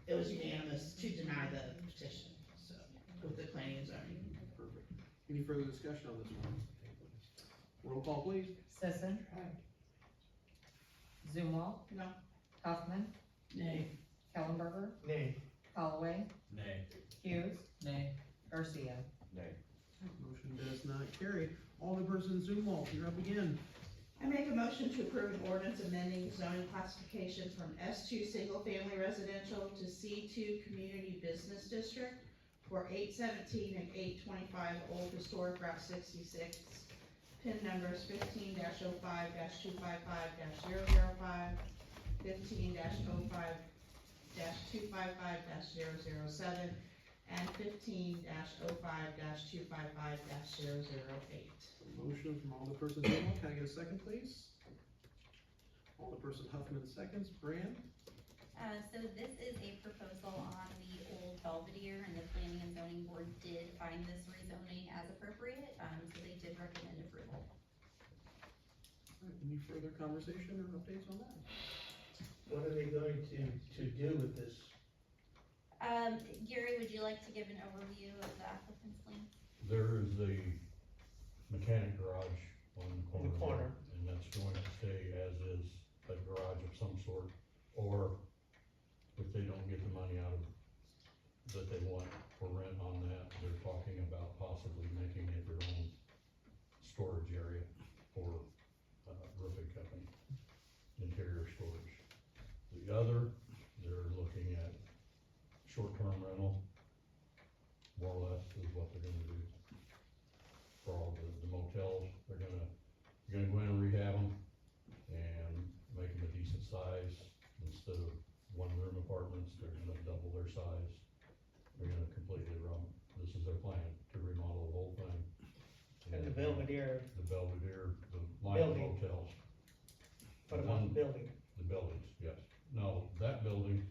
Speaker 14: it was unanimous to deny the petition, so, with the planning and zoning.
Speaker 2: Perfect. Any further discussion on this one? Roll call, please.
Speaker 3: Sisson. Zumwalt.
Speaker 14: No.
Speaker 3: Huffman.
Speaker 5: Nay.
Speaker 3: Kellenberger.
Speaker 5: Nay.
Speaker 3: Holloway.
Speaker 4: Nay.
Speaker 3: Hughes.
Speaker 11: Nay.
Speaker 3: Garcia.
Speaker 9: Nay.
Speaker 2: Motion does not carry. Alderperson Zumwalt, you're up again.
Speaker 14: I make a motion to approve an ordinance amending zoning classification from S2 Single Family Residential to C2 Community Business District for 817 and 825 Old Historic Route 66, PIN numbers 15-05-255-005, 15-05-255-007, and 15-05-255-008.
Speaker 2: Motion from Alderperson Zumwalt, can I get a second, please? Alderperson Huffman seconds. Brand?
Speaker 7: So this is a proposal on the old Belvedere, and the Planning and Zoning Board did find this rezoning as appropriate, so they did recommend approval.
Speaker 2: Any further conversation or updates on that?
Speaker 5: What are they going to do with this?
Speaker 7: Gary, would you like to give an overview of the applicant's plan?
Speaker 15: There is a mechanic garage on the corner.
Speaker 5: The corner.
Speaker 15: And that's going to stay as is, a garage of some sort, or if they don't get the money out of, that they want for rent on that, they're talking about possibly making it their own storage area for, roofing company, interior storage. The other, they're looking at short-term rental, more or less is what they're gonna do. For all the motels, they're gonna go in and rehab them and make them a decent size. Instead of one-room apartments, they're gonna double their size. They're gonna completely this is their plan, to remodel the whole thing.
Speaker 5: And the Belvedere,
Speaker 15: The Belvedere, the line of
Speaker 5: Building.
Speaker 15: hotels.
Speaker 5: what about the building?
Speaker 15: The buildings, yes. No, that building,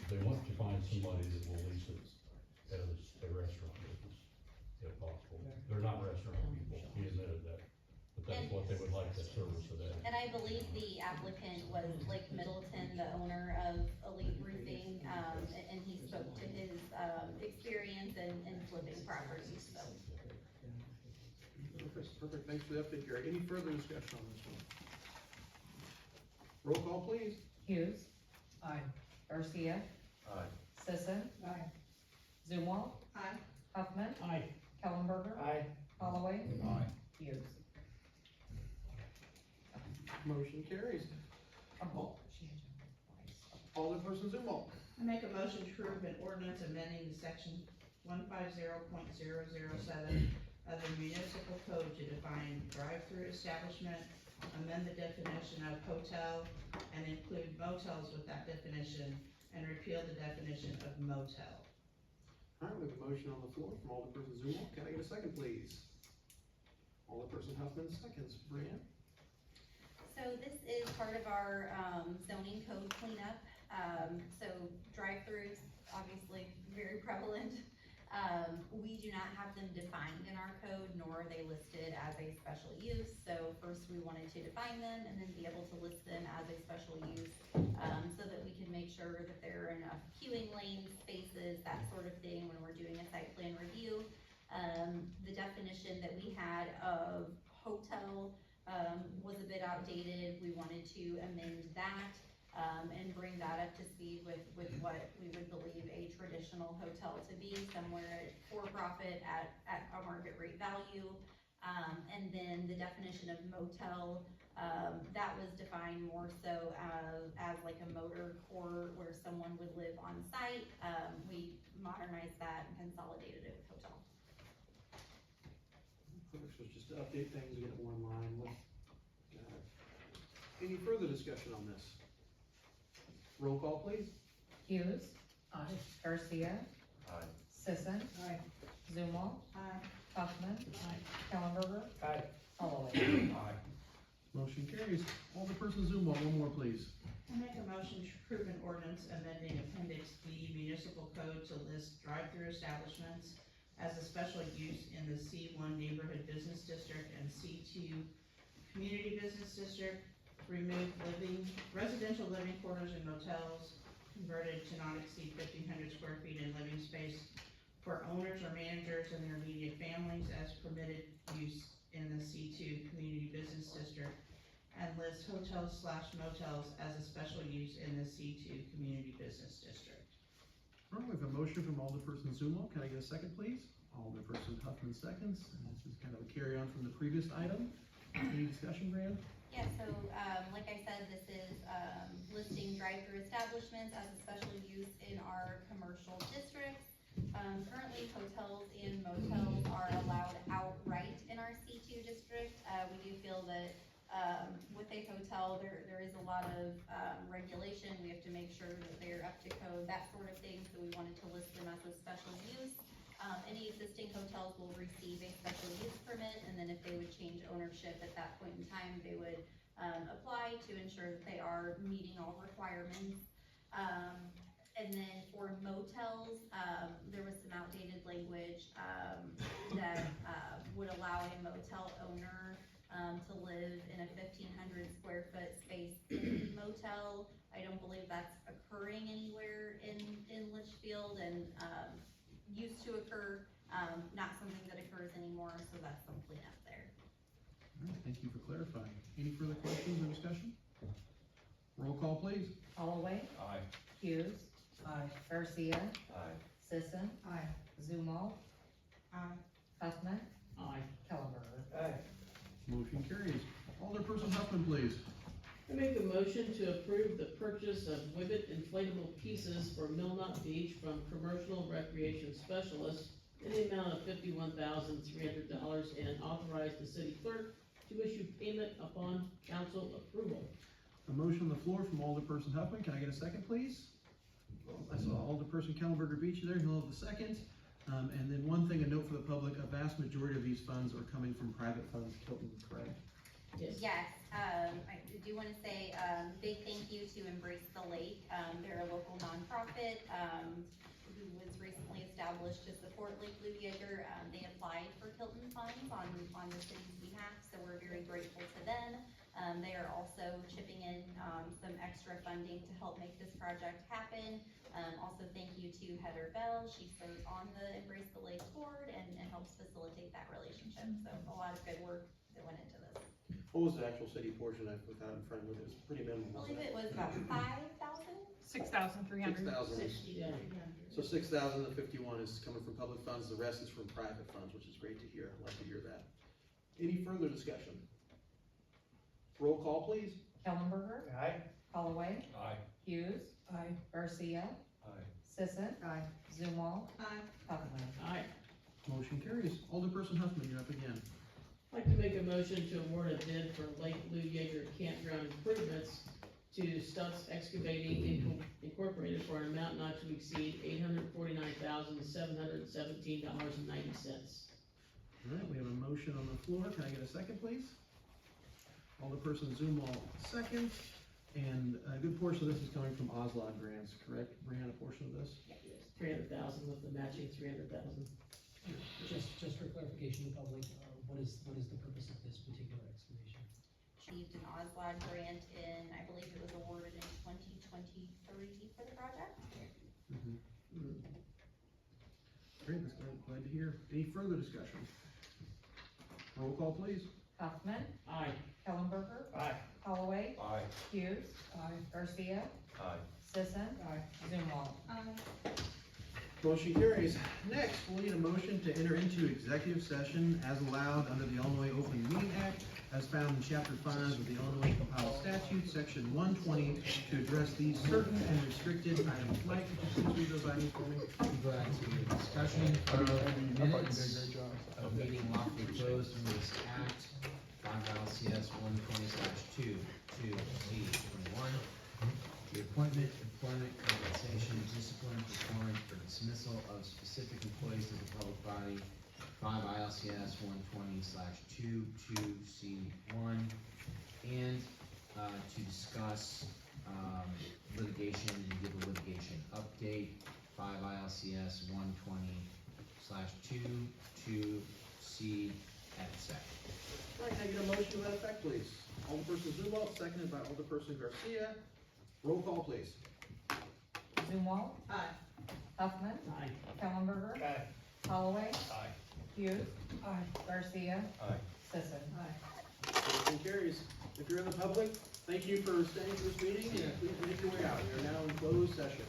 Speaker 15: they want to find somebody that will lease it as a restaurant business, if possible. They're not restaurant people, he admitted that, but that's what they would like, that service of that.
Speaker 7: And I believe the applicant was Blake Middleton, the owner of Elite Roofing, and he spoke to his, experience in flipping properties, so.
Speaker 2: Perfect, thanks for the update, Gary. Any further discussion on this one? Roll call, please.
Speaker 3: Hughes.
Speaker 11: Aye.
Speaker 3: Garcia.
Speaker 9: Aye.
Speaker 3: Sisson.
Speaker 11: Aye.
Speaker 3: Zumwalt.
Speaker 14: Aye.
Speaker 3: Huffman.
Speaker 5: Aye.
Speaker 3: Kellenberger.
Speaker 5: Aye.
Speaker 3: Holloway.
Speaker 4: Aye.
Speaker 3: Hughes.
Speaker 2: Motion carries. Alderperson Zumwalt.
Speaker 14: I make a motion to approve an ordinance amending the section 150.007 of the municipal code to define drive-through establishment, amend the definition of hotel, and include motels with that definition, and repeal the definition of motel.
Speaker 2: All right, we have a motion on the floor from Alderperson Zumwalt. Can I get a second, please? Alderperson Huffman seconds. Brianne?
Speaker 7: So this is part of our zoning code cleanup. So drive-throughs, obviously very prevalent. We do not have them defined in our code, nor are they listed as a special use. So first we wanted to define them and then be able to list them as a special use, so that we can make sure that there are enough queuing lanes, spaces, that sort of thing when we're doing a site plan review. The definition that we had of hotel was a bit outdated. We wanted to amend that and bring that up to speed with what we would believe a traditional hotel to be, somewhere for profit at a market rate value. And then the definition of motel, that was defined more so as like a motor court where someone would live on site. We modernized that and consolidated it with hotel.
Speaker 2: Folks, so just to update things, get it more in line with. Any further discussion on this? Roll call, please.
Speaker 3: Hughes. Aye. Garcia.
Speaker 9: Aye.
Speaker 3: Sisson.
Speaker 11: Aye.
Speaker 3: Zumwalt.
Speaker 14: Aye.
Speaker 3: Huffman.
Speaker 11: Aye.
Speaker 3: Kellenberger.
Speaker 11: Aye.
Speaker 3: Holloway.
Speaker 2: Aye. Motion carries. Alderperson Zumwalt, one more, please.
Speaker 14: I make a motion to approve an ordinance amending Appendix B municipal code to list drive-through establishments as a special use in the C1 neighborhood business district and C2 community business district, remove residential living quarters and motels converted to not exceed 1,500 square feet in living space for owners or managers and their immediate families as permitted use in the C2 community business district, and list hotels/motels as a special use in the C2 community business district.
Speaker 2: All right, we have a motion from Alderperson Zumwalt. Can I get a second, please? Alderperson Huffman seconds. And this is kind of a carry on from the previous item. Any discussion, Brianne?
Speaker 7: Yeah, so, like I said, this is, listing drive-through establishments as a special use in our commercial districts. Currently, hotels and motels are allowed outright in our C2 district. We do feel that, with a hotel, there is a lot of, regulation. We have to make sure that they're up to code, that sort of thing, so we wanted to list them as a special use. Any existing hotels will receive a special use permit, and then if they would change ownership at that point in time, they would apply to ensure that they are meeting all requirements. And then for motels, there was some outdated language that would allow a motel owner to live in a 1,500 square foot space in the motel. I don't believe that's occurring anywhere in Litchfield, and used to occur, not something that occurs anymore, so that's some cleanup there.
Speaker 2: All right, thank you for clarifying. Any further questions or discussion? Roll call, please.
Speaker 3: Holloway.
Speaker 9: Aye.
Speaker 3: Hughes.
Speaker 11: Aye.
Speaker 3: Garcia.
Speaker 9: Aye.
Speaker 3: Sisson.
Speaker 11: Aye.
Speaker 3: Zumwalt.
Speaker 14: Aye.
Speaker 3: Huffman.
Speaker 11: Aye.
Speaker 3: Kellenberger.
Speaker 11: Aye.
Speaker 2: Motion carries. Alderperson Huffman, please.
Speaker 5: I make a motion to approve the purchase of Wibbit inflatable pieces for Millnut Beach from Commercial Recreation Specialists in the amount of $51,300 and authorize the city clerk to issue payment upon council approval.
Speaker 2: A motion on the floor from Alderperson Huffman. Can I get a second, please? I saw Alderperson Kellenberger beat you there. He'll have the second. And then one thing, a note for the public, a vast majority of these funds are coming from private funds. Hilton, correct?
Speaker 7: Yes, I do wanna say, big thank you to Embrace the Lake. They're a local nonprofit, who was recently established to support Lake Louisacre. They applied for Hilton funds on the city's behalf, so we're very grateful to them. They are also chipping in, some extra funding to help make this project happen. Also thank you to Heather Bell. She serves on the Embrace the Lake board and helps facilitate that relationship. So a lot of good work that went into this.
Speaker 19: What was the actual city portion? I put that in front of it. It was pretty minimal.
Speaker 7: I believe it was about 5,000.
Speaker 8: 6,300.
Speaker 19: 6,000.
Speaker 5: Yeah.
Speaker 19: So 6,051 is coming from public funds. The rest is from private funds, which is great to hear. I'd like to hear that.
Speaker 2: Any further discussion? Roll call, please.
Speaker 3: Kellenberger.
Speaker 6: Aye.
Speaker 3: Holloway.
Speaker 4: Aye.
Speaker 3: Hughes.
Speaker 5: Aye.
Speaker 3: Garcia.
Speaker 4: Aye.
Speaker 3: Sisson.
Speaker 18: Aye.
Speaker 3: Zumwalt.
Speaker 14: Aye.
Speaker 3: Huffman.
Speaker 5: Aye.
Speaker 2: Motion carries. Alderperson Huffman, you're up again.
Speaker 5: I'd like to make a motion to award a bid for Lake Blue Yager campground improvements to Stutz Excavating Incorporated for an amount not to exceed $849,717.90.
Speaker 2: All right, we have a motion on the floor. Can I get a second, please? Alderperson Zumwalt, second. And a good portion of this is coming from Oslod grants, correct? Brianna, a portion of this?
Speaker 5: 300,000 with the matching 300,000.
Speaker 11: Just for clarification, the public, what is the purpose of this particular excavation?
Speaker 7: Achieved an Oslod grant in, I believe it was awarded in 2023 for the project.
Speaker 2: Great, that's glad to hear. Any further discussion? Roll call, please.
Speaker 3: Huffman.
Speaker 5: Aye.
Speaker 3: Kellenberger.
Speaker 6: Aye.
Speaker 3: Holloway.
Speaker 4: Aye.
Speaker 3: Hughes.
Speaker 5: Aye.
Speaker 3: Garcia.
Speaker 9: Aye.
Speaker 3: Sisson.
Speaker 5: Aye.
Speaker 3: Zumwalt.
Speaker 2: Motion carries. Next, we'll need a motion to enter into executive session as allowed under the Illinois Open Meeting Act, as found in Chapter 5 of the Illinois Compiled Statute, Section 120, to address these certain and restricted items. Mike, could you please read those items for me?
Speaker 13: Glad to discussion of minutes of meeting lawfully closed under this act, 5 LCS 120/2, 2C 21. The appointment, employment, compensation, discipline, performance, or dismissal of specific employees of the public body, 5 ILCS 120/2, 2C1, and, to discuss, litigation and give a litigation update, 5 ILCS 120/2, 2C at sec.
Speaker 2: All right, can I get a motion to that effect, please? Alderperson Zumwalt, seconded by Alderperson Garcia. Roll call, please.
Speaker 3: Zumwalt.
Speaker 14: Aye.
Speaker 3: Huffman.
Speaker 5: Aye.
Speaker 3: Kellenberger.
Speaker 6: Aye.
Speaker 3: Holloway.
Speaker 6: Aye.
Speaker 3: Hughes.
Speaker 5: Aye.
Speaker 3: Garcia.
Speaker 9: Aye.
Speaker 3: Sisson.
Speaker 2: Motion carries. If you're in the public, thank you for staying for this meeting, and please make your way out. We are now in closed session.